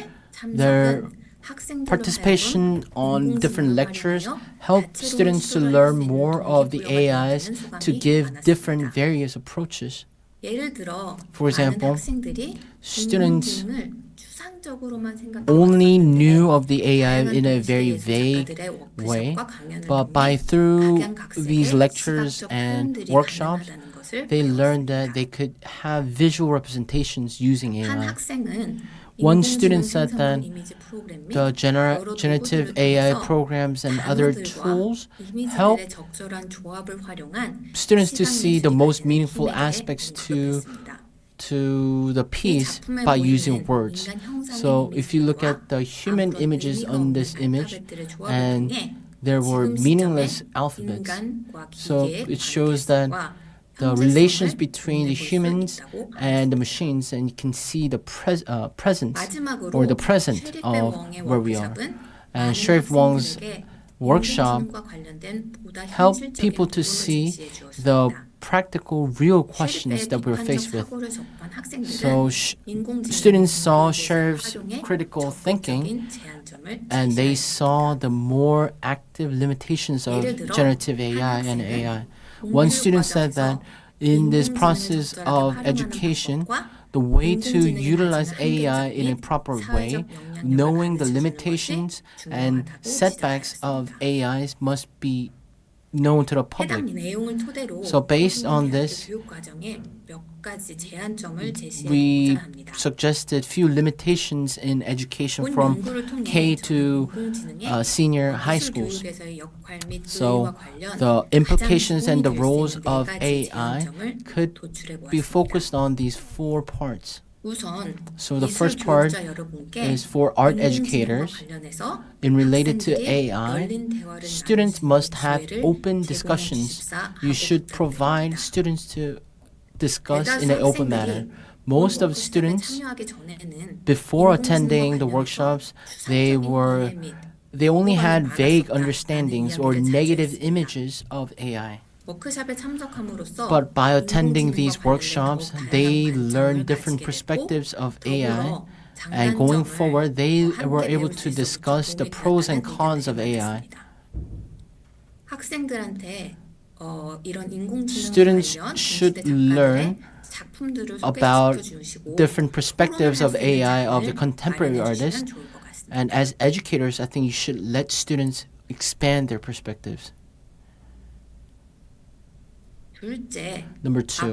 there Participation on different lectures help students to learn more of the AIs to give different various approaches. For example, students only knew of the AI in a very vague way, but through these lectures and workshops, they learned that they could have visual representations using AI. One student said that the generative AI programs and other tools help students to see the most meaningful aspects to the piece by using words. So if you look at the human images on this image, and there were meaningless alphabets. So it shows that the relations between the humans and the machines, and you can see the presence or the present of where we are. And Sheriff Wong's workshop helped people to see the practical, real questions that we're faced with. So students saw Sheriff's critical thinking, and they saw the more active limitations of generative AI and AI. One student said that in this process of education, the way to utilize AI in a proper way, knowing the limitations and setbacks of AIs must be known to the public. So based on this, we suggested few limitations in education from K to senior high schools. So the implications and the roles of AI could be focused on these 4 parts. So the first part is for art educators. In related to AI, students must have open discussions. You should provide students to discuss in an open manner. Most of students, before attending the workshops, they only had vague understandings or negative images of AI. But by attending these workshops, they learned different perspectives of AI, and going forward, they were able to discuss the pros and cons of AI. Students should learn about different perspectives of AI of the contemporary artists, and as educators, I think you should let students expand their perspectives. Number 2,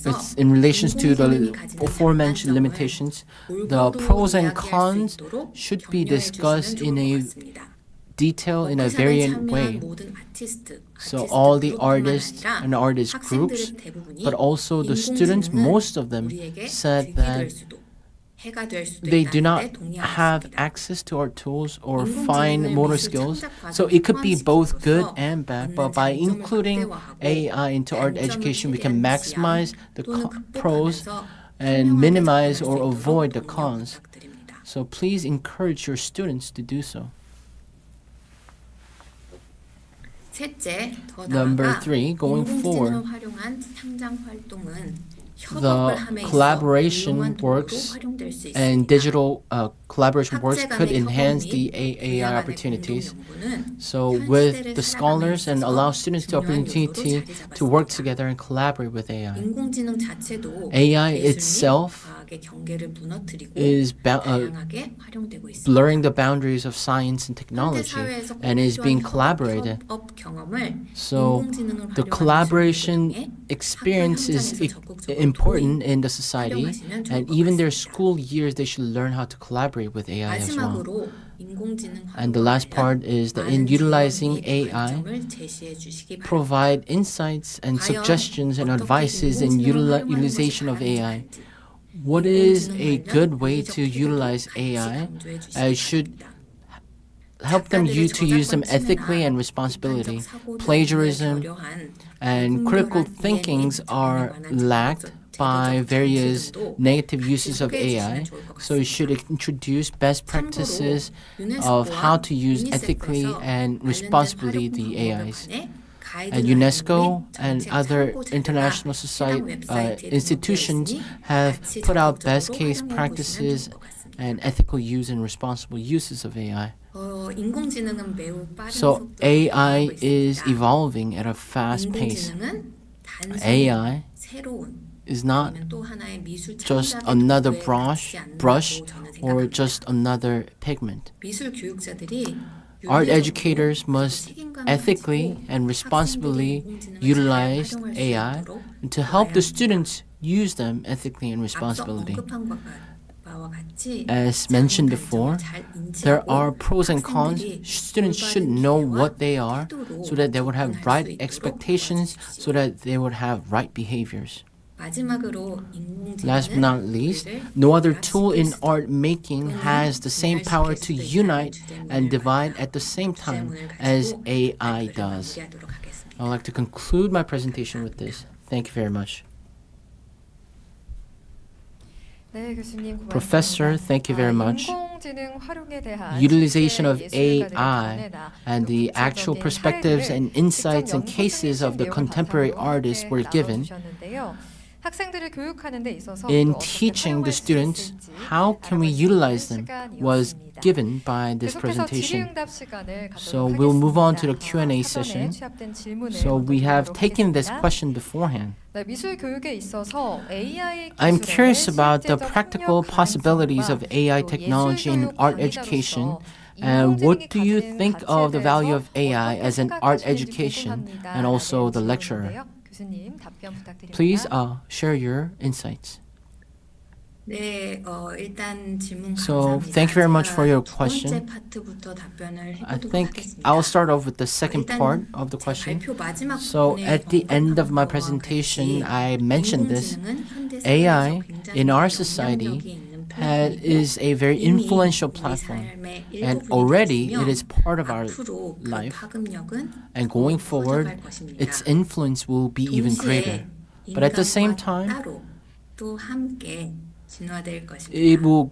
it's in relation to the aforementioned limitations. The pros and cons should be discussed in a detail in a variant way. So all the artists and artist groups, but also the students, most of them said that they do not have access to our tools or fine motor skills. So it could be both good and bad, but by including AI into art education, we can maximize the pros and minimize or avoid the cons. So please encourage your students to do so. Number 3, going forward, the collaboration works and digital collaboration works could enhance the AI opportunities. So with the scholars and allow students the opportunity to work together and collaborate with AI. AI itself is blurring the boundaries of science and technology and is being collaborated. So the collaboration experience is important in the society, and even their school years they should learn how to collaborate with AI as well. And the last part is that in utilizing AI, provide insights and suggestions and advices in utilization of AI. What is a good way to utilize AI? I should help them to use them ethically and responsibility. Plagiarism and critical thinkings are lacked by various negative uses of AI. So you should introduce best practices of how to use ethically and responsibly the AIs. And UNESCO and other international society institutions have put out best case practices and ethical use and responsible uses of AI. 인공지능은 매우 빠른 So 속도로 AI 변화하고 is 있습니다. evolving at a fast pace. 인공지능은 단순히 AI 새로운 is not 아니면 또 하나의 미술 just 창작의 another 도구에 brush, 그치지 brush 않는다고 저는 or 생각합니다. just another pigment. 미술 교육자들이 Art 윤리적으로 educators 그리고 must 책임감을 ethically 가지고 and responsibly 학생들이 인공지능을 잘 utilize 활용할 수 AI 있도록 to help the 도와야 합니다. students use them ethically and 앞서 responsibly. 언급한 바와 같이 As mentioned 장단점을 before, 잘 there 인지하고 are pros and cons. 학생들이 Students should 올바른 know 기대와 what they are 태도로 so that they would have 접근할 right 수 있도록 expectations, 도와주십시오. so that they would have right behaviors. 마지막으로 Last but not least, no other tool in art making has the same power to unite and divide at the same time as AI does. I would like to conclude my presentation with this. Thank you very much. 네, 교수님 고맙습니다. Professor, thank you very much. 인공지능 활용에 대한 Utilization of 실제 예술가들의 AI 견해나 and the 또 actual 구체적인 perspectives 사례들을 and insights 직접 and 연구 cases of the 중이신 contemporary 내용 바탕으로 artists 함께 were given. 나눠주셨는데요. 학생들을 교육하는 데 있어서 In 또 어떻게 teaching the 사용할 수 students 있을지 how can we 알아볼 수 utilize 있는 them was 시간이었습니다. given by this 계속해서 presentation. 질의응답 시간을 갖도록 So we'll move on to the 하겠습니다. Q&A 사전에 session. 취합된 질문을 So 먼저 we have 드리도록 taken this 하겠습니다. question beforehand. 네, 미술 교육에 있어서 AI I'm 기술의 curious about the 실제적 practical 협력 possibilities of 가능성과 AI 또 technology in 예술 art 교육 education. 강의자로서 And what do you 인공지능이 think 가지는 of the value of 가치에 AI 대해서 as an 어떻게 art 생각하시는지 education 궁금합니다. and also the 라는 lecturer? 질문인데요. 교수님 답변 부탁드립니다. Please share your insights. 네, 일단 질문 So, 감사합니다. thank you very much 제가 for your 두 question. 번째 파트부터 답변을 I 해보도록 think 하겠습니다. I'll start off with the second 일단 part of the 제 question. 발표 마지막 So 부분에 at the end of my 언급한 바와 presentation, 같이 I mentioned this. 인공지능은 현대 AI 사회에서 굉장히 in our 영향력이 society 있는 플랫폼이고 is a very 이미 influential 우리 platform. 삶의 And 일부분이 already 되었으며 it is part of our 앞으로 그 life. 파급력은 And 더 going 커져갈 forward, 것입니다. its influence will be even greater. 동시에 But at the same 인간과 time, 따로 또 함께 진화될 것입니다. it will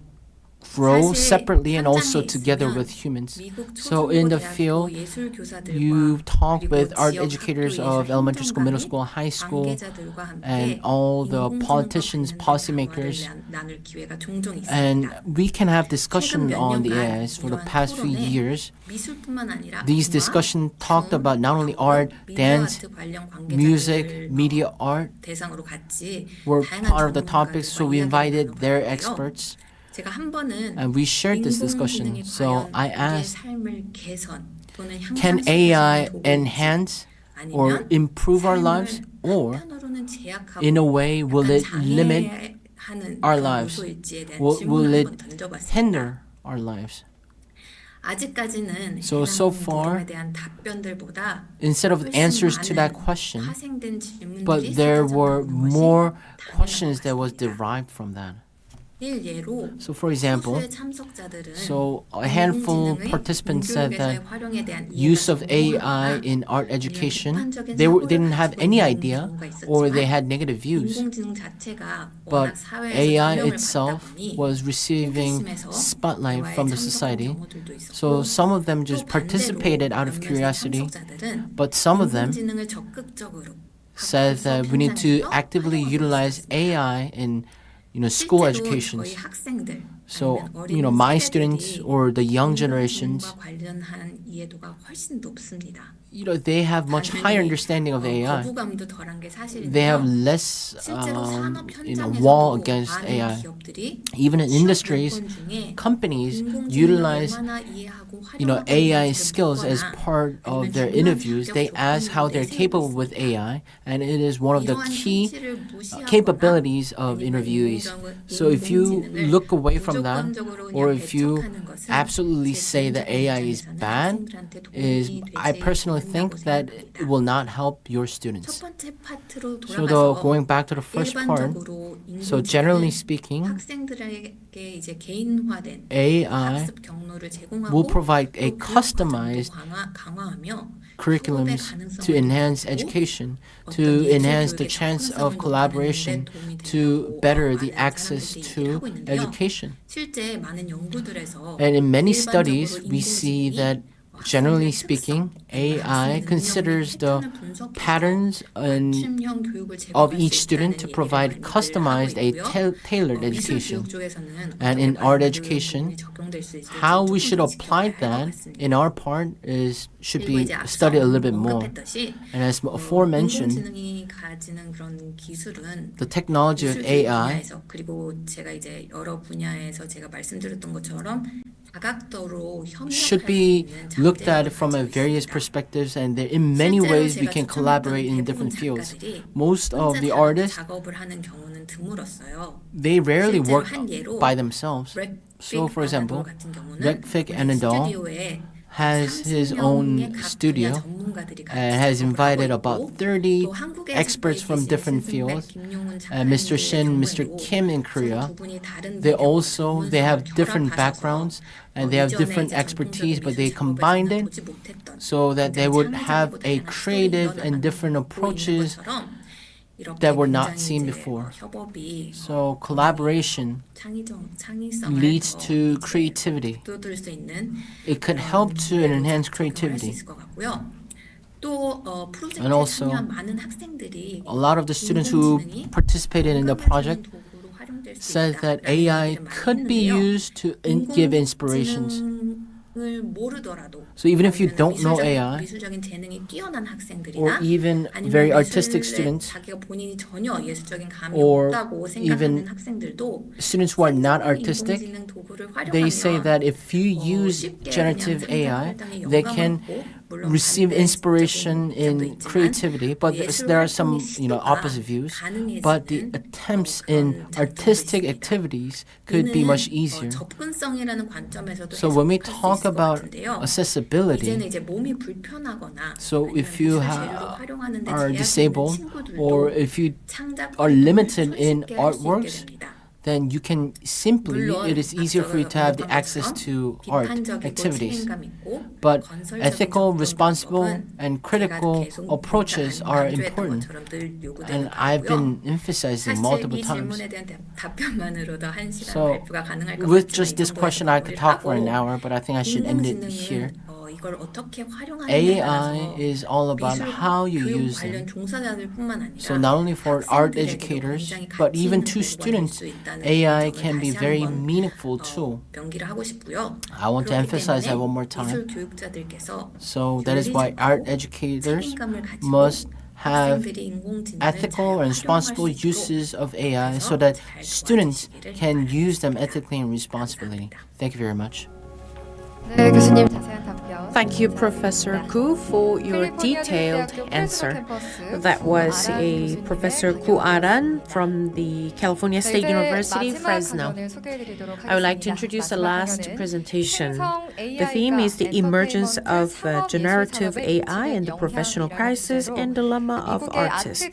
grow 사실 separately and also 현장에 together 있으면 with humans. 미국 So in the 초중고등학교 field, 예술교사들과 you talk 그리고 with art 지역 educators 학교 of 예술 elementary school, middle 행정가 school, high 및 school, 관계자들과 함께 and all the 인공지능과 politicians, 관련된 policymakers, 대화를 나눌 기회가 종종 and 있습니다. we can have 최근 discussion 몇 on the 년간 AIs for the 이러한 past few 토론에 years. 미술뿐만 아니라 These 음악, discussions talked 춤, about not only 광고, art, 미디어 dance, 아트 관련 music, 관계자들을 media art 대상으로 같이 were 다양한 part of the topics, so we 전문가들과 invited 이야기를 their 나눠봤는데요. experts. 제가 한 번은 And we shared this discussion. 인공지능이 So 과연 I 우리의 asked, 삶을 개선 또는 can 향상시킬 수 AI 있는 도구인지 enhance or 아니면 improve our 삶을 lives, or 한편으로는 제약하고 in a way will 약간 it limit 장애하는 our 그런 lives? 요소일지에 대한 Will 질문을 it 한번 던져봤습니다. hinder our lives? 아직까지는 So 해당 far, 물음에 대한 답변들보다 Instead of 훨씬 answers to that 많은 question, 파생된 질문들이 but there 쏟아져 were 나오는 것이 more 당연한 questions that 것 was 같습니다. derived from that. 예로 So for example, 소수의 참석자들은 so a handful of 인공지능의 participants said 문교육에서의 that 활용에 대한 use 이해가 of AI 전무하거나 in art 아니면 education, 비판적인 they 사고를 didn't have 가지고 any 있는 idea 경우가 or they 있었지만 had negative views. 인공지능 자체가 But 워낙 사회에서 AI 조명을 받다 itself 보니 was receiving 호기심에서 spotlight 대화에 from the 참석한 society. 경우들도 있었고 So some of them 또 just 반대로 participated out of 몇몇의 curiosity, 참석자들은 but some of them 인공지능을 적극적으로 said 학교 that 수업 we need to 현장에서 actively 활용하고 utilize 있었습니다. AI in school 실제로 educations. 저희 학생들 So, 아니면 어린 my students 세대들이 or the young generations, 인공지능과 관련한 이해도가 훨씬 높습니다. they have much higher understanding of AI. 거부감도 덜한 게 They have 사실인데요. less, 실제로 산업 wall 현장에서도 against 많은 AI. 기업들이 Even in 취업 industries, 요건 중에 companies 인공지능을 utilize, 얼마나 이해하고 AI 활용하고 skills as 있는지를 part 묻거나 of their 아니면 interviews. 중요한 They 자격 ask how 조건으로 they're capable 내세우고 with 있습니다. AI, and it is one of the 이러한 key 성취를 무시하거나 capabilities of 아니면 interviewees. 인공지능을 So if you look away from that, 무조건적으로 그냥 or if you 배척하는 것은 absolutely 제 say that 개인적인 AI is 입장에서는 bad, 학생들한테 is 도움이 I 되지 personally 않는다고 think that 생각합니다. it will not help your 첫 students. 번째 파트로 So 돌아가서 going back to the first part, 일반적으로 so generally 인공지능은 speaking, 학생들에게 이제 개인화된 AI 학습 경로를 제공하고 will provide a 또 교육 customized 과정도 강화하며 curriculums to enhance education, to enhance the chance of collaboration, to better the access to education. 실제 많은 연구들에서 And in many 일반적으로 studies, we see 인공지능이 that generally speaking, AI considers the patterns of each student to provide customized, tailored education. And in art education, how we should apply that in our part should be studied a little bit more. And as aforementioned, the technology of AI should be looked at from various perspectives, and in many ways we can collaborate in different fields. Most of the artists, they rarely work by themselves. So, for example, Rekfik Anadol has his own studio and has invited about 30 experts from different fields. Mr. Shin, Mr. Kim in Korea, they have different backgrounds and they have different expertise, but they combined it so that they would have a creative and different approaches that were not seen before. So collaboration leads to creativity. It could help to enhance creativity. And also, a lot of the students who participated in the project said that AI could be used to give inspirations. So even if you don't know AI, or even very artistic students, or even students who are not artistic, they say that if you use generative AI, they can receive inspiration in creativity, but there are some opposite views. But the attempts in artistic activities could be much easier. So when we talk about accessibility, so if you are disabled or if you are limited in artworks, then you can it is easier for you to have the access to art activities. But ethical, responsible, and critical approaches are important. And I've been emphasizing multiple times. So with just this question, I could talk for an hour, but I think I should end it here. AI is all about how you use them. So not only for art educators, but even to students, AI can be very meaningful tool. I want to emphasize that one more time. So that is why art educators must have ethical and responsible uses of AI so that students can use them ethically and responsibly. Thank you very much. 네, 교수님 자세한 답변. Thank you, Professor Koo, for your detailed answer. That was a Professor Koo Aran from the California State University, Fresno. I would like to introduce the last presentation. The theme is the emergence of generative AI and the professional crisis and dilemma of artists.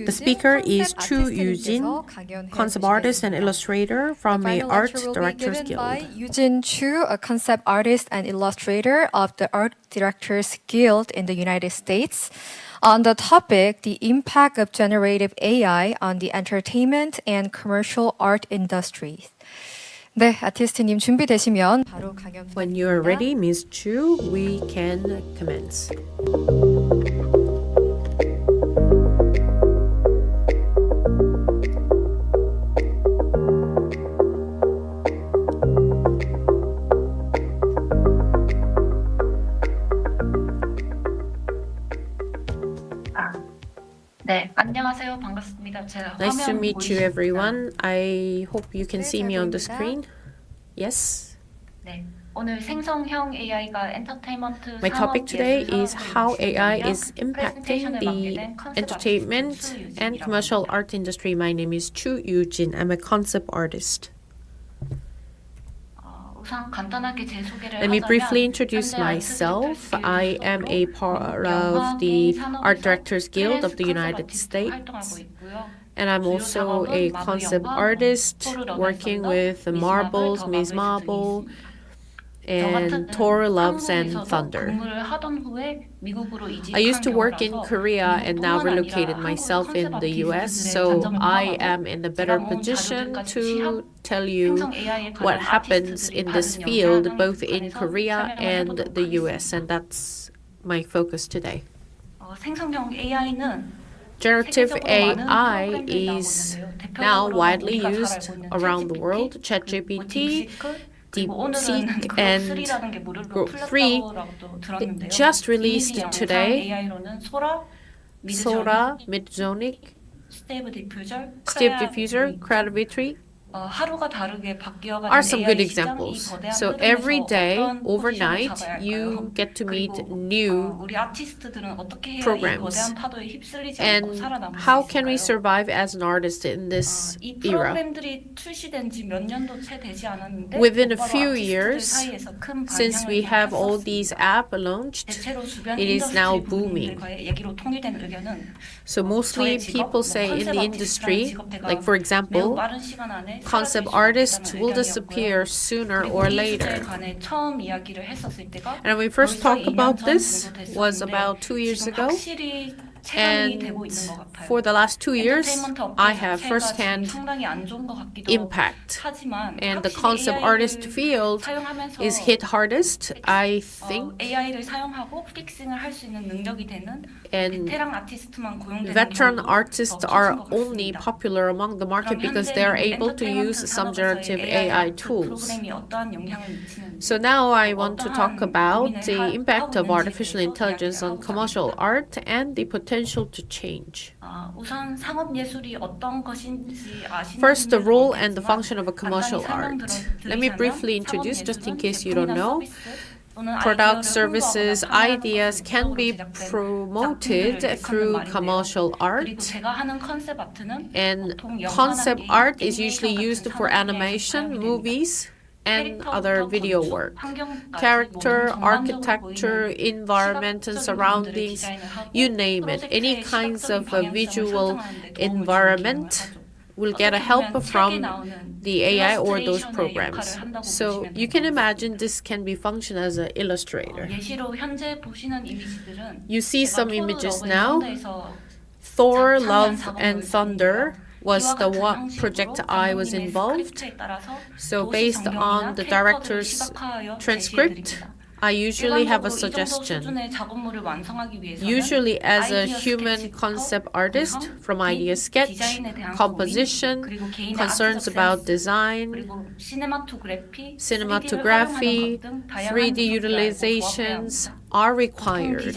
The speaker is Chu Yujin, concept artist and illustrator from a Art Directors Guild. Yujin Chu, a concept artist and illustrator of the Art Directors Guild in the United States, on the topic, the impact of generative AI on the entertainment and commercial art industries. 네, 아티스트님 준비되시면 바로 강연 When you are ready, Ms. Chu, we can commence. 네, 안녕하세요. 반갑습니다. 제가 Nice to 화면 meet you, 보이십니까? everyone. I hope you can see me on the screen. Yes. 네, 오늘 생성형 AI가 엔터테인먼트 My topic today 산업 is 예술 how 산업 AI 진행량, is impacting 프레젠테이션을 맡게 the 된 컨셉 entertainment 아티스트 and 추유진이라고 commercial 합니다. art industry. My name is Chu Yujin. I'm a concept artist. 우선 간단하게 제 소개를 Let me 하자면 briefly introduce 현재 myself. 아트 I am a part of the Art Directors Guild of the United States. And I'm also a concept artist working with the marbles, Ms. Marble, and Thor loves and thunder. 근무를 하던 후에 미국으로 I used to 이직한 work in 경우라서 Korea and now 미국뿐만 relocated 아니라 myself 한국의 in 컨셉 the US, 아티스트들의 so 간접을 I 포함하고 am in a better 제가 모은 position 자료들까지 to 시합 tell you 생성 AI에 what 관한 happens 아티스트들이 in this 받은 field 영향에 both in 관해서 Korea 설명을 and 해보도록 the 하겠습니다. US, and that's my focus today. 생성형 AI는 Generative 세계적으로 많은 AI 프로그램들이 나오고 is 있는데요. now 대표적으로 widely 우리가 잘 used 알고 있는 around the ChatGPT, world. 그리고 ChatGPT, 그리고 오늘은 DeepSeek, 그룹 and 3라는 게 무료로 Group 3 풀렸다고도 들었는데요. just released 이미지 영상 today. AI로는 소라, Sora, 미드저니, Midjourney, 스테이브 디퓨저, Steve Diffuser, Creativity 하루가 다르게 바뀌어가는 are some good AI 시장, 이 examples. 거대한 So 흐름에서 every day, 어떤 포지션을 overnight, 잡아야 할까요? you get to meet 그리고 new 우리 아티스트들은 어떻게 해야 이 programs. 거대한 파도에 휩쓸리지 않고 And 살아남을 how 수 can we 있을까요? survive as an artist in this 이 era? 프로그램들이 출시된 지 몇 년도 채 되지 않았는데 Within a 곧바로 few 아티스트들 years, 사이에서 큰 Since we 반향을 have all these 일으켰었습니다. apps launched, 대체로 주변 it is now 인더스트리 booming. 분들과의 얘기로 통일된 의견은 So mostly 저의 직업, people say in 컨셉 the 아티스트라는 industry, 직업대가 like for 매우 example, 빠른 시간 안에 concept 사라질 수 artists 있다는 will 의견이었고요. disappear sooner 그리고 or 이 주제에 later. 관해 처음 이야기를 했었을 때가 And when we first 벌써 talked 2년 about 전 this 정도 was 됐었는데 about 2 years 지금 ago. 확실히 체감이 되고 And 있는 것 같아요. for the last 2 years, 엔터테인먼트 업계 I have 자체가 firsthand 지금 상당히 안 좋은 것 같기도 impact. 하지만 And the 확실히 concept artist AI를 field 사용하면서 is hit hardest, I think, AI를 사용하고 픽싱을 할 수 있는 능력이 되는 and 베테랑 아티스트만 고용되는 veteran 경우도 artists 더 are 커진 것 only 같습니다. popular among the market 그럼 because 현재 they are 미국 able to use 엔터테인먼트 some 산업에서의 generative AI AI 아트 tools. 프로그램이 어떠한 영향을 미치는지 So now I want to talk 어떠한 about 고민을 the impact of 하고 artificial 있는지에 대해서 intelligence 이야기를 on 하고자 commercial 합니다. art and the potential to change. 우선 상업 예술이 어떤 것인지 아시는 First, the 분들은 role and the 없겠지만 function of a commercial art. Let me briefly introduce, just in case you don't know. Product, services, ideas can be promoted through commercial art, and concept art is usually used for animation, movies, and other video work. Character, architecture, environment and surroundings, you name it. Any kinds of a visual environment will get a help from the AI or those programs. So you can imagine this can be function as an illustrator. You see some images now. Thor, Love and Thunder was the one project I was involved. So based on the director's transcript, I usually have a suggestion. Usually as a human concept artist, from idea sketch, composition, concerns about design, cinematography, 3D utilizations are required.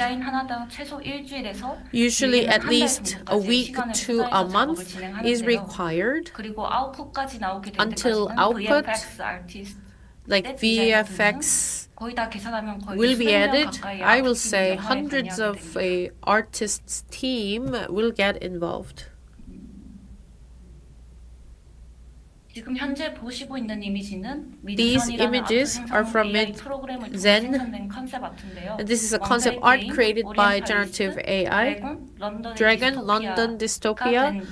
Usually at least a week to a month is required until output, like VFX, will be added. I will say hundreds of artists' team will get involved. These images are from Zen. This is a concept art created by generative AI. Dragon, London, Dystopia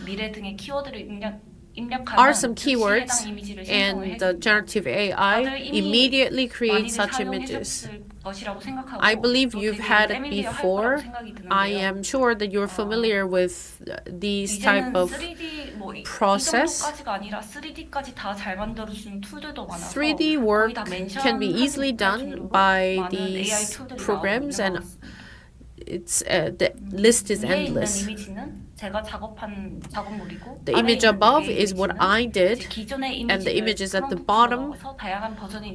are some keywords, and the generative AI immediately creates such images. I believe you've had it before. I am sure that you're familiar with these type of process. 3D work can be easily done by these programs, and it's the list is endless. The image above is what I did, and the images at the bottom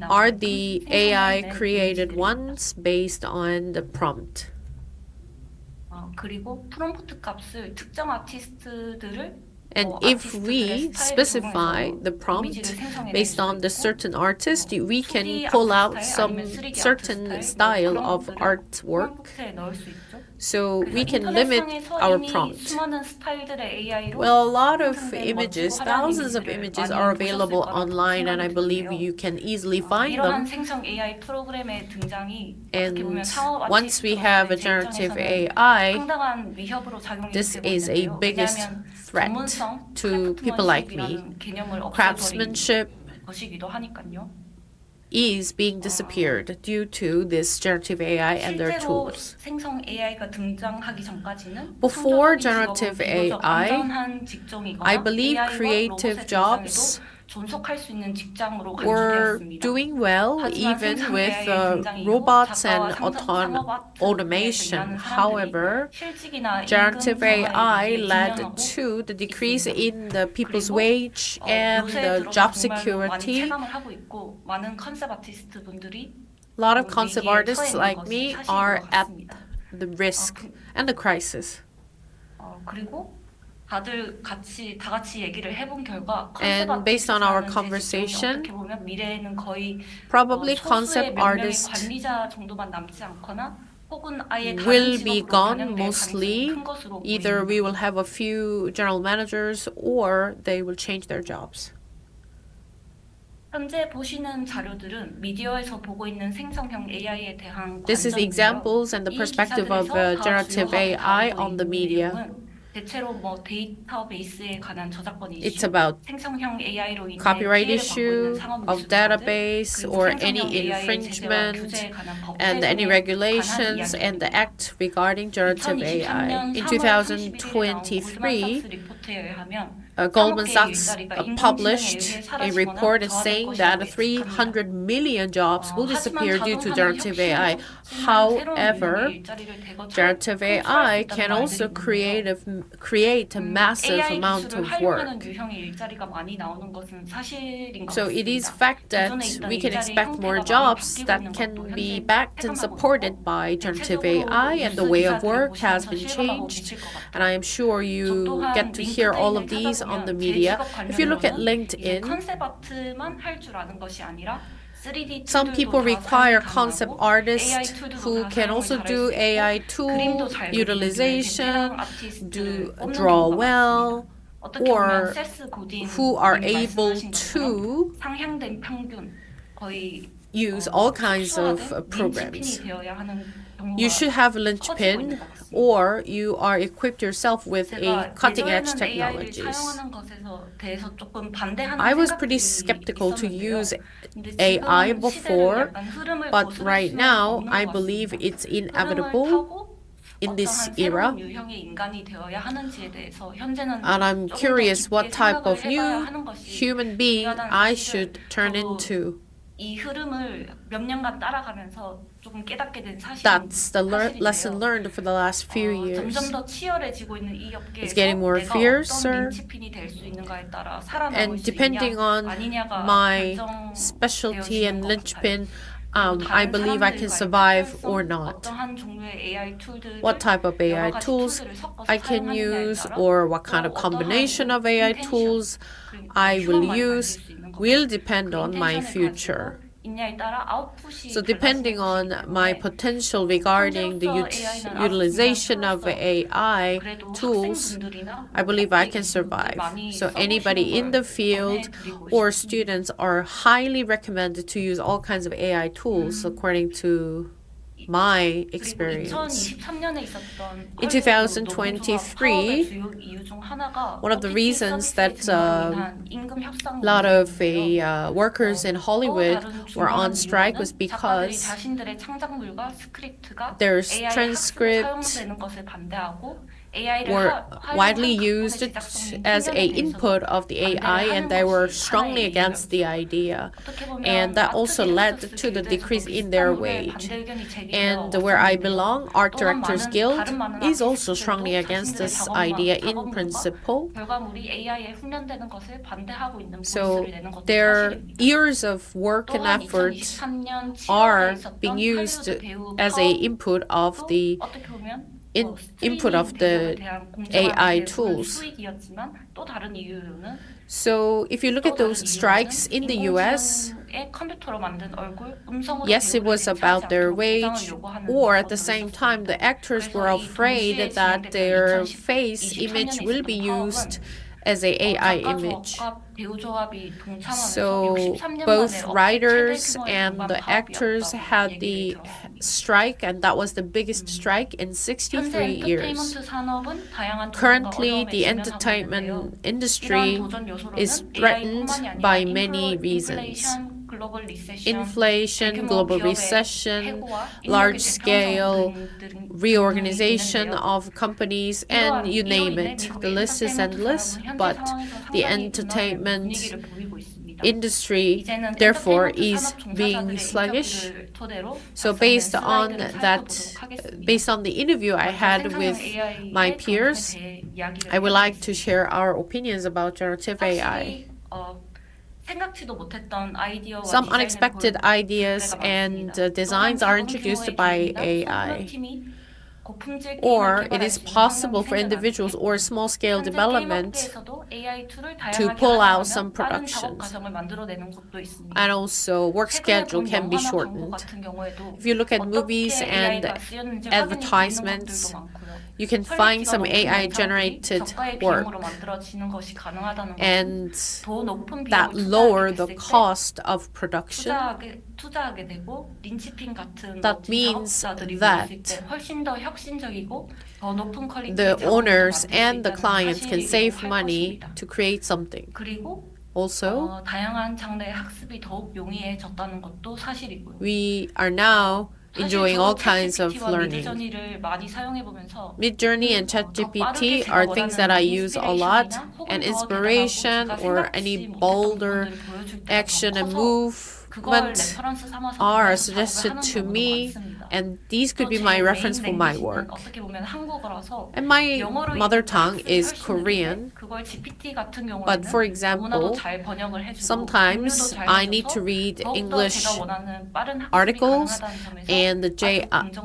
are the AI created ones based on the prompt. And if we specify the prompt based on the certain artist, we can pull out some certain style of artwork. So we can limit our prompt. Well, a lot of images, thousands of images are available online, and I believe you can easily find them. And once we have a generative AI, this is a biggest threat to people like me. Craftsmanship, is being disappeared due to this generative AI and their 실제로 tools. 생성 AI가 등장하기 전까지는 Before 창조적인 generative 직업은 비교적 AI, 안전한 직종이거나 I believe AI와 creative 로봇의 jobs 등장에도 존속할 수 있는 직장으로 were 간주되었습니다. doing well 하지만 even 생성 with AI의 등장 이후 robots 작가와 and 상업화 등에서 automation. 일하는 사람들이 However, 실직이나 임금 generative AI 저하에 led 직면하고 to the decrease 있습니다. in the people's 그리고 wage and 요새 the 들어서 job 정말로 많이 security. 체감을 하고 있고 많은 컨셉 아티스트 분들이 A lot of concept 위기에 artists 처해 있는 like 것이 me 사실인 are 것 at 같습니다. the risk and the crisis. 그리고 다들 다 같이 얘기를 해본 결과 And 컨셉 based on our 아티스트라는 제 conversation, 직종이 어떻게 보면 미래에는 거의 probably 소수의 concept 몇 명의 artists 관리자 정도만 남지 않거나 혹은 아예 다른 will be 직업으로 gone 변형될 mostly. 가능성이 큰 것으로 Either 보입니다. we will have a few general managers or they will change their jobs. 현재 보시는 자료들은 미디어에서 보고 있는 생성형 AI에 대한 This is 관점인데요. examples and the 이 perspective 기사들에서 of 다 generative 주요하게 AI 다루고 on the 있는 media. 내용은 대체로 데이터베이스에 관한 저작권 It's 이슈, about 생성형 AI로 인해 copyright 피해를 받고 있는 issue 상업 of 미술가들, database 그리고 or 생성형 any AI의 제재와 infringement 규제에 관한 법 and any 제정에 regulations 관한 and the 이야기입니다. act regarding generative AI. 2023년 In 3월 31일에 나온 2023, 골드만삭스 리포트에 의하면 Goldman 3억 개의 Sachs 일자리가 인공지능에 published 의해 a 사라지거나 report is 저하될 saying 것이라고 that 예측합니다. 300 million jobs will 하지만 disappear due to 자동화는 generative 혁신을 AI. 촉진한 새로운 However, 유형의 일자리를 대거 generative 창출할 수 AI 있다는 can also 말들이 create a massive AI amount 기술을 of 활용하는 work. 유형의 일자리가 많이 나오는 것은 사실인 것 So it is 같습니다. fact that 기존에 있던 we can 일자리 expect more 형태가 많이 jobs 바뀌고 that 있는 can 것도 be 현재 backed and 체감하고 supported 있고 by generative 대체적으로 AI, and the 뉴스 way of 기사들을 work 보시면서 has been 실감하고 changed. 계실 것 And I 같아요. am sure 저 you 또한 get to hear all of 링크드인을 these on the 찾아보면 제 media. 직업 If you look at 관련으로는 이제 LinkedIn, 컨셉 아트만 할 줄 아는 것이 아니라 3D some 툴들도 people 다 require 사용이 concept 가능하고 AI artists 툴들도 who 다 can 사용을 also 잘할 do 수 있고 AI 그림도 tool 잘 그리는 류의 베테랑 utilization, 아티스트를 뽑는 draw 경우가 well, 많습니다. 어떻게 보면 or 세스 고딘 who are 님이 able 말씀하신 것처럼 to 상향된 평균 거의 use all kinds of 특수화된 programs. linchpin이 되어야 하는 You 경우가 should have a 커지고 있는 linchpin, 것 같습니다. or you are equipped yourself with a 제가 cutting-edge 예전에는 AI를 technologies. 사용하는 것에서 대해서 조금 반대하는 I was pretty 생각들이 skeptical to 있었는데요. use 근데 AI 지금 before, 시대를 약간 흐름을 but 거스를 right 수는 now 없는 I 것 believe 같습니다. it's 흐름을 inevitable 타고 in this 어떠한 era. 새로운 유형의 인간이 되어야 하는지에 대해서 현재는 And I'm 조금 더 curious 깊게 what type 생각을 of 해봐야 new 하는 것이 human being 중요하다는 I 사실을 should turn 저도 into. 이 흐름을 몇 년간 따라가면서 조금 깨닫게 된 That's the lesson 사실인데요. learned for the last few years. 점점 더 치열해지고 있는 이 It's 업계에서 getting more 내가 fiercer. 어떤 린치핀이 될 수 있는가에 따라 살아남을 And 수 depending 있냐 on 아니냐가 my 결정되어지는 specialty and 것 같아요. linchpin, 그리고 I 다른 believe I can 사람들과의 survive 필요성, or not. 어떠한 종류의 AI 툴들을 What type of 여러 AI 가지 tools 툴들을 섞어서 I can 사용하느냐에 use, 따라 or what kind 또 of combination 어떠한 of AI 인텐션, tools 그러니까 I will 휴먼만이 use 만들 수 있는 will 거고, depend 그 on my 인텐션을 future. 가지고 있냐에 따라 아웃풋이 So depending on 달라지는 my 것이기 때문에 potential regarding the 현재로서 AI는 utilization of 아주 AI 그래도 tools, 학생분들이나 I believe I 업계 can 계신 분들이 survive. 많이 So 써보시는 anybody in the 걸 field 권해드리고 or 싶습니다. students are highly recommended to use all kinds of AI tools according to my 그리고 experience. 2023년에 있었던 In 2023, one of the reasons that a lot of workers in Hollywood were on strike was because their transcripts were widely used as a input of the AI, and they were strongly against the idea. And that also led to the decrease in their wage. And where I belong, Art Directors Guild is also strongly against this idea in principle. So their years of work and effort are being used as a input of the input of the AI tools. So if you look at those strikes in the US, yes, it was about their wage, or at the same time, the actors were afraid that their face image will be used as a AI image. So both writers and the actors had the strike, and that was the biggest strike in 63 years. Currently, the entertainment industry is threatened by many reasons. 글로벌 리세션, inflation, 대규모 global 기업의 recession, 해고와 large-scale 인력의 reorganization 있는데요. of companies, and you name it. The list is endless, but the entertainment industry, therefore, is being sluggish. So based on the interview I had with my peers, I would like to share our opinions about generative AI. Some unexpected ideas and designs are introduced by AI. Or it is possible for individuals or small-scale development to pull out some productions. And also work schedule can be shortened. If you look at movies and advertisements, you can find some AI-generated work, and that lower the cost of production. That means that the owners and the clients can save money to create something. Also, we are now enjoying all kinds of learning. Midjourney and ChatGPT are things that I use a lot, and inspiration or any bolder action and movement are suggested to me, and these could be my reference for my work. And my mother tongue is Korean, but for example, sometimes I need to read English articles, and the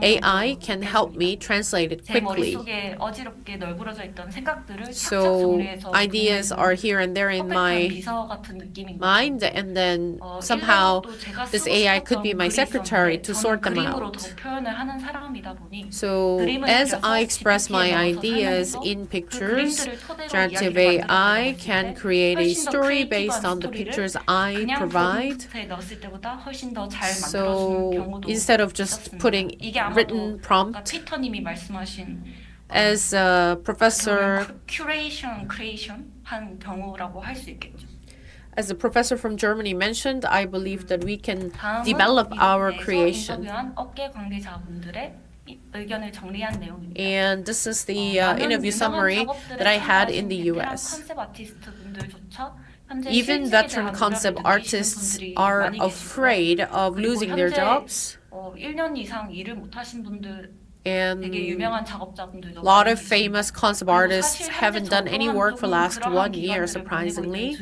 AI can help me translate it quickly. So ideas are here and there in my mind, and then somehow this AI could be my secretary to sort them out. So as I express my ideas in pictures, generative AI can create a story based on the pictures I provide. So instead of just putting written prompt, as As the professor from Germany mentioned, I believe that we can develop our creation. And this is the interview summary that I had in the US. Even veteran concept artists are afraid of losing their jobs. And a lot of famous concept artists haven't done any work for the last 1 year, surprisingly.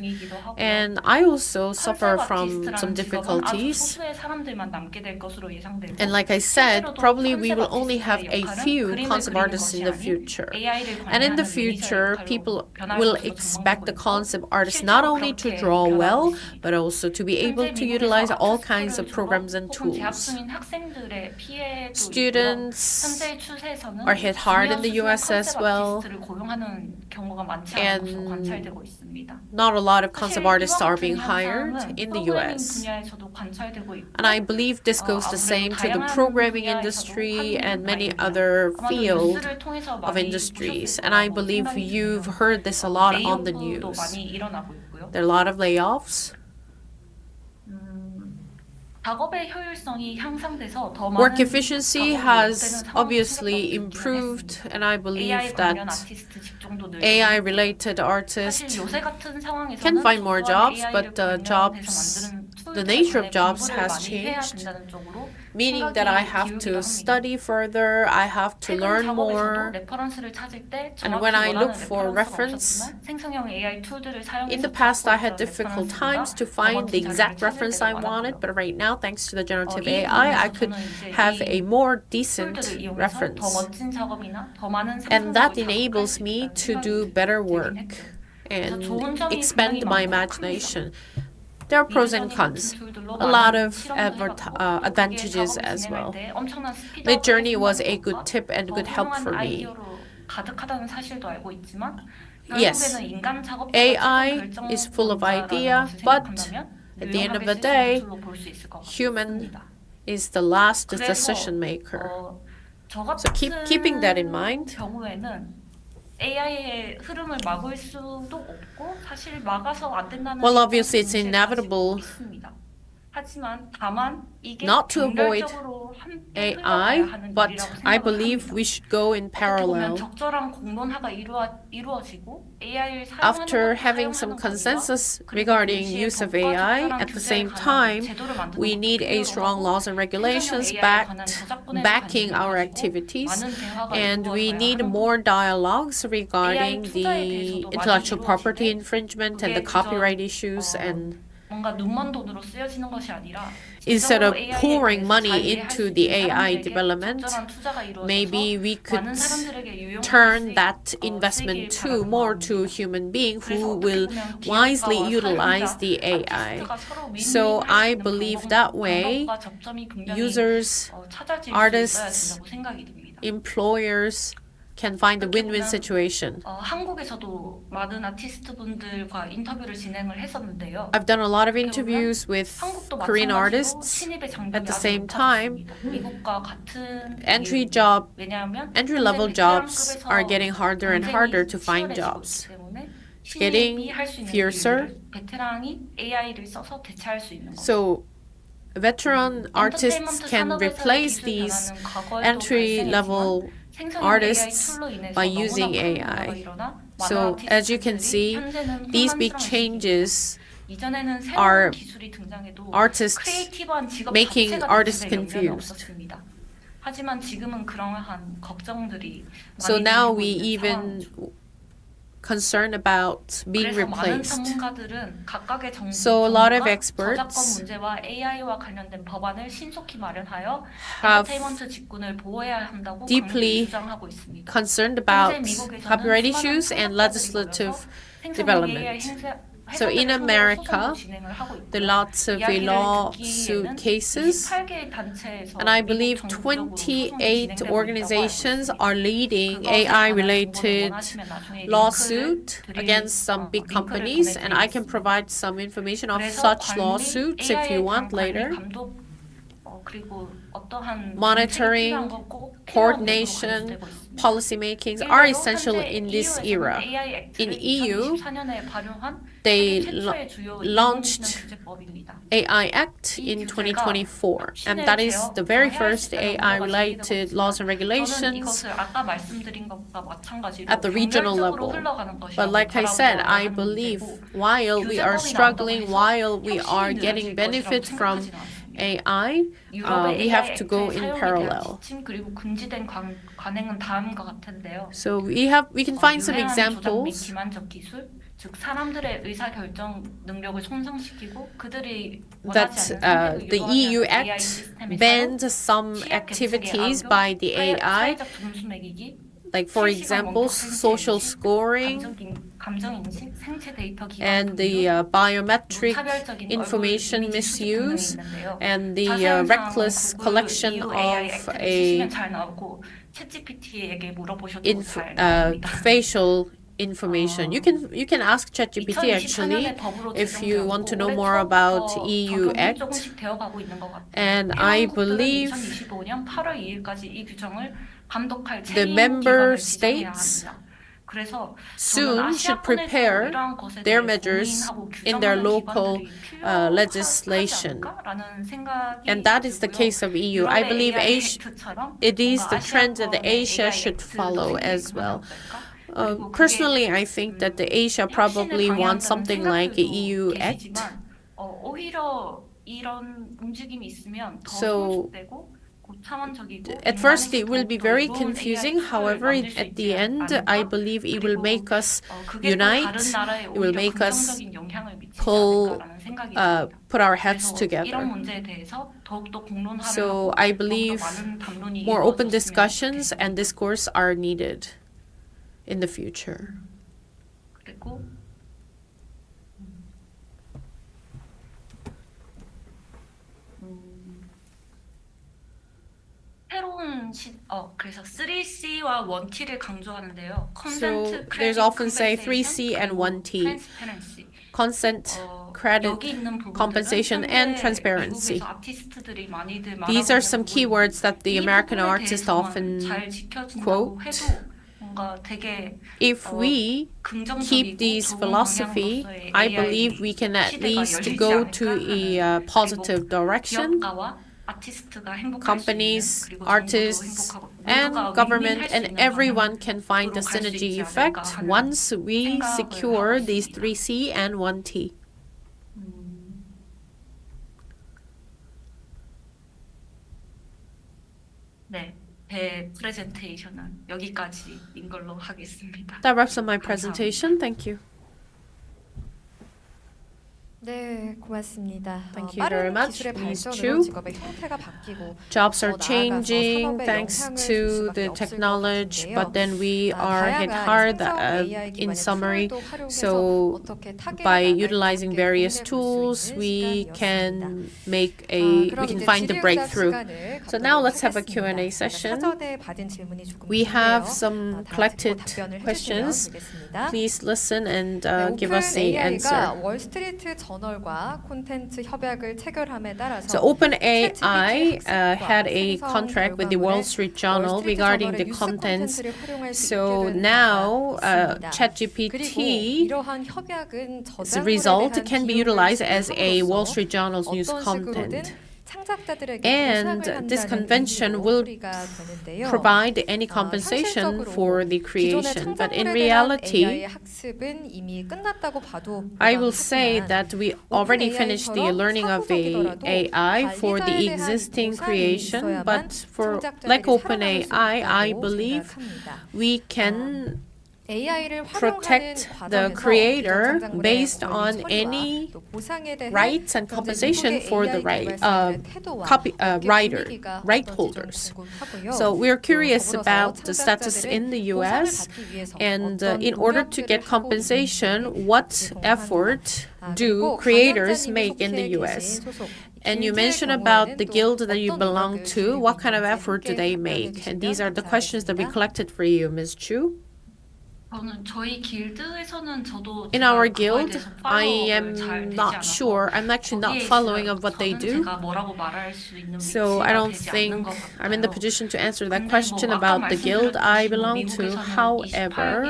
And I also suffer from some difficulties. And like I said, probably we will only have a few concept artists in the future. And in the future, people will expect the concept artists not only to draw well, but also to be able to utilize all kinds of programs and tools. Students are hit hard in the US as well, and not a lot of concept artists are being hired in the US. And I believe this goes the same to the programming industry and many other fields of industries. And I believe you've heard this a lot on the news. There are a lot of layoffs. Work efficiency has obviously improved, and I believe that AI-related artists can find more jobs, but the nature of jobs has changed, meaning that I have to study further, I have to learn more. And when I look for reference, in the past I had difficult times to find the exact reference I wanted, but right now, thanks to the generative AI, I could have a more decent reference. And that enables me to do better work and expand my imagination. There are pros and cons, a lot of advantages as well. Midjourney was a good tip and good help for me. Yes, AI is full of idea, but at the end of the day, human is the last decision maker. So keeping that in mind. Well, obviously it's inevitable 하지만 다만 이게 Not to avoid 병렬적으로 함께 AI, 흘러가야 하는 but 일이라고 I 생각을 believe 합니다. we should go in 어떻게 보면 parallel. 적절한 공론화가 이루어지고 AI를 After 사용하는 having 것과 some 사용하는 consensus 거리와 regarding 동시에 use of 법과 AI, 적절한 at the 규제에 same 관한 time, 제도를 만드는 we 것도 need a 필요로 strong 하고 laws and 생성형 regulations AI에 관한 backed, 저작권에 backing 관심을 our 가지고 activities, 많은 대화가 and we 이루어져야 need 하는 more 겁니다. dialogues regarding AI 투자에 the 대해서도 intellectual 많이 property 이루어지되 infringement and the 그게 copyright 그저 issues and 뭔가 눈먼 돈으로 쓰여지는 것이 아니라 instead of 진정으로 AI에 pouring 대해서 money 잘 이해할 into 수 the 있는 AI 사람들에게 development, 적절한 투자가 이루어져서 maybe we could 많은 사람들에게 유용하게 turn that 쓰이길 investment to 바라는 more to 마음입니다. human being 그래서 who 어떻게 will 보면 wisely 기업가와 utilize 사용자, the AI. 아티스트가 서로 So 윈윈할 수 I 있는 believe that way 방법과 접점이 분명히 users, 찾아질 수 artists, 있어야 된다고 생각이 듭니다. employers can find a 어떻게 win-win 보면 situation. 한국에서도 많은 아티스트분들과 인터뷰를 진행을 했었는데요. I've done a lot of 어떻게 보면 interviews with 한국도 Korean 마찬가지로 artists. 신입의 장벽이 At the 아주 same time, 높아졌습니다. 미국과 같은 entry 이유입니다. job, 왜냐하면 entry-level 현재 jobs 베테랑급에서 are getting harder and harder to 경쟁이 find 치열해지고 jobs. 있기 때문에 getting 신입이 할 수 있는 fiercer. 일을 베테랑이 AI를 써서 대체할 수 있는 겁니다. So veteran artists 엔터테인먼트 can 산업에서의 replace 기술 these 변화는 과거에도 entry-level 발생했지만 생성형 artists AI 툴로 인해서 by 너무나 using 큰 AI. 변화가 일어나 많은 So as you can 아티스트들이 see, 현재는 these big 혼란스러운 시기입니다. changes 이전에는 are 새로운 기술이 등장해도 artists 크리에이티브한 직업 making 자체가 artists 대체될 염려는 confused. 없었습니다. 하지만 지금은 그러한 걱정들이 So 많이 now 들리고 we 있는 even 상황이죠. concerned about being 그래서 많은 replaced. 전문가들은 각각의 So a lot of 정부가 experts 저작권 문제와 AI와 관련된 법안을 신속히 마련하여 have 엔터테인먼트 직군을 보호해야 한다고 deeply 강력히 주장하고 있습니다. concerned 현재 about 미국에서는 copyright 수많은 issues and 판결들이 legislative 벌어서 생성형 AI development. So in 회사들을 상대로 America, 소송도 진행을 하고 있고요. there are lots of 이야기를 lawsuit 듣기에는 cases, 28개의 단체에서 and I 미국 believe 전국적으로 소송이 28 진행되고 있다고 알고 organizations 있습니다. are leading 그것에 관한 AI-related 정보를 원하시면 나중에 lawsuit 링크를 against some big companies, and I can provide some information of 그래서 such 관리, lawsuits if you AI에 want 대한 later. 관리, 감독, 그리고 어떠한 Monitoring, 정책이 필요한 건꼭 필요한 coordination, 요소가 계속되고 있습니다. policy makings are 일례로 essential 현재 in this EU에서는 era. AI In 액트를 EU, 2024년에 발효한 they 세계 최초의 주요 launched 인공지능 규제법입니다. AI Act in 2024, and that is the very first AI-related laws and 저는 regulations 이것을 아까 말씀드린 것과 마찬가지로 at the regional 병렬적으로 level. 흘러가는 것이라고 But like I said, 바라보아야 I 하는 believe 문제고, while we are 규제법이 struggling, 나온다고 해서 while we are 혁신이 getting 느려질 benefit 것이라고 from 생각하지는 않습니다. AI, 유럽의 we have AI to go 액트의 in 사용에 대한 parallel. 지침 그리고 금지된 관행은 다음과 같은데요. So we can find some 유해한 조작 및 examples 기만적 기술, 즉 사람들의 의사 결정 능력을 손상시키고 그들이 that 원하지 않는 the 상대로 EU 유도하지 않는 AI Act 시스템의 banned some 취약 activities 계측의 by the 악용, AI, 사회적 점수 매기기, like for example, social scoring 감정인식, 생체 데이터 기반 and the biometric 무차별적인 information 얼굴 이미지 수집 등등이 misuse 있는데요. and the 자세한 reckless 사항은 collection 구글 EU AI of 액트를 a 치시면 잘 나오고 챗GPT에게 물어보셔도 잘 나옵니다. facial information. You can ask ChatGPT actually if you want to know more about EU Act. And I believe 2025년 8월 2일까지 이 규정을 감독할 the 책임 member 기관을 states 지정해야 합니다. 그래서 soon should prepare their measures in their local legislation. And that is the case of EU. I believe it is the trend that Asia should follow as well. Personally, I think that the Asia probably wants something like a EU Act. 오히려 이런 움직임이 있으면 더 So, 성숙되고 고차원적이고 at first, it will be very 더욱더 confusing. AI However, 툴을 만들 수 at the 있지 end, 않을까? I believe it will make us 그게 또 unite. 다른 나라에 It will 오히려 make us 긍정적인 영향을 미치지 pull, 않을까라는 생각이 듭니다. put our heads 그래서 together. 이런 문제에 대해서 더욱더 공론화를 So 하고 I 더욱더 believe 많은 담론이 more open 이루어졌으면 discussions 좋겠습니다. and discourse are needed in the future. 그리고 새로운 그래서 3C와 1T를 강조하는데요. So there's often say 3C and 1T. Consent, credit, compensation, and transparency. These are some keywords that the American artists often quote. 뭔가 되게 If we keep 긍정적이고 this 좋은 philosophy, 방향으로서의 I AI believe we can at 시대가 least 열리지 go 않을까 to a 하는, positive 그리고 direction. 기업가와 아티스트가 행복할 수 있는, Companies, 그리고 정부도 artists, 행복하고 and 모두가 government 윈윈할 수 and 있는 everyone can find the 방향으로 갈수 synergy 있지 않을까 effect 하는 once we 생각을 secure 하고 these 있습니다. 3C and 1T. 네, 제 프레젠테이션은 여기까지인 걸로 하겠습니다. That wraps up my 감사합니다. presentation. Thank you. 네, 고맙습니다. Thank you very 빠른 much, 기술의 Ms. 발전으로 Chu. 직업의 형태가 바뀌고 Jobs are 나아가서 changing 산업에 thanks 영향을 줄 to 수밖에 the 없을 것 technology, 같은데요. but then we are hit 다양한 hard 생성 AI in 기반의 summary. 툴도 활용해서 So 어떻게 타겟에 by 나갈지 utilizing 함께 various 고민해 볼 tools, 수 we 있는 시간이었습니다. can make 그럼 we can 이제 find the 질의응답 breakthrough. 시간을 So now 갖도록 let's have a 하겠습니다. Q&A session. 사전에 받은 질문이 조금 We have 긴데요. some 다 듣고 collected 답변을 해주시면 questions. 되겠습니다. Please listen and 네, give us the 오픈 answer. AI가 월스트리트 저널과 콘텐츠 협약을 체결함에 따라서 So OpenAI 챗GPT had a 학습과 contract with the 생성 Wall Street Journal 월스트리트 regarding 저널의 the 뉴스 contents. 콘텐츠를 활용할 수 So 있게 된 now 바가 있습니다. 그리고 ChatGPT 이러한 협약은 the 저작물에 result 대한 can be 비용을 utilized as a Wall 지급함으로써 Street Journal's news 어떤 content. 식으로든 창작자들에게 And 보상을 this 한다는 convention 의미로 will 풀이가 되는데요. provide any compensation for the 기존의 creation. But in 창작물에 대한 reality, AI의 학습은 이미 끝났다고 봐도 I will say 무방하지만 that we already finished the learning of AI for the existing creation, but for like OpenAI, I believe we can AI를 protect the creator based on any rights and compensation for the right holders. So we're curious about the status in the US, and in order to get compensation, what effort do creators make in the US? And you mentioned about the guild that you belong to. What kind of effort do they make? And these are the questions that we collected for you, Ms. Chu. 저희 길드에서는 저도 In our guild, I am not sure. I'm actually not following of what they do. So I don't think I'm in the position to answer that question about the guild I belong to. However,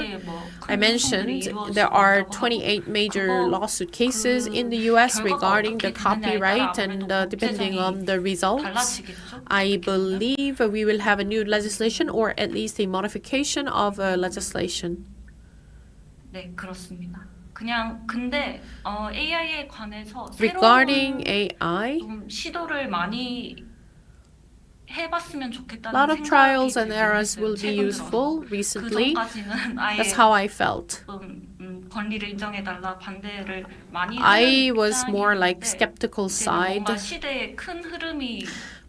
I mentioned there are 28 major lawsuit cases in the US regarding the copyright, and depending on the results, I believe we will have a new legislation or at least a modification of legislation. 네, 그렇습니다. 근데 AI에 관해서 Regarding 새로운 AI, 좀 시도를 많이 해봤으면 a 좋겠다는 lot of 생각이 trials and 들긴 errors 했어요. will be 최근 useful. 들어서. Recently, 그전까지는 아예 that's how I felt. 권리를 인정해달라 반대를 많이 I 하는 was more like 입장이었는데 skeptical 이제는 side, 뭔가 시대의 큰 흐름이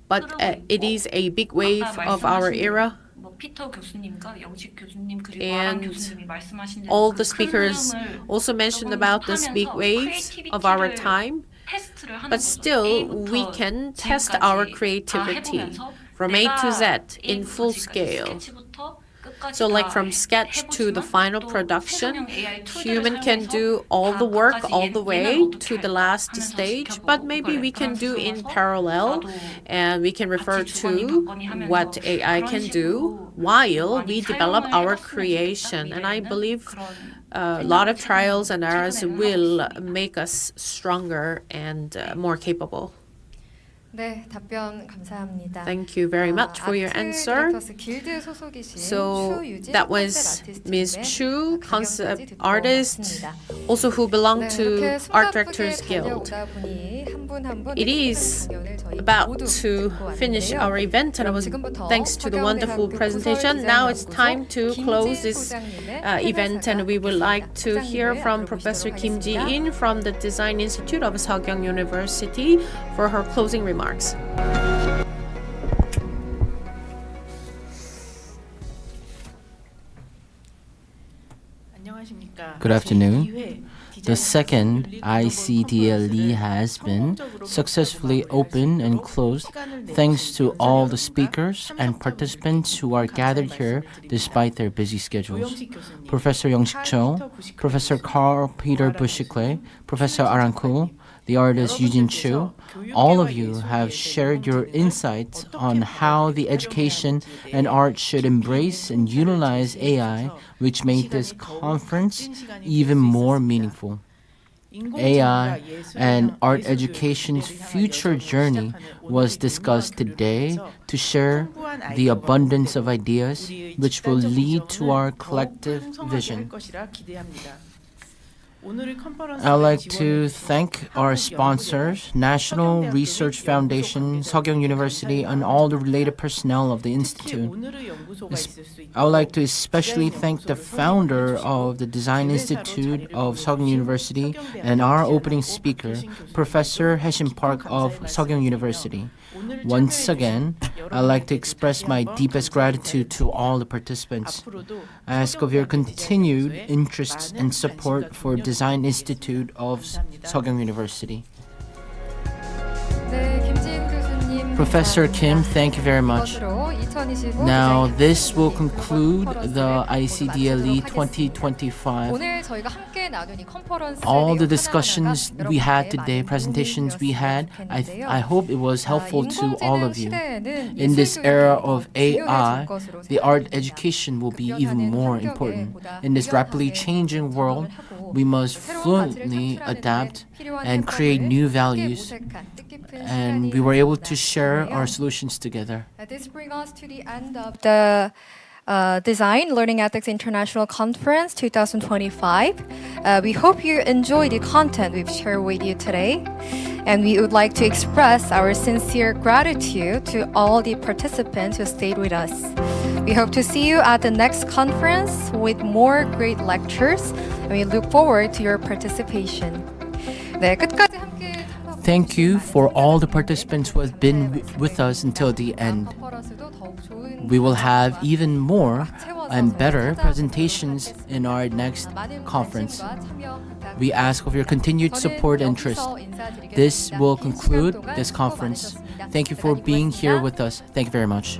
but 흐르고 it 있고, is a big wave 아까 of our 말씀하신 era. 뭐 피터 교수님과 영식 교수님 그리고 And 아랑 교수님이 말씀하신 대로 all 그 the speakers 큰 흐름을 also mentioned about this big 하면서 waves of our creativity를 time. 테스트를 하는 But 거죠. still, A부터 we can test our Z까지 다 creativity 해보면서 from A to 내가 Z in A부터 full Z까지 scale. 스케치부터 끝까지 So like 다 from sketch to the 해보지만 final 또 production, 최상형 AI 툴들을 human can 사용해서 do all 다 the work 끝까지 all the way 얘는 어떻게 to the 할까 last 하면서 stage, 지켜보고 but maybe 그걸 we can do in 레퍼런스 parallel, 삼아서 and we can refer 같이 주거니 to 받거니 하면서 what AI 그런 can do 식으로 while 많이 we develop 사용을 our 해봤으면 creation. 좋겠다, And I 미래에는. believe 그런 a lot of trials and errors 최근에는 하고 will 있습니다. make us stronger and more capable. 네, 답변 감사합니다. Thank you very much for your answer. 길드 소속이신 So 추유진 that was 컨셉 Ms. 아티스트인데 Chu, 강연까지 concept 듣고 artist, 왔습니다. also who belong 네, to 이렇게 Art 숨가쁘게 Directors Guild. 달려오다 보니 한 분 한 분 It 뜻깊은 is 강연을 저희 about 모두 to 듣고 finish 왔는데요. our event, and it 그럼 was 지금부터 thanks to the wonderful 서경대학교 presentation. 구설 Now it's 디자인 time to 연구소 close 김진 this 소장님의 event, and we would like to 소장님을 hear from 앞으로 Professor 모시도록 Kim 하겠습니다. Ji-in from the Design Institute of Seokyeong University for her closing remarks. Good afternoon. The second ICDLE has been successfully opened and closed thanks to all the speakers and participants who are gathered here despite their busy schedules. Professor Young-Sik, Professor Carl Peter Bushikle, Professor Aranku, the artist Eugene Chu. All of you have shared your insights on how the education and art should embrace and utilize AI, which made this conference even more meaningful. AI and art education's future journey was discussed today to share the abundance of ideas which will lead to our collective vision. I'd like to thank our sponsors, National Research Foundation, Seokyeong University, and all the related personnel of the Institute. I would like to especially thank the founder of the Design Institute of Seokyeong University and our opening speaker, Professor Haeshin Park of Seokyeong University. Once again, I'd like to express my deepest gratitude to all the participants. I ask of your continued interest and support for Design Institute of Seokyeong University. Professor Kim, thank you very much. Now, this will conclude the ICDLE 2025. All the discussions we had today, presentations we had, I hope it was helpful to all of you. In this era of AI, the art education will be even more important. In this rapidly changing world, we must fluently adapt and create new values. And we were able to share our solutions together. This brings us to the end of the Design Learning Ethics International Conference 2025. We hope you enjoyed the content we've shared with you today. And we would like to express our sincere gratitude to all the participants who stayed with us. We hope to see you at the next conference with more great lectures, and we look forward to your participation. 네, 끝까지 함께 Thank you for all the participants who have been with us until the end. We will have even more and better presentations in our next conference. We ask of your continued support and interest. This will conclude this conference. Thank you for being here with us. Thank you very much.